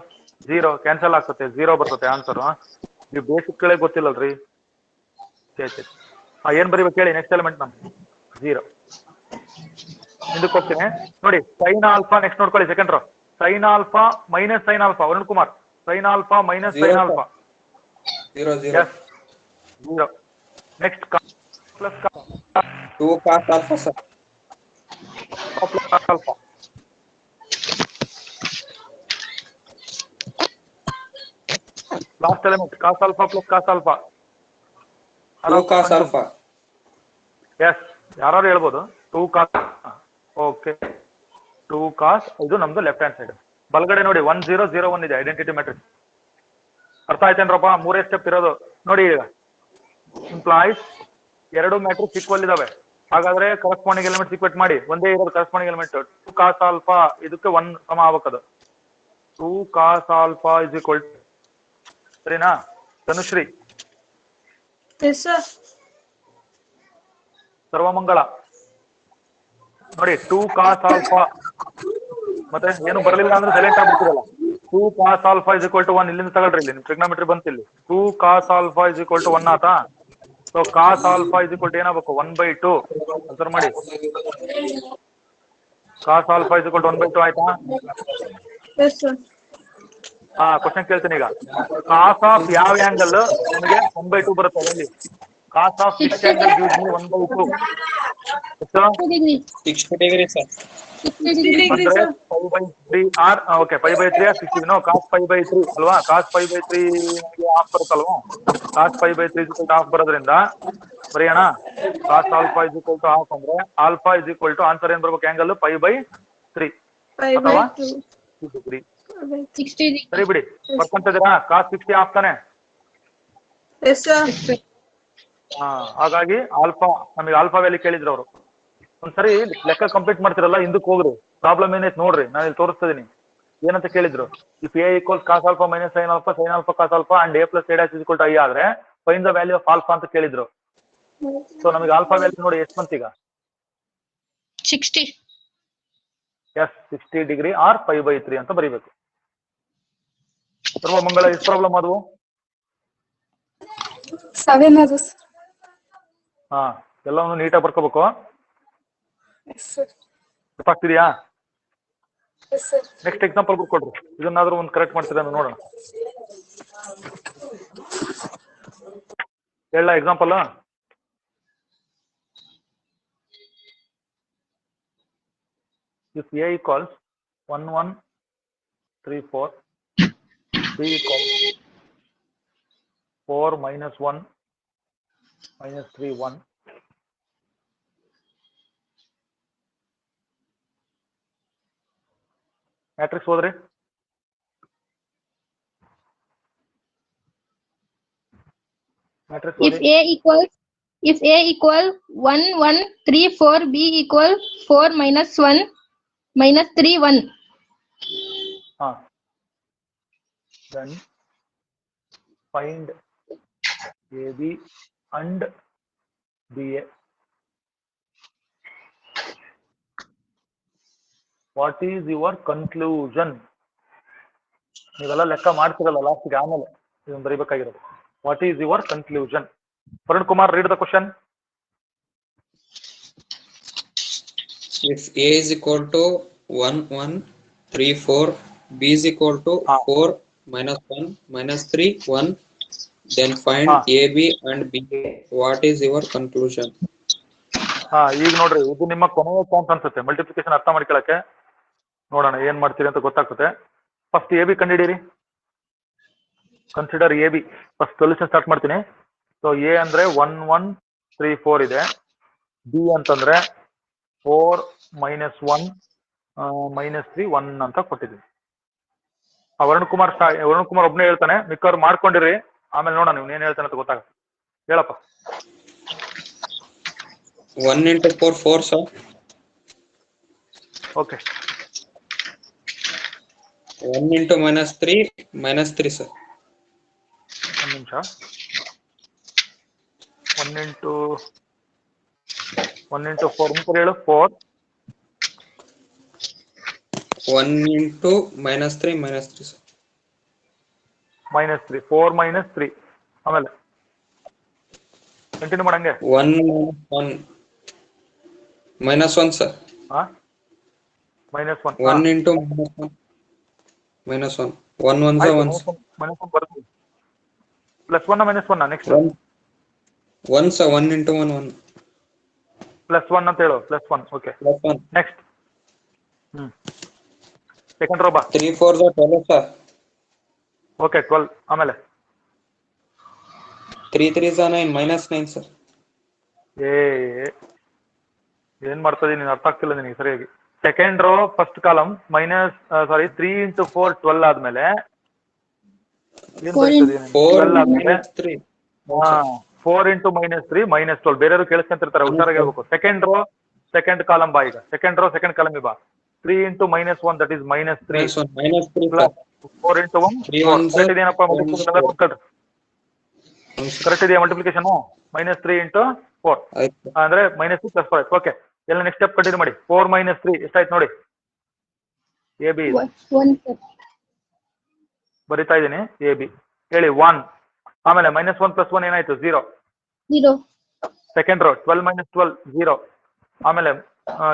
0 cancel ಆಗ್ತದೆ, 0 ಬರ್ತದೆ ಆನ್ಸರ್. ನೀವು ಬೇಸಿಕ್ ಗಳೇ ಗೊತ್ತಿಲ್ಲಲ್ರಿ. ಏನ್ ಬರೀಬೇಕು ಹೇಳಿ? ನೆಕ್ಸ್ಟ್ ಎಲಿಮೆಂಟ್ ನಮ್ 0. ಇದಕ್ಕೆ ಹೋಗ್ತೀನಿ ನೋಡಿ. ಸೈನ್ ಆಲ್ಫಾ ನೆಕ್ಸ್ಟ್ ನೋಡ್ಕೊಳ್ಳಿ. Second row sine alpha minus sine alpha. Varun Kumar, sine alpha minus sine alpha. 0. Next plus 2 cos alpha, sir. Alpha. Last element cos alpha plus cos alpha. 2 cos alpha. Yes, ಯಾರು ಹೇಳ್ಬೋದು? 2 ಕಾಸ್. Okay, 2 ಕಾಸ್. ಇದು ನಮ್ದು left hand side. ಬಲಗಡೆ ನೋಡಿ 1 0 0 1 ಇದೆ identity matrix. ಅರ್ಥ ಆಯ್ತೇನ್ರಪ್ಪ? 3 step ಇರೋದು ನೋಡಿ. ಈಗ ಇಂಪ್ಲಾಯ್ಸ್ 2 ಮ್ಯಾಟ್ರಿಕ್ಸ್ ಈಕ್ವಲ್ ಇದಾವೆ. ಹಾಗಾದ್ರೆ ಕರೆಸ್ಪಾಂಡಿಂಗ್ ಎಲಿಮೆಂಟ್ಸ್ ಈಕ್ವೇಟ್ ಮಾಡಿ. ಒಂದೇ ಇರೋದು ಕರೆಸ್ಪಾಂಡಿಂಗ್ ಎಲಿಮೆಂಟ್. 2 ಕಾಸ್ ಆಲ್ಫಾ ಇದಕ್ಕೆ 1 ಸಮ ಆಗ್ಬೇಕದು. 2 ಕಾಸ್ ಆಲ್ಫಾ ಇಸ್ ಈಕ್ವಲ್, ಸರಿನಾ? Tanushree, Yes, sir. ಸರ್ವಮಂಗಳ ನೋಡಿ. 2 ಕಾಸ್ ಆಲ್ಫಾ ಮತ್ತೆ ಏನು ಬರಲಿಲ್ಲ ಅಂದ್ರೆ ಸೈಲೆಂಟ್ ಆಗ್ಬಿಡ್ತೀರಲ್ಲ. 2 cos alpha is equal to 1. ಇಲ್ಲಿಂದ ತಗೊಳ್ರಿ, ಇಲ್ಲಿ ಟ್ರಿಗ್ನೋಮೆಟ್ರಿ ಬಂತು. ಇಲ್ಲಿ 2 cos alpha is equal to 1 ಆತಾ? So cos alpha is equal to ಏನಾಗಬೇಕು? 1/2. ಆನ್ಸರ್ ಮಾಡಿ. Cos alpha is equal to 1/2 ಆಯ್ತಾ? Yes, sir. ಕ್ವಶನ್ ಕೇಳ್ತೀನಿ ಈಗ. ಕಾಸ್ ಆಫ್ ಯಾವ ಆಂಗಲ್ ನಮಗೆ 1/2 ಬರುತ್ತೆ? ಅಲ್ಲಿ cos of 6 angle gives me 1/2. 60 degree. 60 degree, sir. 60 degree. ಅಂದ್ರೆ 5/3 ಆರ್. ಓಕೆ, 5/3 ಆರ್ 60. ನೋ, ಕಾಸ್ 5/3 ಅಲ್ವಾ? ಕಾಸ್ 5/3 ಹಾಫ್ ಬರುತ್ತಲ್ವಾ? ಕಾಸ್ 5/3 ಹಾಫ್ ಬರೋದ್ರಿಂದ ಬರೆಯೋಣ. Cos alpha is equal to half ಅಂದ್ರೆ alpha is equal to answer ಏನ್ ಬರ್ಬೇಕು? ಆಂಗಲ್ 5/3 ಅಥವಾ 60 ಡಿಗ್ರಿ. 60 degree. ಸರಿ ಬಿಡಿ, ಬರ್ಕೊಂತಿದ್ದೀರಾ? ಕಾಸ್ 60 ಹಾಫ್ ತಾನೆ? Yes, sir. ಹಾಗಾಗಿ ಆಲ್ಫಾ ನಮಗೆ ಆಲ್ಫಾ ವ್ಯಾಲ್ಯೂ ಕೇಳಿದ್ರು ಅವರು. ಒಂದ್ಸರಿ ಲೆಕ್ಕ ಕಂಪ್ಲೀಟ್ ಮಾಡ್ತಿರಲ್ಲ, ಹಿಂದಕ್ಕೆ ಹೋಗ್ರಿ. ಪ್ರಾಬ್ಲಮ್ ಏನೈತೆ ನೋಡ್ರಿ, ನಾನು ಇಲ್ಲಿ ತೋರಿಸ್ತಾ ಇದೀನಿ. ಏನಂತ ಕೇಳಿದ್ರು? If A equals cos alpha minus sine alpha cos alpha and A plus A dash is equal to I ಆದ್ರೆ find the value of alpha ಅಂತ ಕೇಳಿದ್ರು. ಸೊ ನಮಗೆ ಆಲ್ಫಾ ವ್ಯಾಲ್ಯೂ ನೋಡಿ ಎಷ್ಟು ಬಂತು ಈಗ? 60. ಎಸ್, 60 ಡಿಗ್ರಿ ಆರ್ 5/3 ಅಂತ ಬರೀಬೇಕು. ಸರ್ವಮಂಗಳ ಎಷ್ಟು ಪ್ರಾಬ್ಲಮ್ ಆದವು? 7 ಅದು. ಎಲ್ಲವನ್ನು ನೀಟಾಗಿ ಬರ್ಕೋಬೇಕು. Yes, sir. ಗೊತ್ತಾಗ್ತಿದ್ಯಾ? ನೆಕ್ಸ್ಟ್ ಎಕ್ಸಾಂಪಲ್ ಕೊಡ್ರಿ, ಇದನ್ನಾದ್ರೂ ಒಂದು ಕರೆಕ್ಟ್ ಮಾಡ್ತೀರಾ ಅಂತ ನೋಡೋಣ. ಹೇಳ example. If A equals 1 1 3 4, B equals 4 minus 1 minus 3 1. Matrix ಹೋದ್ರಿ. Matrix If A equal 1 1 3 4, B equal 4 minus 1 minus 3 1. Then find AB and BA. What is your conclusion? ನೀವೆಲ್ಲ ಲೆಕ್ಕ ಮಾಡ್ತಿರಲ್ಲ ಲಾಸ್ಟ್ಗೆ, ಆಮೇಲೆ ಇದನ್ನು ಬರೀಬೇಕಾಗಿರೋದು. What is your conclusion? Varun Kumar, read the question. If A is equal to 1 1 3 4, B is equal to 4 minus 1 minus 3 1, then find AB and BA. What is your conclusion? ಈಗ ನೋಡ್ರಿ, ಇದು ನಿಮ್ಮ ಕೊನೆಯ ಚಾನ್ಸ್ ಅನ್ಸುತ್ತೆ ಮಲ್ಟಿಪ್ಲಿಕೇಶನ್ ಅರ್ಥ ಮಾಡ್ಕೊಳಕ್ಕೆ. ನೋಡೋಣ ಏನ್ ಮಾಡ್ತೀರಿ ಅಂತ ಗೊತ್ತಾಗ್ತದೆ. ಫಸ್ಟ್ ಎ ಬಿ ಕಂಡಿಡೀರಿ. Consider A B. First solution start ಮಾಡ್ತೀನಿ. ಸೊ ಎ ಅಂದ್ರೆ 1 1 3 4 ಇದೆ. ಬಿ ಅಂತಂದ್ರೆ 4 minus 1 minus 3 1 ಅಂತ ಕೊಟ್ಟಿದ್ದೀನಿ. ವರುಣ್ ಕುಮಾರ್ ಒಬ್ನೇ ಹೇಳ್ತಾನೆ, ಮಿಕ್ಕವ್ರು ಮಾಡ್ಕೊಂಡಿರಿ, ಆಮೇಲೆ ನೋಡೋಣ ನೀವು ಏನ್ ಹೇಳ್ತಾನೆ ಅಂತ ಗೊತ್ತಾಗುತ್ತೆ. ಹೇಳಪ್ಪ. 1 into 4 4 sir. Okay. 1 into minus 3 sir. ಒಂದು ನಿಮಿಷ. 1 into 4 ಹೇಳು. 4 1 into minus 3 sir. minus 3 4 minus 3 ಆಮೇಲೆ continue ಮಾಡಂಗೆ. 1 minus 1 sir. minus 1. 1 into minus 1 1 1 sir. 1 minus 1 ಬರ್ತದೆ. Plus 1 minus 1 next 1 sir. 1 into 1 1 plus 1 ಅಂತ ಹೇಳು. Plus 1. Okay. plus 1. Next second row ಬಾ. 3 4 12 sir. Okay 12 ಆಮೇಲೆ 3 3 9 minus 9 sir. ಏನ್ ಮಾಡ್ತದೆ ನೀನು ಅರ್ಥ ಆಗ್ತಿಲ್ಲ ನಿನಗೆ ಸರಿಯಾಗಿ. Second row first column minus 3 into 4 12 ಆದ್ಮೇಲೆ ಏನ್ ಬರ್ತದೆ? 12 ಆದ್ಮೇಲೆ 4 into minus 3 minus 12. ಬೇರೆಯವರು ಕೇಳಿಸ್ಕೊಂತಿರ್ತಾರೆ, ಹುಷಾರಾಗಿ ಹೇಳ್ಬೇಕು. ಸೆಕೆಂಡ್ ರೋ ಸೆಕೆಂಡ್ ಕಾಲಮ್ ಬಾ. ಈಗ ಸೆಕೆಂಡ್ ರೋ ಸೆಕೆಂಡ್ ಕಾಲಮ್ ಬಾ. 3 into minus 1 that is minus 3 plus 4 into 1 correct ಇದೆಯೇನಪ್ಪ? ಕರೆಕ್ಟ್ ಇದೆಯಾ ಮಲ್ಟಿಪ್ಲಿಕೇಶನ್? minus 3 into 4 ಅಂದ್ರೆ minus 3 plus 4 ಆಯ್ತು. ಓಕೆ, ಎಲ್ಲ ನೆಕ್ಸ್ಟ್ ಸ್ಟೆಪ್ ಕಂಟಿನ್ಯೂ ಮಾಡಿ. 4 minus 3 ಎಷ್ಟಾಯ್ತು ನೋಡಿ? ಎ ಬಿ ಬರಿತಾ ಇದ್ದೀನಿ. ಎ ಬಿ ಹೇಳಿ. 1 ಆಮೇಲೆ minus 1 plus 1 ಏನಾಯ್ತು? 0. Second row 12 minus 12 0. ಆಮೇಲೆ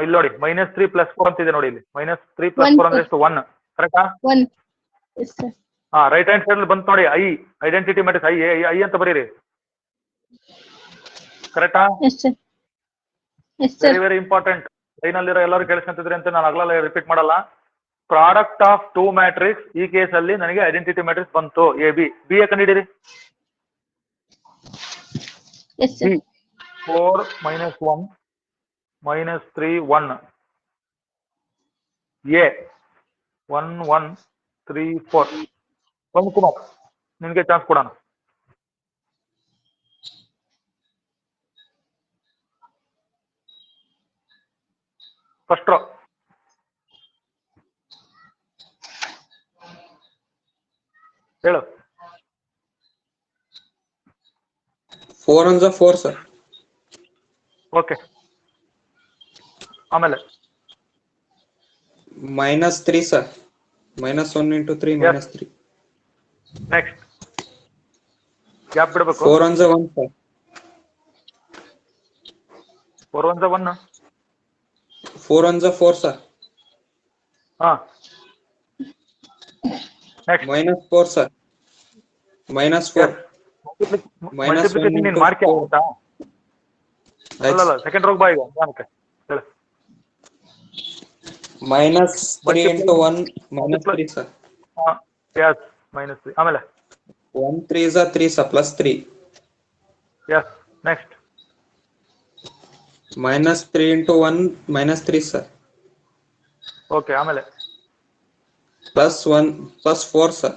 ಇಲ್ಲಿ ನೋಡಿ minus 3 plus 4 ಅಂತ ಇದೆ ನೋಡಿ. ಇಲ್ಲಿ minus 3 plus 4 ಅಂದ್ರೆ ಎಷ್ಟು? 1. ಕರೆಕ್ಟಾ? ರೈಟ್ ಹ್ಯಾಂಡ್ ಸೈಡ್ ಬಂತು ನೋಡಿ. ಐಡೆಂಟಿಟಿ ಮ್ಯಾಟ್ರಿಕ್ಸ್ ಐ ಅಂತ ಬರೀರಿ. ಕರೆಕ್ಟಾ? Very very important. ಲೈನಲ್ಲಿರೋ ಎಲ್ಲರೂ ಕೇಳಿಸ್ಕೊಂತಿದ್ರಿ ಅಂತ ನಾನು ಆಗ್ಲಲ್ಲ ರಿಪೀಟ್ ಮಾಡಲ್ಲ. Product of 2 matrix. ಈ ಕೇಸ್ ಅಲ್ಲಿ ನನಗೆ ಐಡೆಂಟಿಟಿ ಮ್ಯಾಟ್ರಿಕ್ಸ್ ಬಂತು. A B. ಬಿ ಎ ಕಂಡಿಡಿರಿ. 4 minus 1 minus 3 1. ಎ 1 1 3 4. ಒಂದು ಕುಮಾರ್ ನಿನ್ಗೆ ಚಾನ್ಸ್ ಕೊಡೋಣ. ಫಸ್ಟ್ ರೋ ಹೇಳು. 4 on the 4 sir. ಓಕೆ, ಆಮೇಲೆ minus 3 sir. minus 1 into 3 minus 3. Next gap ಬಿಡಬೇಕು. 4 on the 1 sir. 4 on the 1. 4 on the 4 sir. Next -4 sir. -4 multiplication ನೀನ್ into ಮಾಡ್ಕೆ 4. ಆಯ್ತಾ? ಅಲ್ಲಲ್ಲ ಸೆಕೆಂಡ್ ರೋಗ್ ಬಾ ಈಗ ನಿಧಾನಕ್ಕೆ ಹೇಳು. -3 into 1 -3 ಸರ್. ಎಸ್ -3 ಆಮೇಲೆ 1 3 is 3 sir, +3. Yes next -3 into 1 -3 sir. Okay ಆಮೇಲೆ +1 +4 sir.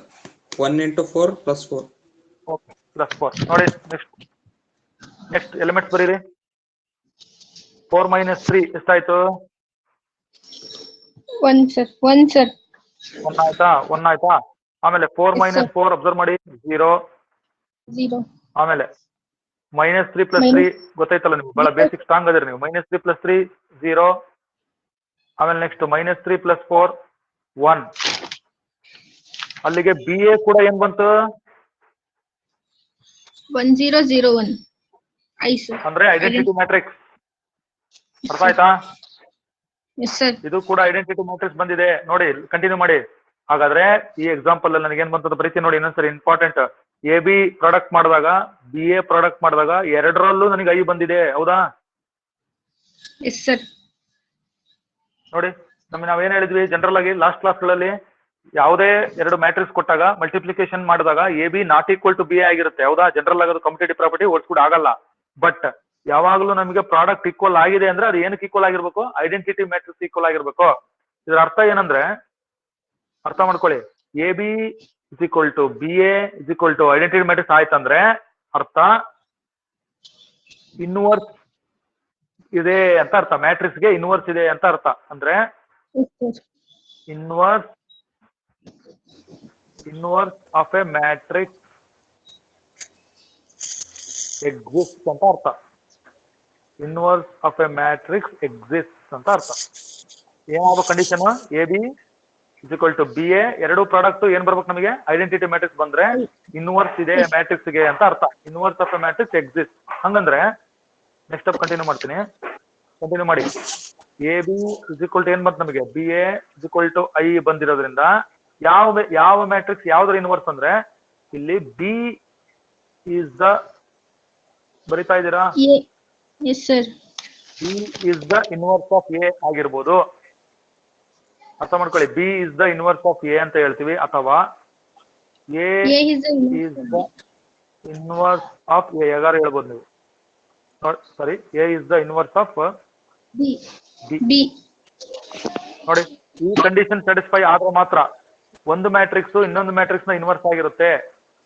1 into 4 +4. ಓಕೆ +4 ನೋಡಿ. ನೆಕ್ಸ್ಟ್ ಎಲಿಮೆಂಟ್ಸ್ ಬರೀರಿ. 4 - 3 ಎಷ್ಟಾಯ್ತು? 1 sir. 1 sir. 1 ಆಯ್ತಾ? 1 ಆಯ್ತಾ? ಆಮೇಲೆ 4 Yes, sir. - 4 ಅಬ್ಸರ್ವ್ ಮಾಡಿ 0. 0. ಆಮೇಲೆ -3 + 3 ಗೊತ್ತಾಯ್ತಲ್ಲ ನಿಮ್ಗೆ, ಬಹಳ ಬೇಸಿಕ್ ಸ್ಟ್ರಾಂಗ್ ಅದಿರಿ ನೀವು. -3 + 3 0. ಆಮೇಲೆ ನೆಕ್ಸ್ಟ್ -3 + 4 1. ಅಲ್ಲಿಗೆ BA ಕೂಡ ಏನ್ ಬಂತು 1 0 0 1. I sir. ಅಂದ್ರೆ ಐಡೆಂಟಿಟಿ ಮ್ಯಾಟ್ರಿಕ್ಸ್. ಅರ್ಥ ಆಯ್ತಾ? Yes sir. ಇದು ಕೂಡ ಐಡೆಂಟಿಟಿ ಮ್ಯಾಟ್ರಿಕ್ಸ್ ಬಂದಿದೆ ನೋಡಿ. ಕಂಟಿನ್ಯೂ ಮಾಡಿ. ಹಾಗಾದ್ರೆ ಈ ಎಕ್ಸಾಂಪಲ್ ಅಲ್ಲಿ ನನಗೆ ಏನ್ ಬಂತದ ಬರೀತೀನಿ ನೋಡಿ ಇನ್ನೊಂದ್ಸರಿ. ಇಂಪಾರ್ಟೆಂಟ್. AB ಪ್ರಾಡಕ್ಟ್ ಮಾಡಿದಾಗ BA ಪ್ರಾಡಕ್ಟ್ ಮಾಡಿದಾಗ ಎರಡರಲ್ಲೂ ನನಗೆ I ಬಂದಿದೆ, ಹೌದಾ? Yes sir. ನೋಡಿ ನಾವೇನ್ ಹೇಳಿದ್ವಿ ಜನರಲ್ ಆಗಿ ಲಾಸ್ಟ್ ಕ್ಲಾಸ್ಗಳಲ್ಲಿ, ಯಾವುದೇ ಎರಡು ಮ್ಯಾಟ್ರಿಕ್ಸ್ ಕೊಟ್ಟಾಗ ಮಲ್ಟಿಪ್ಲಿಕೇಶನ್ ಮಾಡಿದಾಗ AB ≠ BA ಆಗಿರುತ್ತೆ, ಹೌದಾ? ಜನರಲ್ ಆಗೋದು ಕಮ್ಯುಟೇಟಿವ್ ಪ್ರಾಪರ್ಟಿ ವರ್ಡ್ಸ್ ಕೂಡ ಆಗಲ್ಲ. ಬಟ್ ಯಾವಾಗಲೂ ನಮಗೆ ಪ್ರಾಡಕ್ಟ್ ಈಕ್ವಲ್ ಆಗಿದೆ ಅಂದ್ರೆ ಅದು ಏನಕ್ಕೆ ಈಕ್ವಲ್ ಆಗಿರ್ಬೇಕು? ಐಡೆಂಟಿಟಿ ಮ್ಯಾಟ್ರಿಕ್ಸ್ ಈಕ್ವಲ್ ಆಗಿರ್ಬೇಕು. ಇದರ ಅರ್ಥ ಏನಂದ್ರೆ, ಅರ್ಥ ಮಾಡ್ಕೊಳ್ಳಿ, AB = BA = ಐಡೆಂಟಿಟಿ ಮ್ಯಾಟ್ರಿಕ್ಸ್ ಆಯ್ತಂದ್ರೆ ಅರ್ಥ ಇನ್ವರ್ಸ್ ಇದೆ ಅಂತ ಅರ್ಥ. ಮ್ಯಾಟ್ರಿಕ್ಸ್ಗೆ ಇನ್ವರ್ಸ್ ಇದೆ ಅಂತ ಅರ್ಥ. ಅಂದ್ರೆ Yes sir. Inverse of A matrix exist ಅಂತ ಅರ್ಥ. Inverse of A matrix exist ಅಂತ ಅರ್ಥ. ಏನಾದ್ರು ಕಂಡೀಷನ್ AB = BA ಎರಡು ಪ್ರಾಡಕ್ಟ್ ಏನ್ ಬರ್ಬೇಕು ನಮಗೆ? ಐಡೆಂಟಿಟಿ ಮ್ಯಾಟ್ರಿಕ್ಸ್ ಬಂದ್ರೆ ಇನ್ವರ್ಸ್ ಇದೆ ಮ್ಯಾಟ್ರಿಕ್ಸ್ ಗೆ ಅಂತ ಅರ್ಥ. Inverse of A matrix exist. ಹಂಗಂದ್ರೆ ನೆಕ್ಸ್ಟ್ ಸ್ಟೆಪ್ ಕಂಟಿನ್ಯೂ ಮಾಡ್ತೀನಿ. ಕಂಟಿನ್ಯೂ ಮಾಡಿ. AB = ಏನ್ ಬಂತು ನಮಗೆ? BA = I ಬಂದಿರೋದ್ರಿಂದ ಯಾವ ಮ್ಯಾಟ್ರಿಕ್ಸ್ ಯಾವ್ದ್ರ ಇನ್ವರ್ಸ್ ಅಂದ್ರೆ ಇಲ್ಲಿ B is the ಬರಿತಾ ಇದ್ದೀರಾ? A. Yes sir. B is the inverse of A ಆಗಿರ್ಬೋದು. ಅರ್ಥ ಮಾಡ್ಕೊಳ್ಳಿ. B is the inverse of A ಅಂತ ಹೇಳ್ತೀವಿ, ಅಥವಾ A is the is the inverse of A ಹೇಗಾರು ಹೇಳ್ಬೋದು ನೀವು. ಸಾರಿ, A is the inverse of B. B. B. ನೋಡಿ, ಈ ಕಂಡೀಷನ್ ಸ್ಯಾಟಿಸ್ಫೈ ಆದ್ರೆ ಮಾತ್ರ ಒಂದು ಮ್ಯಾಟ್ರಿಕ್ಸ್ ಇನ್ನೊಂದು ಮ್ಯಾಟ್ರಿಕ್ಸ್ ನ ಇನ್ವರ್ಸ್ ಆಗಿರುತ್ತೆ.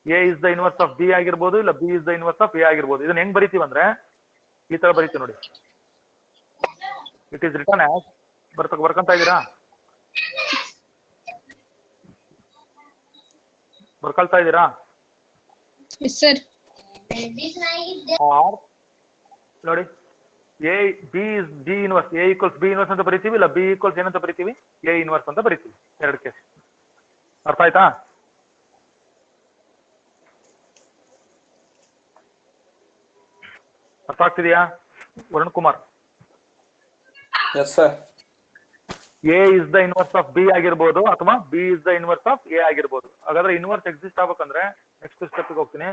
A is the inverse of B ಆಗಿರ್ಬೋದು, ಇಲ್ಲ B is the inverse of A ಆಗಿರ್ಬೋದು. ಇದನ್ನ ಹೆಂಗ್ ಬರಿತೀವಿ ಅಂದ್ರೆ ಈ ತರ ಬರಿತೀವಿ ನೋಡಿ. ಇಟ್ ಈಸ್ ರಿಟರ್ನ್ ಆಸ್ ಬರ್ಕೊಂತ ಇದ್ದೀರಾ? ಬರ್ಕೊಳ್ತಾ ಇದ್ದೀರಾ? Yes sir. ಆರ್ ನೋಡಿ, B is B inverse, A = B inverse ಅಂತ ಬರಿತೀವಿ, ಇಲ್ಲ B = ಏನಂತ ಬರಿತೀವಿ? A ಇನ್ವರ್ಸ್ ಅಂತ ಬರಿತೀವಿ. ಎರಡು ಕೇಸ್. ಅರ್ಥ ಆಯ್ತಾ? ಅರ್ಥ ಆಗ್ತಿದೆಯಾ Varun Kumar? Yes sir. A is the inverse of B ಆಗಿರ್ಬೋದು, ಅಥವಾ B is the inverse of A ಆಗಿರ್ಬೋದು. ಹಾಗಾದ್ರೆ ಇನ್ವರ್ಸ್ ಎಕ್ಸಿಸ್ಟ್ ಆಗ್ಬೇಕಂದ್ರೆ ನೆಕ್ಸ್ಟ್ ಸ್ಟೆಪ್ ಹೋಗ್ತೀನಿ.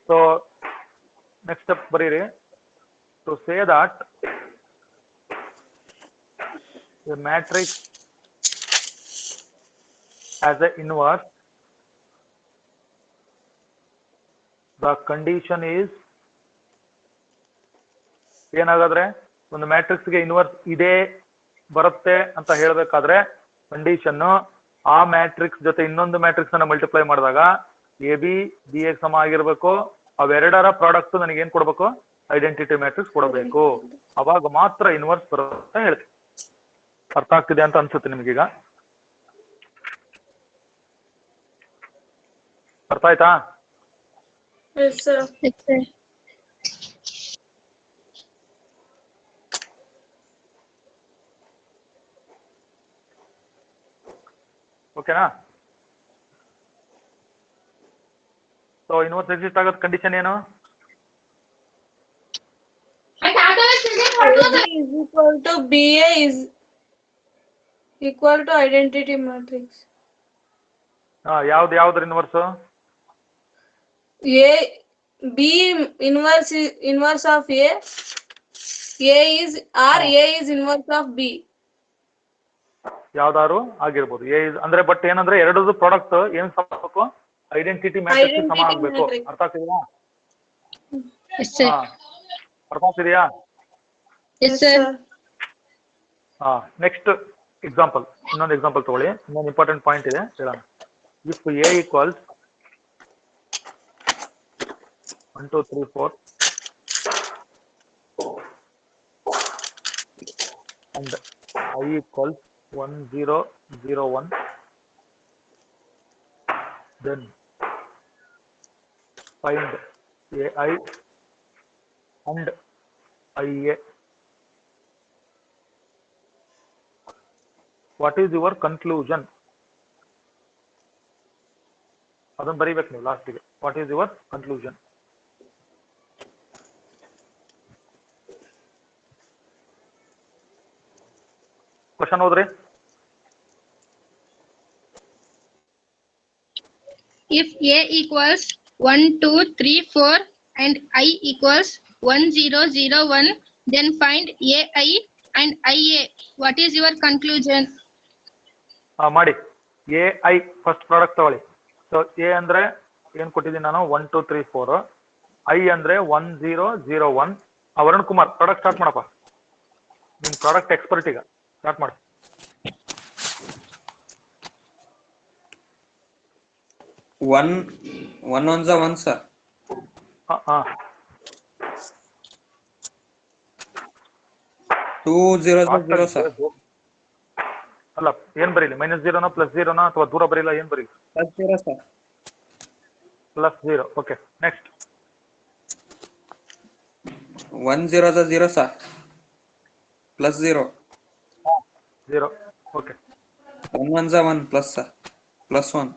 ಸೊ ನೆಕ್ಸ್ಟ್ ಸ್ಟೆಪ್ ಬರೀರಿ. To say that a matrix as a inverse, the condition is ಏನಾಗಾದ್ರೆ ಒಂದು matrix ಗೆ ಇನ್ವರ್ಸ್ ಇದೆ ಬರುತ್ತೆ ಅಂತ ಹೇಳ್ಬೇಕಾದ್ರೆ ಕಂಡೀಷನ್ ಆ ಮ್ಯಾಟ್ರಿಕ್ಸ್ ಜೊತೆ ಇನ್ನೊಂದು ಮ್ಯಾಟ್ರಿಕ್ಸ್ ಅನ್ನ ಮಲ್ಟಿಪ್ಲೈ ಮಾಡಿದಾಗ AB BA ಗೆ ಸಮ ಆಗಿರ್ಬೇಕು. ಅವೆರಡರ ಪ್ರಾಡಕ್ಟ್ ನನಗೆ ಏನ್ ಕೊಡ್ಬೇಕು? ಐಡೆಂಟಿಟಿ ಮ್ಯಾಟ್ರಿಕ್ಸ್ ಕೊಡಬೇಕು. ಅವಾಗ ಮಾತ್ರ ಇನ್ವರ್ಸ್ ಬರುತ್ತೆ ಅಂತ ಹೇಳ್ತೀವಿ. ಅರ್ಥ ಆಗ್ತಿದೆ ಅಂತ ಅನ್ಸುತ್ತೆ ನಿಮ್ಗೀಗ? ಅರ್ಥ ಆಯ್ತಾ? Yes sir. Yes sir. ಓಕೆನಾ? ಸೊ ಇನ್ವರ್ಸ್ ಎಕ್ಸಿಸ್ಟ್ ಆಗೋದ್ ಕಂಡೀಷನ್ ಏನು? AB is equal to BA is equal to identity matrix. ಯಾವ್ದ್ರ inverse? A B inverse of A. A is or A is inverse of B. ಯಾವ್ದಾರು ಆಗಿರ್ಬೋದು. ಅಂದ್ರೆ but ಏನಂದ್ರೆ ಎರಡದು product ಏನ್ ಸಮ ಆಗ್ಬೇಕು? ಐಡೆಂಟಿಟಿ ಮ್ಯಾಟ್ರಿಕ್ಸ್ ಸಮ ಆಗ್ಬೇಕು. ಅರ್ಥ ಆಗ್ತಿದೆಯಾ? Yes, sir. ಅರ್ಥ ಆಗ್ತಿದೆಯಾ? Yes, sir. ನೆಕ್ಸ್ಟ್ ಎಕ್ಸಾಂಪಲ್, ಇನ್ನೊಂದು ಎಕ್ಸಾಂಪಲ್ ತಗೊಳ್ಳಿ. ಇನ್ನೊಂದು ಇಂಪಾರ್ಟೆಂಟ್ ಪಾಯಿಂಟ್ ಇದೆ, ಹೇಳೋಣ. If A equals 1 2 3 4 and I equals 1 0 0 1, then find AI and IA. What is your conclusion? ಅದನ್ನ ಬರೀಬೇಕು ನೀವು ಲಾಸ್ಟಿಗೆ. What is your conclusion? Question ಓದ್ರಿ. If A equals 1 2 3 4 and I equals 1 0 0 1, then find AI and IA. What is your conclusion? ಮಾಡಿ. AI first product ತಗೊಳ್ಳಿ. So A ಅಂದ್ರೆ ಏನ್ ಕೊಟ್ಟಿದ್ದೀನಿ ನಾನು? 1 2 3 4. ಐ ಅಂದ್ರೆ 1 0 0 1. ವರುಣ್ ಕುಮಾರ್ ಪ್ರಾಡಕ್ಟ್ ಸ್ಟಾರ್ಟ್ ಮಾಡಪ್ಪ. ನಿಮ್ ಪ್ರಾಡಕ್ಟ್ ಎಕ್ಸ್ಪರ್ಟ್ ಈಗ ಸ್ಟಾರ್ಟ್ ಮಾಡಿ. 1 1 1 sir. 2 0 0 sir. ಅಲ್ಲ, ಏನ್ ಬರೀಲಿ? -0 +0 ಅಥವಾ ದೂರ ಬರೀಲ್ಲ? ಏನ್ ಬರೀಲಿ? +0 sir. +0. Okay, next. 1 0 0 sir. +0. 0. Okay. 1 1 1 plus sir. +1.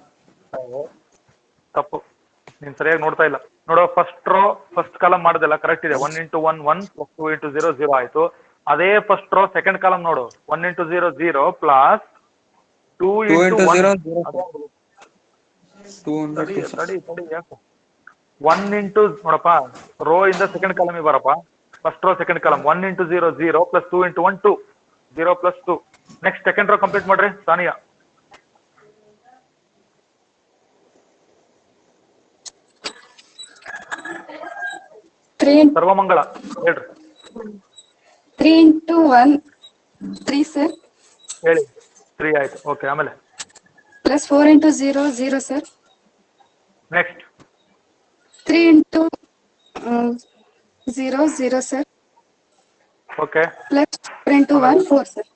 ತಪ್ಪು, ನೀನ್ ಸರಿಯಾಗಿ ನೋಡ್ತಾ ಇಲ್ಲ. ನೋಡೋ, ಫಸ್ಟ್ ರೋ ಫಸ್ಟ್ ಕಾಲಮ್ ಮಾಡೋದೆಲ್ಲ ಕರೆಕ್ಟ್ ಇದೆ. 1 × 1 1 + 2 × 0 0 ಆಯ್ತು. ಅದೇ ಫಸ್ಟ್ ರೋ ಸೆಕೆಂಡ್ ಕಾಲಮ್ ನೋಡು. 1 × 0 0 ಪ್ಲಸ್ 2 × 0 1 ಇಂಟು ನೋಡಪ್ಪ, ರೋ ಇಂದ ಸೆಕೆಂಡ್ ಕಾಲಮ್ ಬರಪ್ಪ. First row second column 1 × 0 0 + 2 × 1 2 0 + 2. Next second row complete ಮಾಡ್ರಿ ಸಾನಿಯಾ. ಸರ್ವಮಂಗಳ ಹೇಳ್ರಿ. 3 × 1 3 sir. ಹೇಳಿ. 3 ಆಯ್ತು. ಓಕೆ, ಆಮೇಲೆ +4 × 0 0 sir. Next 3 × 0 0 sir. Okay, +4 × 1 4 sir.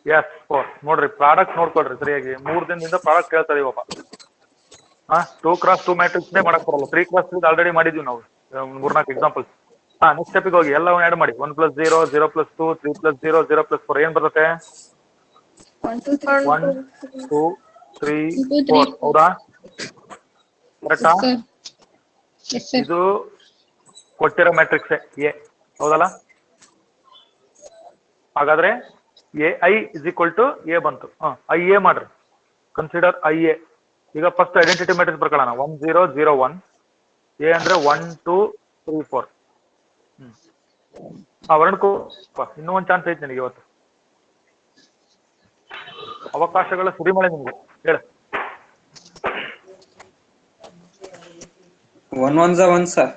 Yes 4. ನೋಡ್ರಿ, ಪ್ರಾಡಕ್ಟ್ ನೋಡ್ಕೊಳ್ರಿ ಸರಿಯಾಗಿ. 3 ದಿನದಿಂದ ಪ್ರಾಡಕ್ಟ್ ಹೇಳ್ತಾರೆ ಇವಾಗ. 2 × 2 ಮ್ಯಾಟ್ರಿಕ್ಸ್ ಮಾಡಕ್ ಬರಲ್ಲ. 3 × 3 ಆಲ್ರೆಡಿ ಮಾಡಿದ್ವಿ ನಾವು 3-4 ಎಕ್ಸಾಂಪಲ್. ನೆಕ್ಸ್ಟ್ ಸ್ಟೆಪ್ಗೆ ಹೋಗಿ ಎಲ್ಲವೂ ಆಡ್ ಮಾಡಿ. 1 + 0 0 + 2 3 + 0 0 + 4 ಏನ್ ಬರುತ್ತೆ? 1 2 3 1 2 3 4. ಹೌದಾ? ಕರೆಕ್ಟಾ? Yes, sir. ಇದು ಕೊಟ್ಟಿರೋ ಮ್ಯಾಟ್ರಿಕ್ಸ್ ಎ, ಹೌದಲ್ಲ? ಹಾಗಾದ್ರೆ AI = A ಬಂತು. IA ಮಾಡ್ರಿ. Consider IA. ಈಗ ಫಸ್ಟ್ ಐಡೆಂಟಿಟಿ ಮ್ಯಾಟ್ರಿಕ್ಸ್ ಬರ್ಕೊಳ್ಳೋಣ. 1 0 0 1. ಎ ಅಂದ್ರೆ 1 2 3 4. ವರ್ಣಕ್ಕೂ ಇನ್ನೂ ಒಂದು ಚಾನ್ಸ್ ಐತೆ ನಿನಗೆ ಇವತ್ತು. ಅವಕಾಶಗಳ ಸುರಿಮಳೆ ನಿಮ್ಗೆ. ಹೇಳ. 1 1 1 sir.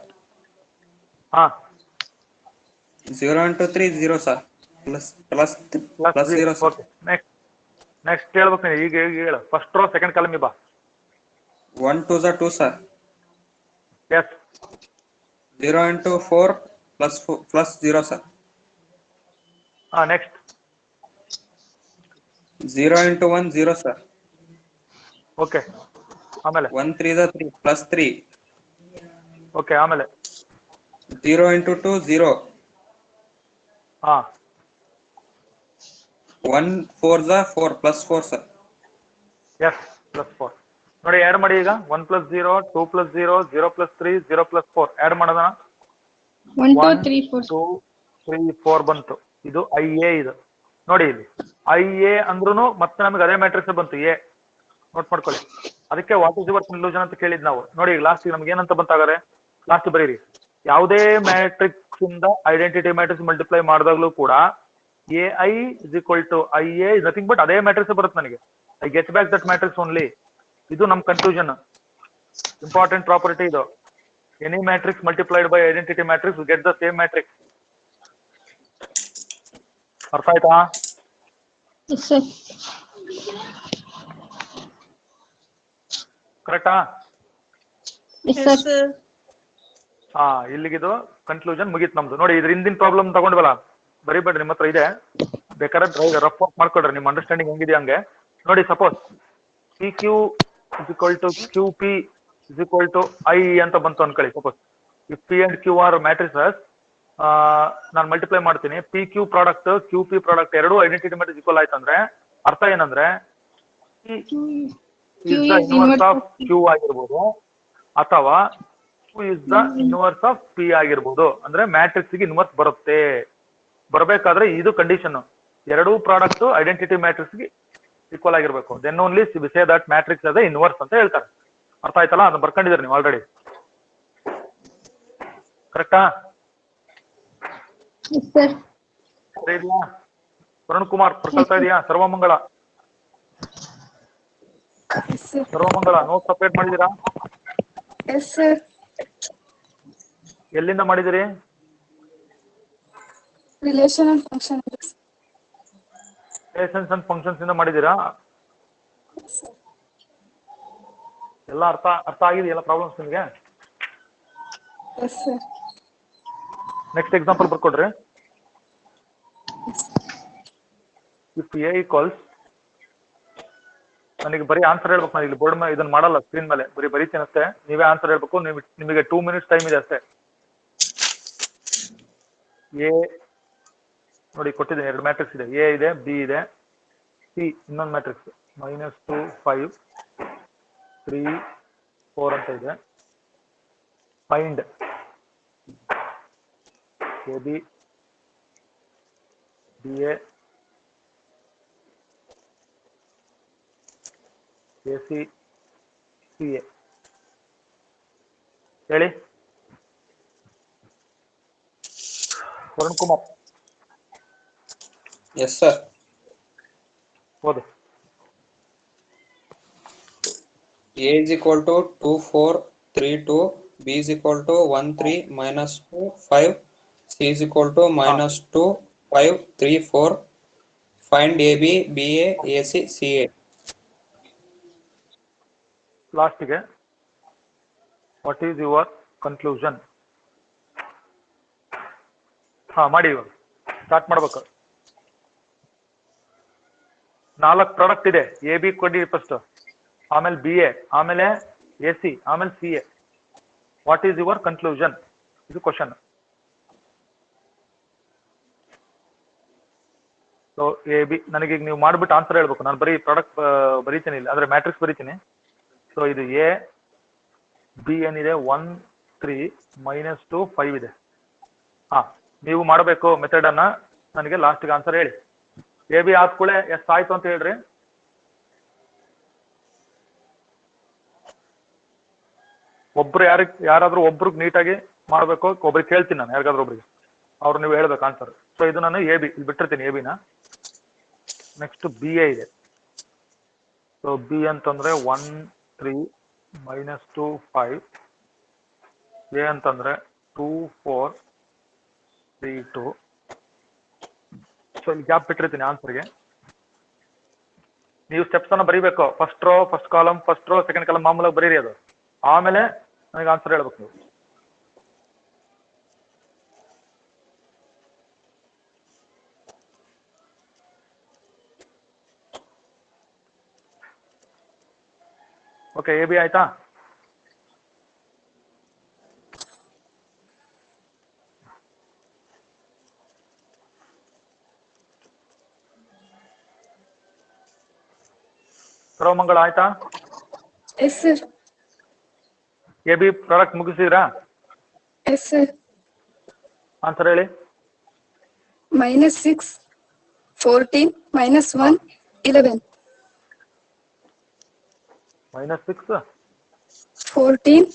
0 × 3 0 sir. +0 sir. Okay, next ಹೇಳ್ಬೇಕು ನೀನು. ಈಗ ಹೇಳು. ಫಸ್ಟ್ ರೋ ಸೆಕೆಂಡ್ ಕಾಲಮ್ ಬಾ. 1 2 2 sir. Yes. 0 × 4 +0 sir. Next 0 × 1 0 sir. Okay, ಆಮೇಲೆ 1 3 3 +3. ಓಕೆ, ಆಮೇಲೆ 0 × 2 0. 1 4 4 +4 sir. ಎಸ್ +4. ನೋಡಿ, ಆಡ್ ಮಾಡಿ ಈಗ. 1 + 0 2 + 0 0 + 3 0 + 4 ಆಡ್ ಮಾಡೋದನ್ನ. 1 2 3 4 2 3 4 ಬಂತು. ಇದು IA. ಇದು ನೋಡಿ, ಇಲ್ಲಿ IA ಅಂದ್ರೂ ಮತ್ತೆ ನಮಗೆ ಅದೇ ಮ್ಯಾಟ್ರಿಕ್ಸ್ ಬಂತು ಎ. ನೋಟ್ ಮಾಡ್ಕೊಳ್ಳಿ. ಅದಕ್ಕೆ ವಾಟ್ ಇಸ್ ಯುವರ್ ಕನ್ಕ್ಲೂಷನ್ ಅಂತ ಕೇಳಿದ್ ನಾವು. ನೋಡಿ ಈಗ ಲಾಸ್ಟ್ ನಮ್ಗೆ ಏನಂತ ಬಂತಾಗಾರೆ, ಲಾಸ್ಟ್ ಬರೀರಿ, ಯಾವುದೇ ಮ್ಯಾಟ್ರಿಕ್ಸ್ ಇಂದ ಐಡೆಂಟಿಟಿ ಮ್ಯಾಟ್ರಿಕ್ಸ್ ಮಲ್ಟಿಪ್ಲೈ ಮಾಡಿದಾಗ್ಲೂ ಕೂಡ AI is equal to IA is nothing but ಅದೇ ಮ್ಯಾಟ್ರಿಕ್ಸ್ ಬರುತ್ತೆ ನನಗೆ. I get back that matrix only. ಇದು ನಮ್ ಕನ್ಕ್ಲೂಷನ್, ಇಂಪಾರ್ಟೆಂಟ್ ಪ್ರಾಪರ್ಟಿ ಇದು. Any matrix multiplied by identity matrix get the same matrix. ಅರ್ಥ ಆಯ್ತಾ? Yes, sir. ಕರೆಕ್ಟಾ? Yes, sir. Yes, sir. ಹಾ, ಇಲ್ಲಿಗಿದು ಕನ್ಕ್ಲೂಷನ್ ಮುಗೀತು ನಮ್ದು. ನೋಡಿ ಇದ್ರ ಹಿಂದಿನ ಪ್ರಾಬ್ಲಮ್ ತಗೊಂಡ್ವಲ್ಲ, ಬರಿಬೇಡ್ರಿ, ನಿಮ್ಮ ಹತ್ರ ಇದೆ, ಬೇಕಾದ್ರೆ ರಫ್ ವರ್ಕ್ ಮಾಡ್ಕೊಡ್ರಿ, ನಿಮ್ಮ ಅಂಡರ್ಸ್ಟ್ಯಾಂಡಿಂಗ್ ಹೆಂಗಿದೆ ಹಂಗೆ. ನೋಡಿ suppose PQ is equal to QP is equal to I ಅಂತ ಬಂತು ಅನ್ಕೊಳ್ಳಿ. Suppose if P and Q are matrices, ನಾನು ಮಲ್ಟಿಪ್ಲೈ ಮಾಡ್ತೀನಿ, PQ ಪ್ರಾಡಕ್ಟ್ QP ಪ್ರಾಡಕ್ಟ್ ಎರಡು ಐಡೆಂಟಿಟಿ ಮ್ಯಾಟ್ರಿಕ್ಸ್ ಈಕ್ವಲ್ ಆಯ್ತಂದ್ರೆ ಅರ್ಥ ಏನಂದ್ರೆ ಇನ್ವರ್ಸ್ ಆಫ್ Q ಆಗಿರ್ಬೋದು ಅಥವಾ Q is the inverse of P ಆಗಿರ್ಬೋದು. ಅಂದ್ರೆ ಮ್ಯಾಟ್ರಿಕ್ಸ್ ಗೆ ಇನ್ವರ್ಸ್ ಬರುತ್ತೆ. ಬರಬೇಕಾದ್ರೆ ಇದು ಕಂಡೀಷನ್, ಎರಡೂ ಪ್ರಾಡಕ್ಟ್ ಐಡೆಂಟಿಟಿ ಮ್ಯಾಟ್ರಿಕ್ಸ್ ಗೆ ಈಕ್ವಲ್ ಆಗಿರ್ಬೇಕು. Then only we say that matrix ಅದ ಇನ್ವರ್ಸ್ ಅಂತ ಹೇಳ್ತಾರೆ. ಅರ್ಥ ಆಯ್ತಲ್ಲ? ಅದನ್ನ ಬರ್ಕೊಂಡಿದ್ದೀರಿ ನೀವು ಆಲ್ರೆಡಿ, ಕರೆಕ್ಟಾ? Yes, sir. ಸರಿ ಇದೆಯಾ? ವರುಣ್ ಕುಮಾರ್ ಬರ್ಕೊಳ್ತಾ ಇದೆಯಾ? Sarvamangala, Yes, sir. Sarvamangala note separate ಮಾಡಿದೀರಾ? Yes, sir. ಎಲ್ಲಿಂದ ಮಾಡಿದಿರಿ? Relation and function. Relations and functions ಇಂದ ಮಾಡಿದೀರಾ? Yes, sir. ಎಲ್ಲ ಅರ್ಥ ಆಗಿದೆಯಲ್ಲ ಪ್ರಾಬ್ಲಮ್ಸ್ ನಿಮಗೆ? Yes, sir. ನೆಕ್ಸ್ಟ್ ಎಕ್ಸಾಂಪಲ್ ಬರ್ಕೊಡ್ರಿ. ಇಫ್ A ಈಕ್ವಲ್ಸ್, ನನಗೆ ಬರೀ ಆನ್ಸರ್ ಹೇಳ್ಬೇಕು. ನಾನು ಇಲ್ಲಿ ಬೋರ್ಡ್ ಮೇಲೆ ಇದನ್ನ ಮಾಡಲ್ಲ, ಸ್ಕ್ರೀನ್ ಮೇಲೆ ಬರೀ ಬರೀತೀನಿ ಅಷ್ಟೇ. ನೀವೇ ಆನ್ಸರ್ ಹೇಳ್ಬೇಕು. ನಿಮಗೆ 2 minutes ಟೈಮ್ ಇದೆ ಅಷ್ಟೇ. A ನೋಡಿ ಕೊಟ್ಟಿದ್ದೀನಿ, ಎರಡು ಮ್ಯಾಟ್ರಿಕ್ಸ್ ಇದೆ, A ಇದೆ, B ಇದೆ, C ಇನ್ನೊಂದು ಮ್ಯಾಟ್ರಿಕ್ಸ್ -2 5 3 4 ಅಂತ ಇದೆ. Find AB BA AC CA ಹೇಳಿ. ವರುಣ್ ಕುಮಾರ್. Yes, sir. ಹೌದು. A is equal to 2 4 3 2, B is equal to 1 3 -2 5, C is equal to -2 5 3 4. Find AB, BA, AC, CA. ಲಾಸ್ಟಿಗೆ ವಾಟ್ ಈಸ್ ಯುವರ್ ಕನ್ಕ್ಲೂಷನ್? ಹಾ ಮಾಡಿ, ಇವಾಗ ಸ್ಟಾರ್ಟ್ ಮಾಡ್ಬೇಕು. 4 ಪ್ರಾಡಕ್ಟ್ ಇದೆ. AB ಕೊಡಿ first, ಆಮೇಲೆ BA, ಆಮೇಲೆ AC, ಆಮೇಲೆ CA. What is your conclusion? ಇದು ಕ್ವಶನ್. ಸೊ AB ನನಗೆ ನೀವು ಮಾಡ್ಬಿಟ್ಟು ಆನ್ಸರ್ ಹೇಳ್ಬೇಕು. ನಾನು ಬರೀ ಪ್ರಾಡಕ್ಟ್ ಬರೀತೀನಿ ಇಲ್ಲ, ಅಂದ್ರೆ ಮ್ಯಾಟ್ರಿಕ್ಸ್ ಬರೀತೀನಿ. ಸೊ ಇದು A, B ಏನಿದೆ 1 3 -2 5 ಇದೆ. ಹಾ, ನೀವು ಮಾಡಬೇಕು ಮೆಥಡ್ ಅನ್ನ. ನನಗೆ ಲಾಸ್ಟ್ಗೆ ಆನ್ಸರ್ ಹೇಳಿ. AB ಆದ್ಕೂಳೆ ಎಸ್ ಆಯ್ತು ಅಂತ ಹೇಳ್ರಿ. ಒಬ್ರು ಯಾರಾದ್ರೂ ಒಬ್ರಿಗೆ ನೀಟಾಗಿ ಮಾಡ್ಬೇಕು. ಒಬ್ರಿಗೆ ಕೇಳ್ತೀನಿ ನಾನು, ಯಾರಿಗಾದ್ರೂ ಒಬ್ರಿಗೆ, ಅವ್ರು ನೀವು ಹೇಳ್ಬೇಕು ಆನ್ಸರ್. ಸೊ ಇದು ನಾನು AB ಇಲ್ಲಿ ಬಿಟ್ಟಿರ್ತೀನಿ, AB ನ. ನೆಕ್ಸ್ಟ್ BA ಇದೆ. ಸೊ B ಅಂತಂದ್ರೆ 1 3 -2 5, A ಅಂತಂದ್ರೆ 2 4 3 2. ಸೊ ಇಲ್ಲಿ ಗ್ಯಾಪ್ ಬಿಟ್ಟಿರ್ತೀನಿ ಆನ್ಸರ್ಗೆ. ನೀವು ಸ್ಟೆಪ್ಸ್ ಅನ್ನ ಬರೀಬೇಕು. First row, first column, first row, second column ಮಾಮೂಲಾಗಿ ಬರೀರಿ ಅದು. ಆಮೇಲೆ ನನಗೆ ಆನ್ಸರ್ ಹೇಳ್ಬೇಕು ನೀವು. ಓಕೆ, AB ಆಯ್ತಾ? ಸರ್ವಮಂಗಳ ಆಯ್ತಾ? Yes, sir. AB ಪ್ರಾಡಕ್ಟ್ ಮುಗಿಸಿದ್ರಾ? Yes, sir. ಆನ್ಸರ್ ಹೇಳಿ. -6 14 -1 11. -6 14.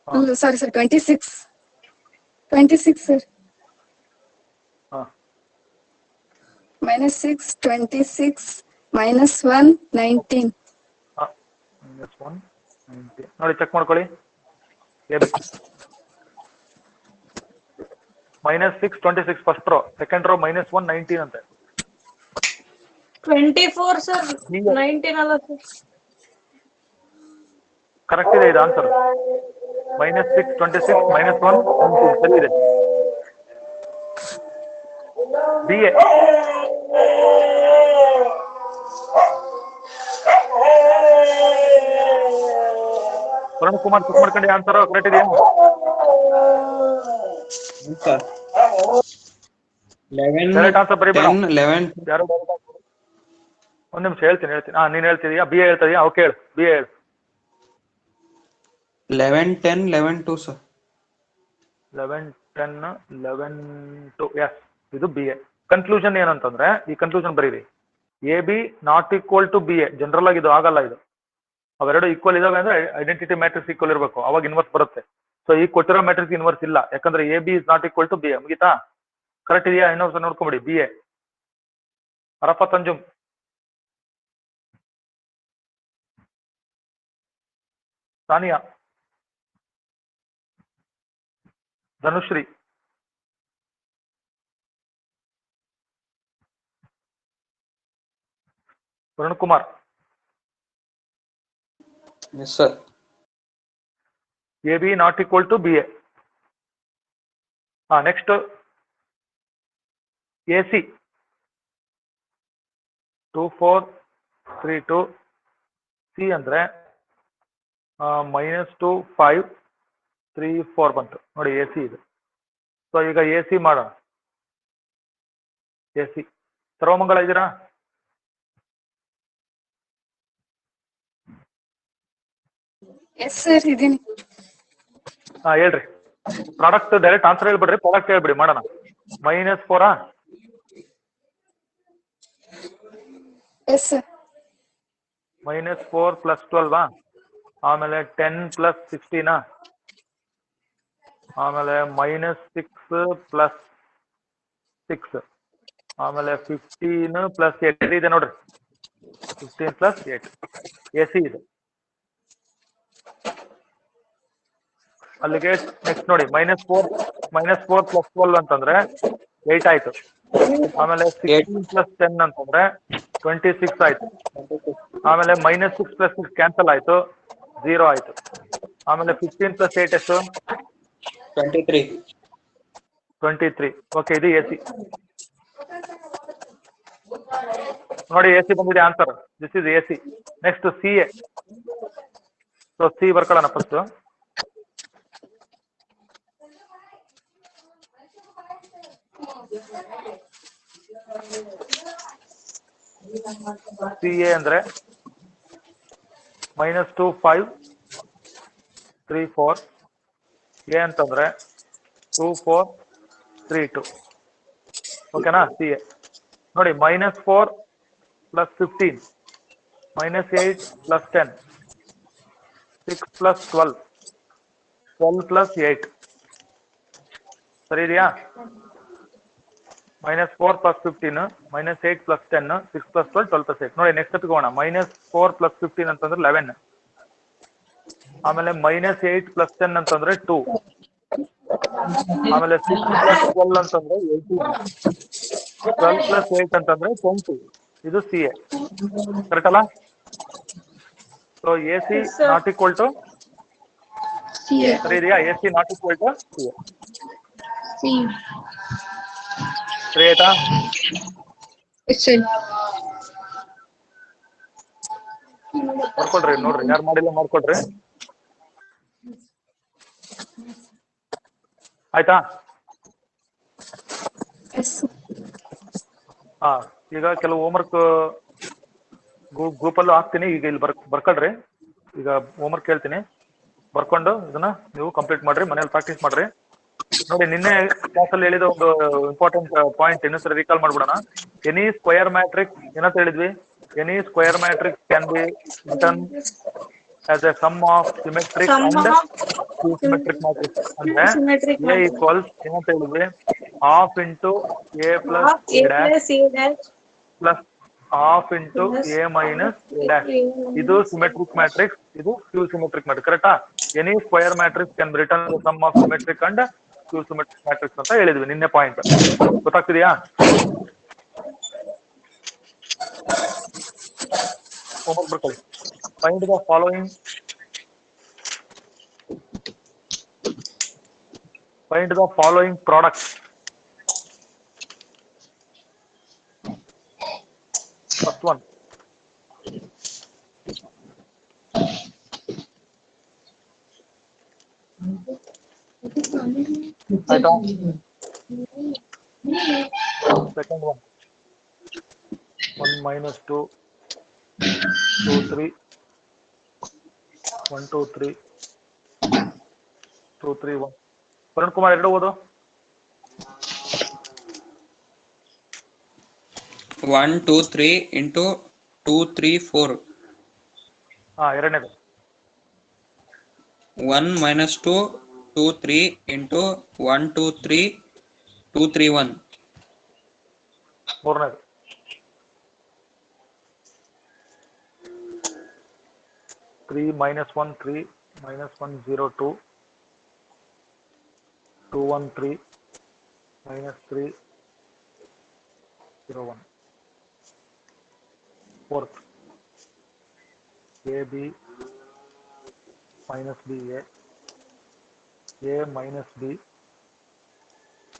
Ah. Sorry, sir. 26. 26, sir. -6, 26, -1, 19. -1 19 ನೋಡಿ ಚೆಕ್ ಮಾಡ್ಕೊಳ್ಳಿ. AB -6 26 first row, second rho -1 19 ಅಂತೆ. 24 sir. 19 ಅಲ್ಲ sir. ಕರೆಕ್ಟ್ ಇದೆ ಇದು ಆನ್ಸರ್. -6 26 -1 19 ಸರಿ ಇದೆ. BA ವರುಣ್ ಕುಮಾರ್ ಚೆಕ್ ಮಾಡ್ಕೊಂಡು ಆನ್ಸರ್ ಕರೆಕ್ಟ್ ಇದೆಯಾ? 11, ಡೈರೆಕ್ಟ್ ಆನ್ಸರ್ ಬರೀ 10, 11. ಯಾರು ಒಂದ್ ನಿಮಿಷ ಹೇಳ್ತೀನಿ. ನೀನ್ ಹೇಳ್ತಿದೀಯಾ? BA ಹೇಳ್ತಿದೀಯಾ? ಓಕೆ ಹೇಳು. BA ಹೇಳು. 11, 10, 11, 2, sir. 11 10 11 2 ಎಸ್, ಇದು BA. ಕನ್ಕ್ಲೂಷನ್ ಏನಂತಂದ್ರೆ ಈ ಕನ್ಕ್ಲೂಷನ್ ಬರೀರಿ. AB not equal to BA. General ಆಗಿ ಇದು ಆಗಲ್ಲ. ಇದು ಅವೆರಡು ಈಕ್ವಲ್ ಇದಾವೆ ಅಂದ್ರೆ ಐಡೆಂಟಿಟಿ ಮ್ಯಾಟ್ರಿಕ್ಸ್ ಈಕ್ವಲ್ ಇರಬೇಕು, ಅವಾಗ ಇನ್ವರ್ಸ್ ಬರುತ್ತೆ. ಸೊ ಈ ಕೊಟ್ಟಿರೋ ಮ್ಯಾಟ್ರಿಕ್ಸ್ ಇನ್ವರ್ಸ್ ಇಲ್ಲ, ಯಾಕಂದ್ರೆ AB is not equal to BA. ಮುಗಿತಾ? ಕರೆಕ್ಟ್ ಇದೆಯಾ? ಇನ್ನೊಂದ್ಸಲ ನೋಡ್ಕೊಂಬಿಡಿ. BA. Arafat Anjum, Sania, Dhanushree, Varun Kumar. Yes, sir. AB not equal to BA. Next AC 2 4 3 2. C ಅಂದ್ರೆ -2 5 3 4 ಬಂತು ನೋಡಿ. AC ಇದು. ಸೊ ಈಗ AC ಮಾಡೋಣ. AC ಸರ್ವಮಂಗಳ ಇದ್ದೀರಾ? Yes, sir. ಇದೀನಿ. ಹೇಳ್ರಿ. ಪ್ರಾಡಕ್ಟ್ ಡೈರೆಕ್ಟ್ ಆನ್ಸರ್ ಹೇಳ್ಬಿಡ್ರಿ, ಪ್ರಾಡಕ್ಟ್ ಹೇಳ್ಬಿಡಿ ಮಾಡೋಣ. -4 Yes, sir. -4 + 12 ಆಮೇಲೆ 10 + 16 ಆಮೇಲೆ -6 + 6 ಆಮೇಲೆ 15 + 8 ಇದೆ ನೋಡ್ರಿ. 15 + 8 AC ಇದೆ. ಅಲ್ಲಿಗೆ ನೆಕ್ಸ್ಟ್ ನೋಡಿ -4 + 12 ಅಂತಂದ್ರೆ 8 ಆಯ್ತು. ಆಮೇಲೆ 16 + 10 ಅಂತಂದ್ರೆ 26 ಆಯ್ತು. ಆಮೇಲೆ -6 + 6 ಕ್ಯಾನ್ಸಲ್ ಆಯ್ತು, 0 ಆಯ್ತು. ಆಮೇಲೆ 15 + 8 ಎಷ್ಟು? 23. 23. ಓಕೆ, ಇದು AC ನೋಡಿ. AC ಬಂದಿದೆ ಆನ್ಸರ್. This is AC. Next CA. So C ಬರ್ಕೊಳ್ಳೋಣ ಫಸ್ಟ್. CA ಅಂದ್ರೆ -2 5 3 4. A ಅಂತಂದ್ರೆ 2 4 3 2. ಓಕೆನಾ? CA ನೋಡಿ. -4 + 15 -8 + 10 6 + 12 12 + 8 ಸರಿ ಇದೆಯಾ? -4 + 15 -8 + 10 6 + 12 12 + 8 ನೋಡಿ. ನೆಕ್ಸ್ಟ್ ಹೋಗೋಣ. -4 + 15 ಅಂತಂದ್ರೆ 11. ಆಮೇಲೆ -8 + 10 ಅಂತಂದ್ರೆ 2. ಆಮೇಲೆ 6 + 12 ಅಂತಂದ್ರೆ 18. 12 + 8 ಅಂತಂದ್ರೆ 20. ಇದು CA. ಕರೆಕ್ಟ್ ಅಲ್ಲ? So AC not equal to CA. ಸರಿ ಇದೆಯಾ? AC not equal to CA. C. ಸರಿ ಆಯ್ತಾ? Yes, sir. ಮಾಡ್ಕೊಳ್ರಿ. ನೋಡ್ರಿ, ಯಾರು ಮಾಡಿಲ್ಲ ಮಾಡ್ಕೊಳ್ರಿ. ಆಯ್ತಾ? Yes, sir. ಈಗ ಕೆಲವು ಹೋಮ್ವರ್ಕ್ ಗ್ರೂಪಲ್ಲೂ ಹಾಕ್ತೀನಿ. ಈಗ ಇಲ್ಲಿ ಬರ್ಕೊಳ್ರಿ. ಈಗ ಹೋಮ್ವರ್ಕ್ ಹೇಳ್ತೀನಿ, ಬರ್ಕೊಂಡು ಇದನ್ನ ನೀವು ಕಂಪ್ಲೀಟ್ ಮಾಡ್ರಿ, ಮನೇಲಿ ಪ್ರಾಕ್ಟೀಸ್ ಮಾಡ್ರಿ. ನೋಡಿ, ನಿನ್ನೆ ಕ್ಲಾಸಲ್ಲಿ ಹೇಳಿದ ಒಂದು ಇಂಪಾರ್ಟೆಂಟ್ ಪಾಯಿಂಟ್ ಇನ್ನೊಂದ್ಸರಿ ರೀಕಾಲ್ ಮಾಡ್ಬಿಡೋಣ. ಎನಿ ಸ್ಕ್ವಯರ್ ಮ್ಯಾಟ್ರಿಕ್ಸ್ ಏನಂತ ಹೇಳಿದ್ವಿ? any square matrix can be written as a sum of symmetric Sum and of symmetric matrix. ಅಂದ್ರೆ symmetric A matrix equals ಏನಂತ ಹೇಳಿದ್ವಿ, half into A plus of A A dash plus A dash plus half into plus A minus A dash. A ಇದು minus symmetric matrix, ಇದು Q symmetric matrix. ಕರೆಕ್ಟಾ? Any square matrix can be written as a sum of symmetric and Q symmetric matrix ಅಂತ ಹೇಳಿದ್ವಿ ನಿನ್ನೆ point. ಗೊತ್ತಾಗ್ತಿದೆಯಾ? Homework ಬರ್ಕೊಳ್ಳಿ. Find the following. Find the following products. First one. ಆಯ್ತಾ? Second one. 1 minus 2, 2, 3, 1, 2, 3, 2, 3, 1. Varun Kumar ಎರಡು ಓದು. 1 2 3 into 2 3 4. ಎರಡನೇದು. 1 minus 2 2 3 into 1 2 3 2 3 1. ಮೂರನೇದು. 3 minus 1 3 minus 1 0 2 2 1 3 minus 3 0 1. Fourth. A B minus B A minus B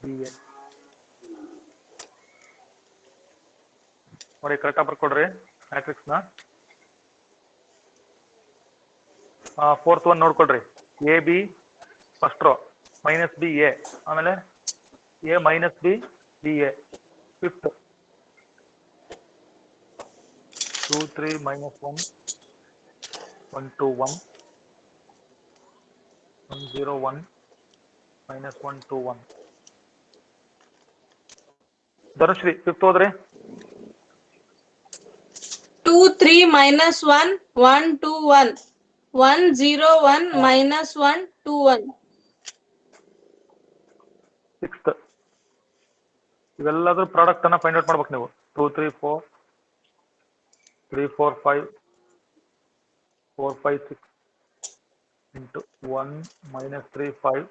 B A. ನೋಡಿ ಕರೆಕ್ಟಾಗಿ ಬರ್ಕೊಡ್ರಿ ಮ್ಯಾಟ್ರಿಕ್ಸ್ನ. ಫೋರ್ತ್ ಒನ್ ನೋಡ್ಕೊಳ್ರಿ. A B first row minus B A, ಆಮೇಲೆ A minus B B A. Fifth 2 3 minus 1 1 2 1 1 0 1 minus 1 2 1. Dhanushree fifth ಹೋದ್ರಿ. 2 3 minus 1 1 2 1 1 0 1 minus 1 2 1. Sixth. ಇವೆಲ್ಲದ್ರ product ಅನ್ನ find out ಮಾಡ್ಬೇಕು ನೀವು. 2 3 4 3 4 5 4 5 6 into 1 minus 3 5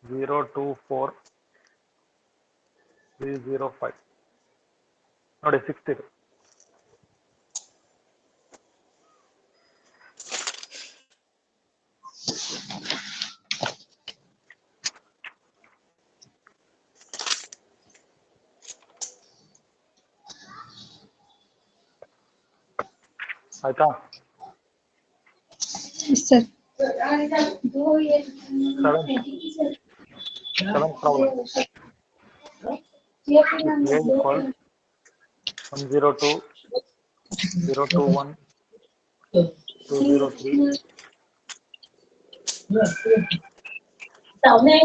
0 2 4 3 0 5. ನೋಡಿ ಸಿಕ್ಸ್ತ್ ಇದು. ಆಯ್ತಾ? Yes, sir. Seventh problem. A equals 1 0 2 0 2 1 2 0 3.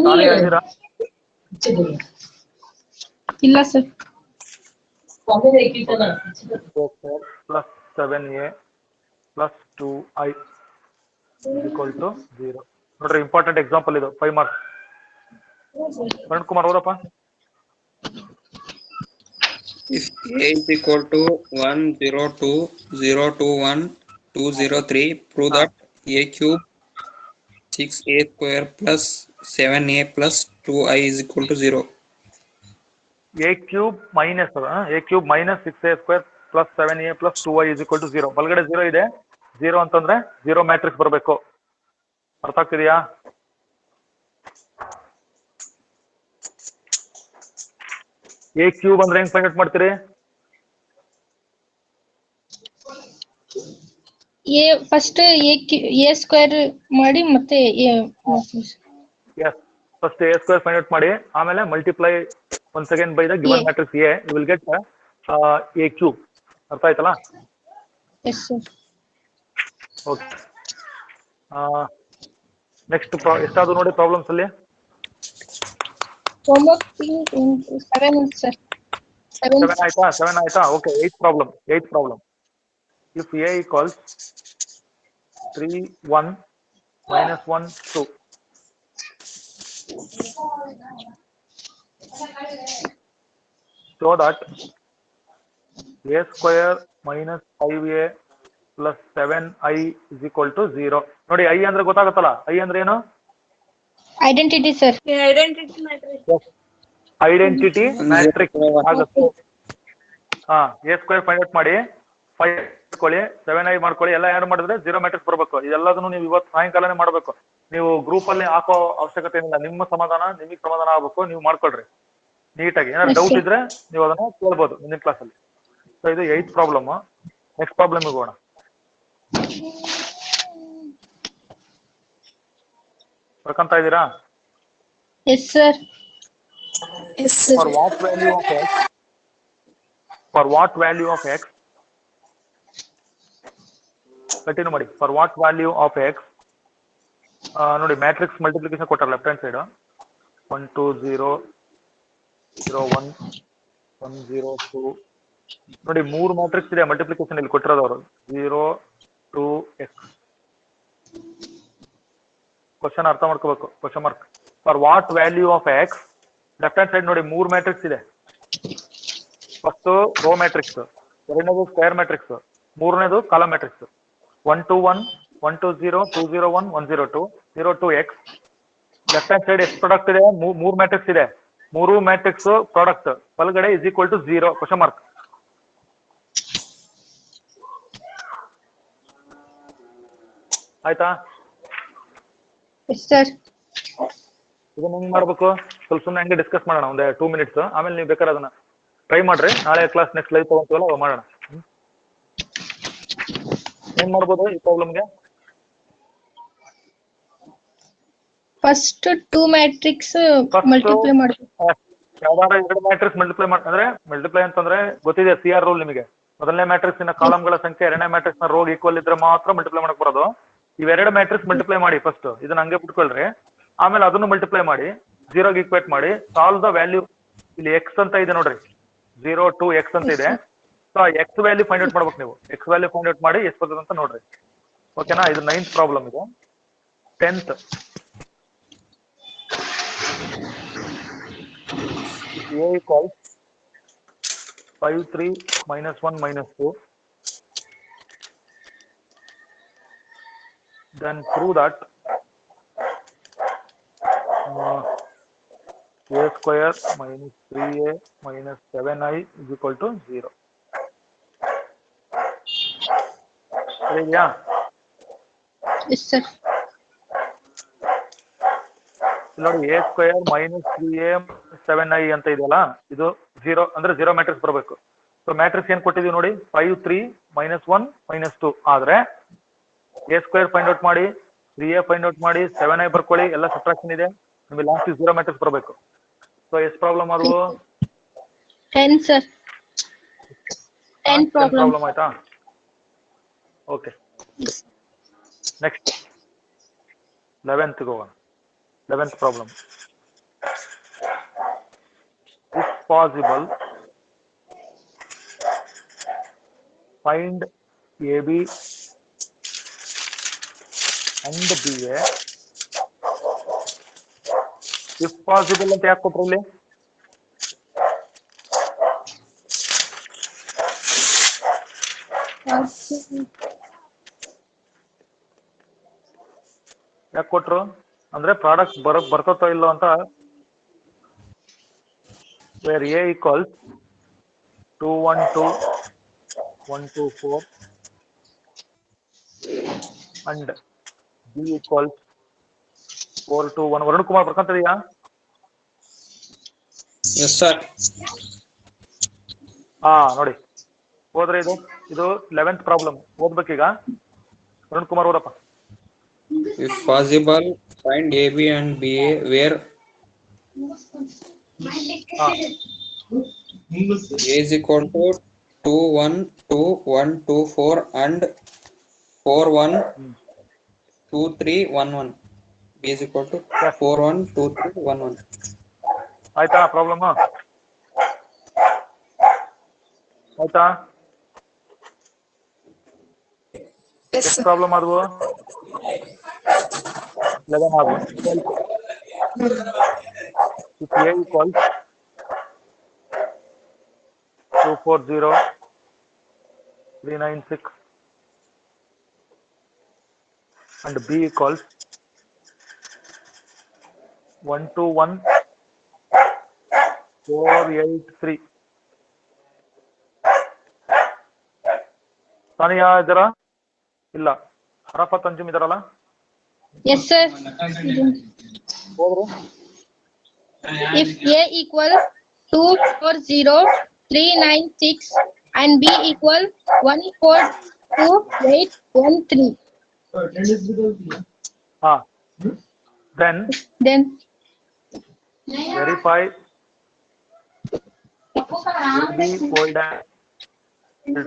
ನಾಳೆ ಹೇಳಿದ್ದೀರಾ? ಇಲ್ಲ sir. plus 7a plus 2i is equal to 0. ನೋಡ್ರಿ ಇಂಪಾರ್ಟೆಂಟ್ ಎಕ್ಸಾಂಪಲ್ ಇದು, 5 ಮಾರ್ಕ್ಸ್. ವರುಣ್ ಕುಮಾರ್ ಓದಪ್ಪ. If A is equal to 1 0 2 0 2 1 2 0 3, prove that A cube 6a square plus 7a plus 2i is equal to 0. a cube minus 6a square plus 7a plus 2i is equal to 0. ಬಲಗಡೆ 0 ಇದೆ. 0 ಅಂತಂದ್ರೆ 0 matrix ಬರಬೇಕು. ಅರ್ಥ ಆಗ್ತಿದೆಯಾ? a cube ಅಂದ್ರೆ ಹೆಂಗ್ find out ಮಾಡ್ತೀರಿ? A first A square ಮಾಡಿ ಮತ್ತೆ Yes, first a square find out ಮಾಡಿ, ಆಮೇಲೆ multiply once again by the given matrix A, you will get a cube. ಅರ್ಥ ಆಯ್ತಲ್ಲ? Yes, sir. ಓಕೆ. ನೆಕ್ಸ್ಟ್ ಎಷ್ಟಾದ್ರು ನೋಡಿ ಪ್ರಾಬ್ಲಮ್ಸ್ ಅಲ್ಲಿ. Homework 7 sir. 7 7 ಆಯ್ತಾ? Okay. 8th problem. if A equals 3 1 minus 1 2, show that A square minus 5A plus 7I is equal to 0. ನೋಡಿ I ಅಂದ್ರೆ ಗೊತ್ತಾಗುತ್ತಲ್ಲ, I ಅಂದ್ರೆ ಏನು? Identity, sir. Identity matrix. Identity matrix ಆಗುತ್ತೆ. ಹಾ, A square find out ಮಾಡಿ, 5 ಮಾಡ್ಕೊಳ್ಳಿ, 7i ಮಾಡ್ಕೊಳ್ಳಿ, ಎಲ್ಲ ಆಡ್ ಮಾಡಿದ್ರೆ 0 ಮ್ಯಾಟ್ರಿಕ್ಸ್ ಬರಬೇಕು. ಇದೆಲ್ಲದನ್ನು ನೀವು ಇವತ್ತು ಸಾಯಂಕಾಲನೇ ಮಾಡಬೇಕು. ನೀವು ಗ್ರೂಪ್ ಅಲ್ಲಿ ಹಾಕೋ ಅವಶ್ಯಕತೆ ಏನಿಲ್ಲ. ನಿಮ್ಮ ಸಮಾಧಾನ ನಿಮಗೆ ಸಮಾಧಾನ ಆಗ್ಬೇಕು, ನೀವು ಮಾಡ್ಕೊಳ್ರಿ ನೀಟಾಗಿ. ಏನಾದ್ರು ಡೌಟ್ ಇದ್ರೆ ನೀವು ಅದನ್ನ ಕೇಳ್ಬೋದು ಮುಂದಿನ ಕ್ಲಾಸಲ್ಲಿ. ಸೊ ಇದು 8th ಪ್ರಾಬ್ಲಮ್. ನೆಕ್ಸ್ಟ್ ಪ್ರಾಬ್ಲಮ್ ಹೋಗೋಣ. ಬರ್ಕಂತ ಇದ್ದೀರಾ? Yes, sir. Yes, sir. For what value of x? For what value of x? Continue ಮಾಡಿ. For what value of x? ನೋಡಿ ಮ್ಯಾಟ್ರಿಕ್ಸ್ ಮಲ್ಟಿಪ್ಲಿಕೇಶನ್ ಕೊಟ್ಟಾರ ಲೆಫ್ಟ್ ಹ್ಯಾಂಡ್ ಸೈಡ್. 1 2 0 0 1 1 0 2. ನೋಡಿ 3 ಮ್ಯಾಟ್ರಿಕ್ಸ್ ಇದೆ multiplication ಇಲ್ಲಿ ಕೊಟ್ಟಿರೋದವರು. 0 2 x. Question ಅರ್ಥ ಮಾಡ್ಕೋಬೇಕು. Question mark. For what value of X? Left hand side ನೋಡಿ 3 matrix ಇದೆ. ಫಸ್ಟ್ ರೋ ಮ್ಯಾಟ್ರಿಕ್ಸ್, ಎರಡನೇದು ಸ್ಕ್ವೇರ್ ಮ್ಯಾಟ್ರಿಕ್ಸ್, ಮೂರನೇದು column matrix. 1 2 1 1 2 0 2 0 1 1 0 2 0 2 x. Left hand side ಎಷ್ಟು ಪ್ರಾಡಕ್ಟ್ ಇದೆ? 3 ಮ್ಯಾಟ್ರಿಕ್ಸ್ ಇದೆ. 3 ಮ್ಯಾಟ್ರಿಕ್ಸ್ ಪ್ರಾಡಕ್ಟ್ ಒಳಗಡೆ is equal to 0. Question mark. ಆಯ್ತಾ? Yes, sir. ಇದನ್ನ ಹೆಂಗ್ ಮಾಡ್ಬೇಕು? ಸ್ವಲ್ಪ ಸುಮ್ಮನೆ ಹಂಗೆ ಡಿಸ್ಕಸ್ ಮಾಡೋಣ ಒಂದು 2 ಮಿನಿಟ್ಸ್. ಆಮೇಲೆ ನೀವು ಬೇಕಾದ್ರೆ ಅದನ್ನ ಟ್ರೈ ಮಾಡ್ರಿ. ನಾಳೆ ಕ್ಲಾಸ್ ನೆಕ್ಸ್ಟ್ ಲೈವ್ ತಗೊಂತೀವಲ್ಲ ಅವಾಗ ಮಾಡೋಣ. ಏನ್ ಮಾಡ್ಬೋದು ಈ ಪ್ರಾಬ್ಲಮ್ಗೆ? First 2 matrix multiply ಮಾಡ್ಬೇಕು. ಯಾವ್ದಾರ 2 ಮ್ಯಾಟ್ರಿಕ್ಸ್ ಮಲ್ಟಿಪ್ಲೈ ಅಂದ್ರೆ ಮಲ್ಟಿಪ್ಲೈ ಅಂತಂದ್ರೆ ಗೊತ್ತಿದೆ CR ರೂಲ್ ನಿಮಗೆ. ಮೊದಲನೇ ಮ್ಯಾಟ್ರಿಕ್ಸ್ ನ ಕಾಲಮ್ಗಳ ಸಂಖ್ಯೆ ಎರಡನೇ ಮ್ಯಾಟ್ರಿಕ್ಸ್ ನ ರೋಗ್ ಈಕ್ವಲ್ ಇದ್ರೆ ಮಾತ್ರ ಮಲ್ಟಿಪ್ಲೈ ಮಾಡಕ್ ಬರೋದು. ಇವೆರಡು ಮ್ಯಾಟ್ರಿಕ್ಸ್ ಮಲ್ಟಿಪ್ಲೈ ಮಾಡಿ ಫಸ್ಟ್. ಇದನ್ನ ಹಂಗೆ ಬಿಟ್ಕೊಳ್ರಿ. ಆಮೇಲೆ ಅದನ್ನು ಮಲ್ಟಿಪ್ಲೈ ಮಾಡಿ 0ಗೆ ಈಕ್ವೇಟ್ ಮಾಡಿ. Solve the value. ಇಲ್ಲಿ ಎಕ್ಸ್ ಅಂತ ಇದೆ ನೋಡ್ರಿ, 0 2 x ಅಂತ ಇದೆ. So X value find out ಮಾಡ್ಬೇಕು ನೀವು. ಎಕ್ಸ್ ವ್ಯಾಲ್ಯೂ ಫೈಂಡ್ ಔಟ್ ಮಾಡಿ ಎಷ್ಟು ಬರ್ತದೆ ಅಂತ ನೋಡ್ರಿ. ಓಕೆನಾ? ಇದು 9th ಪ್ರಾಬ್ಲಮ್. ಇದು 10th. A equals 5 3 minus 1 minus 2. Then prove that a square minus 3a minus 7i is equal to 0. ಸರಿಯಾ? Yes, sir. ನೋಡಿ a square minus 3a 7i ಅಂತ ಇದೆಯಲ್ಲ, ಇದು 0 ಅಂದ್ರೆ 0 ಮ್ಯಾಟ್ರಿಕ್ಸ್ ಬರಬೇಕು. ಸೊ ಮ್ಯಾಟ್ರಿಕ್ಸ್ ಏನ್ ಕೊಟ್ಟಿದೀವಿ ನೋಡಿ, 5 3 minus 1 minus 2 ಆದ್ರೆ a ಸ್ಕ್ವೇರ್ ಫೈಂಡ್ ಔಟ್ ಮಾಡಿ, 3a ಫೈಂಡ್ ಔಟ್ ಮಾಡಿ, 7i ಬರ್ಕೊಳ್ಳಿ. ಎಲ್ಲ ಸಬ್ಟ್ರಾಕ್ಷನ್ ಇದೆ. ನಿಮಗೆ ಲಾಸ್ಟ್ 0 ಮ್ಯಾಟ್ರಿಕ್ಸ್ ಬರಬೇಕು. ಸೊ ಎಷ್ಟು ಪ್ರಾಬ್ಲಮ್ ಆದವು? 10, sir. 10 problem. ಆಯ್ತಾ? ಓಕೆ, ನೆಕ್ಸ್ಟ್ 11th ಹೋಗೋಣ. 11th problem. If possible, find AB and BA. If possible ಅಂತ ಯಾಕೆ ಕೊಟ್ರು ಇಲ್ಲಿ? ಯಾಕೆ ಕೊಟ್ರು ಅಂದ್ರೆ ಪ್ರಾಡಕ್ಟ್ ಬರ್ತೋ ಇಲ್ಲೋ ಅಂತ. where A equals 2 1 2 1 2 4 and B equals 4 2 1. Varun Kumar ಬರ್ಕೊಂತಿದೀಯಾ? Yes, sir. ನೋಡಿ ಹೋದ್ರೆ ಇದು 11th ಪ್ರಾಬ್ಲಮ್. ಓದ್ಬೇಕೀಗ. ವರುಣ್ ಕುಮಾರ್ ಓದಪ್ಪ. If possible, find AB and BA where A is equal to 2 1 2 1 2 4 and 4 1 2 3 1 1. B is equal to 4 1 2 3 1 1. ಆಯ್ತಾ ಪ್ರಾಬ್ಲಮ್? ಆಯ್ತಾ? Yes, ಎಷ್ಟು sir. ಪ್ರಾಬ್ಲಮ್ ಆದವು? 11 ಆದವು. If A equals 240 396 and B equals 121 483. Tanya ಇದ್ದಾರಾ? ಇಲ್ಲ. ಅರಫತ್ ಅಂಜುಮ್ ಇದಾರಲ್ಲ? Yes, sir. ಹೋದ್ರು? If A equal 240 396 and B equal 142 813. ಹಾ. Then Then verify AB fold dash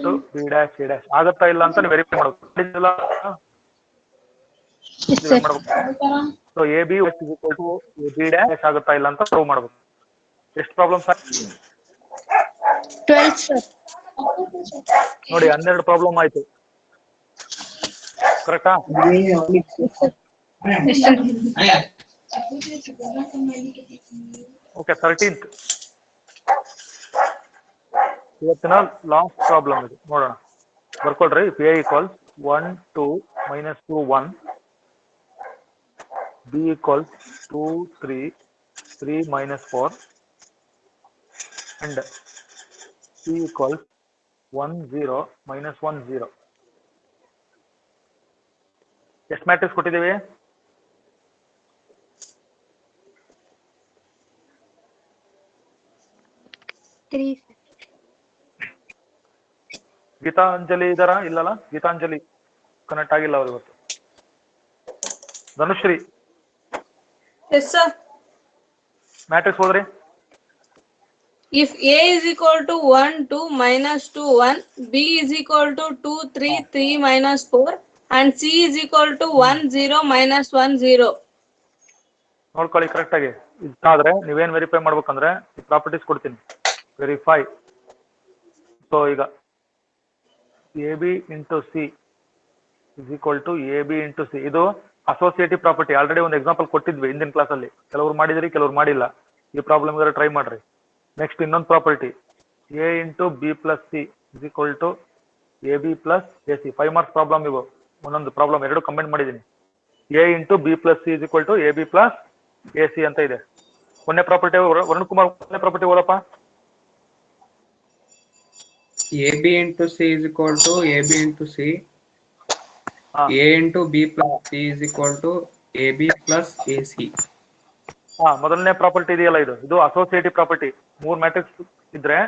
to B dash C dash ಆಗತ್ತಾ ಇಲ್ಲ ಅಂತ ವೆರಿಫೈ ಮಾಡಬೇಕು. yes, sir. So AB is equal to B dash ಆಗತ್ತಾ ಇಲ್ಲ ಅಂತ ಪ್ರೂವ್ ಮಾಡಬೇಕು. ಎಷ್ಟು ಪ್ರಾಬ್ಲಮ್ಸ್? 12, sir. ನೋಡಿ 12 ಪ್ರಾಬ್ಲಮ್ ಆಯ್ತು. ಕರೆಕ್ಟಾ? Yes, sir. ಓಕೆ 13th ಇವತ್ತಿನ ಲಾಸ್ಟ್ ಪ್ರಾಬ್ಲಮ್ ಇದು ನೋಡೋಣ. ಬರ್ಕೊಳ್ರಿ. If A equals 1 2 minus 2 1 B equals 2 3 3 minus 4 and C equals 1 0 minus 1 0. ಎಷ್ಟು ಮ್ಯಾಟ್ರಿಕ್ಸ್ ಕೊಟ್ಟಿದ್ದೀವಿ? ಗೀತಾಂಜಲಿ ಇದಾರ? ಇಲ್ಲಲ್ಲ, ಗೀತಾಂಜಲಿ ಕನೆಕ್ಟ್ ಆಗಿಲ್ಲ ಅವ್ರು ಇವತ್ತು. Dhanushree Yes, sir. ಮ್ಯಾಟ್ರಿಕ್ಸ್ ಹೋದ್ರಿ? If A is equal to 1 2 minus 2 1, B is equal to 2 3 3 minus 4, and C is equal to 1 0 minus 1 0. ನೋಡ್ಕೊಳ್ಳಿ correct ಆಗಿ. ಇದಾದ್ರೆ ನೀವೇನ್ ವೆರಿಫೈ ಮಾಡ್ಬೇಕಂದ್ರೆ ಪ್ರಾಪರ್ಟೀಸ್ ಕೊಡ್ತೀನಿ. ವೆರಿಫೈ. ಸೊ ಈಗ AB into C is equal to AB into C. ಇದು associative property. Already ಒಂದು example ಕೊಟ್ಟಿದ್ವಿ ಹಿಂದಿನ ಕ್ಲಾಸಲ್ಲಿ. ಕೆಲವರು ಮಾಡಿದ್ರಿ, ಕೆಲವರು ಮಾಡಿಲ್ಲ. ಈ ಪ್ರಾಬ್ಲಮ್ ಟ್ರೈ ಮಾಡ್ರಿ. ನೆಕ್ಸ್ಟ್ ಇನ್ನೊಂದು property A into B plus C is equal to AB plus AC. 5 marks problem ಇವು. ಒಂದೊಂದು ಪ್ರಾಬ್ಲಮ್ ಎರಡು ಕಂಬೈನ್ ಮಾಡಿದ್ದೀನಿ. A into B plus C is equal to AB plus AC ಅಂತ ಇದೆ. ಒಂದೇ ಪ್ರಾಪರ್ಟಿ ವರುಣ್ ಕುಮಾರ್, ಒಂದೇ property ಓದಪ್ಪ. AB into C is equal to AB into C. A into B plus C is equal to AB plus AC. ಮೊದಲನೇ property ಇದೆಯಲ್ಲ, ಇದು associative property. 3 matrix ಇದ್ರೆ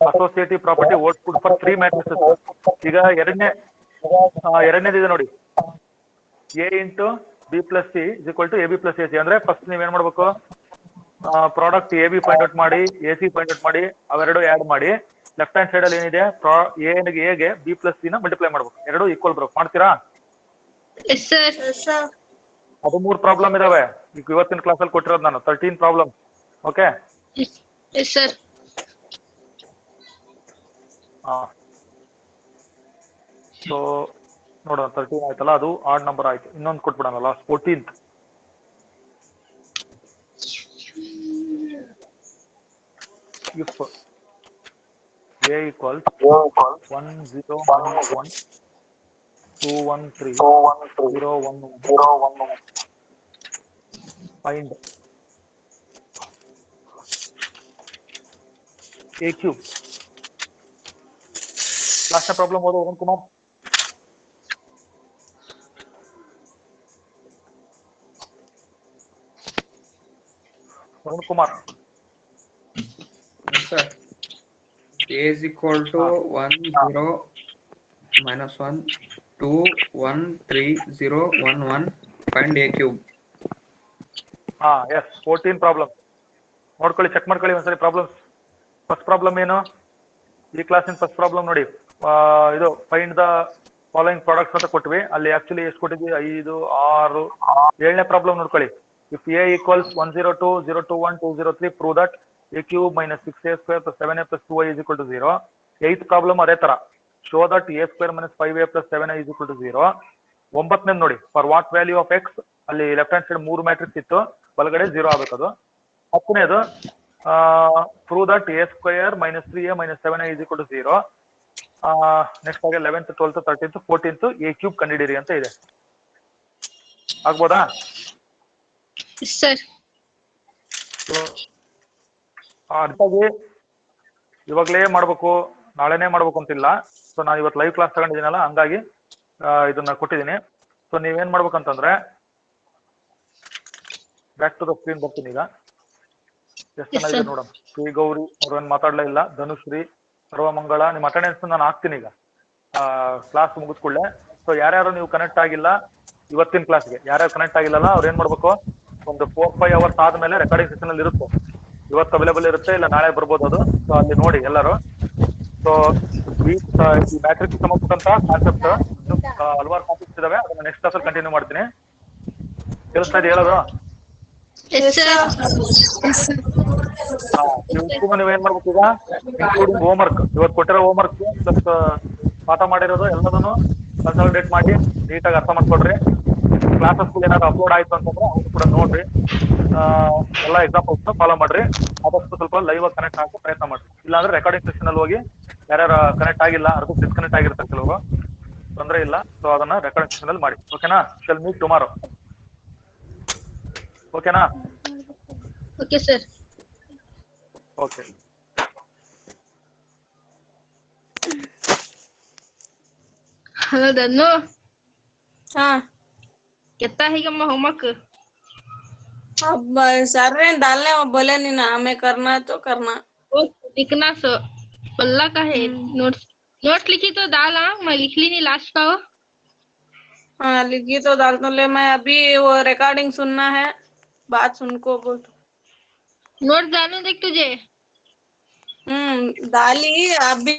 associative property hold good for 3 matrix. ಈಗ ಎರಡನೇದಿದೆ ನೋಡಿ, A into B plus C is equal to AB plus AC. ಅಂದ್ರೆ first ನೀವೇನ್ ಮಾಡ್ಬೇಕು, ಪ್ರಾಡಕ್ಟ್ AB ಪಾಯಿಂಟ್ ಔಟ್ ಮಾಡಿ, AC ಪಾಯಿಂಟ್ ಔಟ್ ಮಾಡಿ, ಅವೆರಡು ಆಡ್ ಮಾಡಿ, ಲೆಫ್ಟ್ ಹ್ಯಾಂಡ್ ಸೈಡ್ ಅಲ್ಲಿ ಏನಿದೆ ಎಗೆ ಬಿ ಪ್ಲಸ್ ಸಿ ನ ಮಲ್ಟಿಪ್ಲೈ ಮಾಡ್ಬೇಕು. ಎರಡು ಈಕ್ವಲ್ ಬರೋಕ್ ಮಾಡ್ತೀರಾ? Yes, sir. Yes, sir. ಅದು 3 ಪ್ರಾಬ್ಲಮ್ ಇದಾವೆ. ಈಗ ಇವತ್ತಿನ ಕ್ಲಾಸಲ್ಲಿ ಕೊಟ್ಟಿರೋದು ನಾನು 13 problem. Okay. Yes, sir. So ನೋಡೋಣ, 13 ಆಯ್ತಲ್ಲ, ಅದು ಆಡ್ ನಂಬರ್ ಆಯ್ತು. ಇನ್ನೊಂದು ಕೊಟ್ಬಿಡೋಣ last 14th. If A equals 1 0 minus 1 2 1 3 0 1 1, find A cube. Last problem ಓದೋ Varun Kumar. Varun Kumar. Yes, sir. A is equal to 1 0 minus 1 2 1 3 0 1 1. Find A cube. Yes 14 problem ನೋಡ್ಕೊಳ್ಳಿ, ಚೆಕ್ ಮಾಡ್ಕೊಳ್ಳಿ ಒಂದ್ಸರಿ problems. First problem ಏನು? ಈ ಕ್ಲಾಸಿನ ಫಸ್ಟ್ ಪ್ರಾಬ್ಲಮ್ ನೋಡಿ, ಇದು ಫೈಂಡ್ ದ ಫಾಲೋಯಿಂಗ್ ಪ್ರಾಡಕ್ಟ್ಸ್ ಅಂತ ಕೊಟ್ವಿ. ಅಲ್ಲಿ ಆಕ್ಚುಲಿ ಎಷ್ಟು ಕೊಟ್ಟಿದ್ವಿ? 5 6. 7ನೇ ಪ್ರಾಬ್ಲಮ್ ನೋಡ್ಕೊಳ್ಳಿ. If A equals 102 021 203 prove that A cube minus 6A square plus 7A plus 2Y is equal to 0. 8th problem ಅದೇ ತರ, show that A square minus 5A plus 7A is equal to 0. ಒಂಬತ್ತನೇ ನೋಡಿ, for what value of x, ಅಲ್ಲಿ left hand side 3 matrix ಇತ್ತು, ಬಲಗಡೆ 0 ಆಗ್ಬೇಕದು. 10ನೇದು prove that a square minus 3a minus 7a is equal to 0. Next ಹಾಗೆ 11th 12th 13th 14th a cube ಕಂಡಿಡಿರಿ ಅಂತ ಇದೆ. ಆಗ್ಬೋದಾ? Yes, sir. ಅರ್ಥಾಗಿ ಇವಾಗಲೇ ಮಾಡ್ಬೇಕು, ನಾಳೆನೇ ಮಾಡ್ಬೇಕು ಅಂತಿಲ್ಲ. ಸೊ ನಾನು ಇವತ್ತು ಲೈವ್ ಕ್ಲಾಸ್ ತಗೊಂಡಿದ್ದೀನಲ್ಲ, ಹಂಗಾಗಿ ಇದನ್ನ ಕೊಟ್ಟಿದ್ದೀನಿ. ಸೊ ನೀವೇನ್ ಮಾಡ್ಬೇಕಂತಂದ್ರೆ ಬ್ಯಾಕ್ ಟು ದ ಸ್ಕ್ರೀನ್ ಬರ್ತೀನಿ ಈಗ. ಎಷ್ಟು ಜನ ಇದೆ ನೋಡೋಣ. ಶ್ರೀ ಗೌರಿ ಅವ್ರೇನ್ ಮಾತಾಡ್ಲೇ ಇಲ್ಲ. ಧನುಶ್ರೀ, ಸರ್ವಮಂಗಳ, ನಿಮ್ಮ ಅಟೆಂಡೆನ್ಸ್ ನಾನು ಹಾಕ್ತೀನಿ ಈಗ ಕ್ಲಾಸ್ ಮುಗಿಸ್ಕೊಳ್ಳೆ. ಸೊ ಯಾರ್ಯಾರು ನೀವು ಕನೆಕ್ಟ್ ಆಗಿಲ್ಲ ಇವತ್ತಿನ ಕ್ಲಾಸ್ಗೆ, ಯಾರ್ಯಾರು ಕನೆಕ್ಟ್ ಆಗಿಲ್ಲಲ್ಲ ಅವ್ರು ಏನ್ ಮಾಡ್ಬೇಕು, ಒಂದು 4-5 ಅವರ್ಸ್ ಆದ್ಮೇಲೆ ರೆಕಾರ್ಡಿಂಗ್ ಸೆಷನ್ ಅಲ್ಲಿ ಇರುತ್ತೆ. ಇವತ್ತು ಅವೈಲೇಬಲ್ ಇರುತ್ತೆ, ಇಲ್ಲ ನಾಳೆ ಬರ್ಬೋದು ಅದು. ಸೊ ಅಲ್ಲಿ ನೋಡಿ ಎಲ್ಲರೂ. ಸೊ ಈ ಮ್ಯಾಟ್ರಿಕ್ಸ್ ಸಂಬಂಧಪಟ್ಟಂತ ಕಾನ್ಸೆಪ್ಟ್ ಹಲವಾರು ಕಾನ್ಸೆಪ್ಟ್ಸ್ ಇದಾವೆ, ಅದನ್ನ ನೆಕ್ಸ್ಟ್ ಕ್ಲಾಸಲ್ಲಿ ಕಂಟಿನ್ಯೂ ಮಾಡ್ತೀನಿ. ಕೇಳಿಸ್ತಾ ಇದೆ ಹೇಳೋದು? Yes, sir. Yes, sir. ನೀವೇನ್ ಮಾಡ್ಬೇಕು ಈಗ, ಇನ್ಕ್ಲೂಡಿಂಗ್ ಹೋಮ್ ವರ್ಕ್, ಇವತ್ತು ಕೊಟ್ಟಿರೋ ಹೋಮ್ ವರ್ಕ್ ಪ್ಲಸ್ ಪಾಠ ಮಾಡಿರೋದು ಎಲ್ಲದನ್ನು ಕನ್ಸಾಲಿಡೇಟ್ ಮಾಡಿ ನೀಟಾಗಿ ಅರ್ಥ ಮಾಡ್ಕೊಡ್ರಿ. ಕ್ಲಾಸಸ್ ಏನಾದ್ರು ಅಪ್ಲೋಡ್ ಆಯ್ತು ಅಂತಂದ್ರೆ ಅವ್ರು ಕೂಡ ನೋಡ್ರಿ. ಎಲ್ಲ ಎಕ್ಸಾಂಪಲ್ಸ್ ಫಾಲೋ ಮಾಡ್ರಿ. ಆದಷ್ಟು ಸ್ವಲ್ಪ ಲೈವ್ ಆಗಿ ಕನೆಕ್ಟ್ ಆಗೋ ಪ್ರಯತ್ನ ಮಾಡ್ರಿ. ಇಲ್ಲಾಂದ್ರೆ ರೆಕಾರ್ಡಿಂಗ್ ಸೆಷನ್ ಅಲ್ಲಿ ಹೋಗಿ ಯಾರ್ಯಾರು ಕನೆಕ್ಟ್ ಆಗಿಲ್ಲ, ಅದಕ್ಕೆ ಡಿಸ್ಕನೆಕ್ಟ್ ಆಗಿರ್ತಾರೆ ಕೆಲವರು, ತೊಂದರೆ ಇಲ್ಲ. ಸೊ ಅದನ್ನ ರೆಕಾರ್ಡಿಂಗ್ ಸೆಷನ್ ಅಲ್ಲಿ ಮಾಡಿ. ಓಕೆನಾ? Shall meet tomorrow. ಓಕೆನಾ? Okay, sir. Okay. Hello, Danu. हाँ कितना है कम्मा होमवर्क? अब सर ने डालने वो बोले नहीं ना, हमें करना है तो करना. वो लिखना सो पल्ला का है. नोट्स लिखी तो डाला, मैं लिख ली नहीं लास्ट का वो. हाँ लिखी तो डाल तो ले. मैं अभी वो रिकॉर्डिंग सुनना है, बात सुन को बोल. नोट्स डालूं देख तुझे. डाली अभी.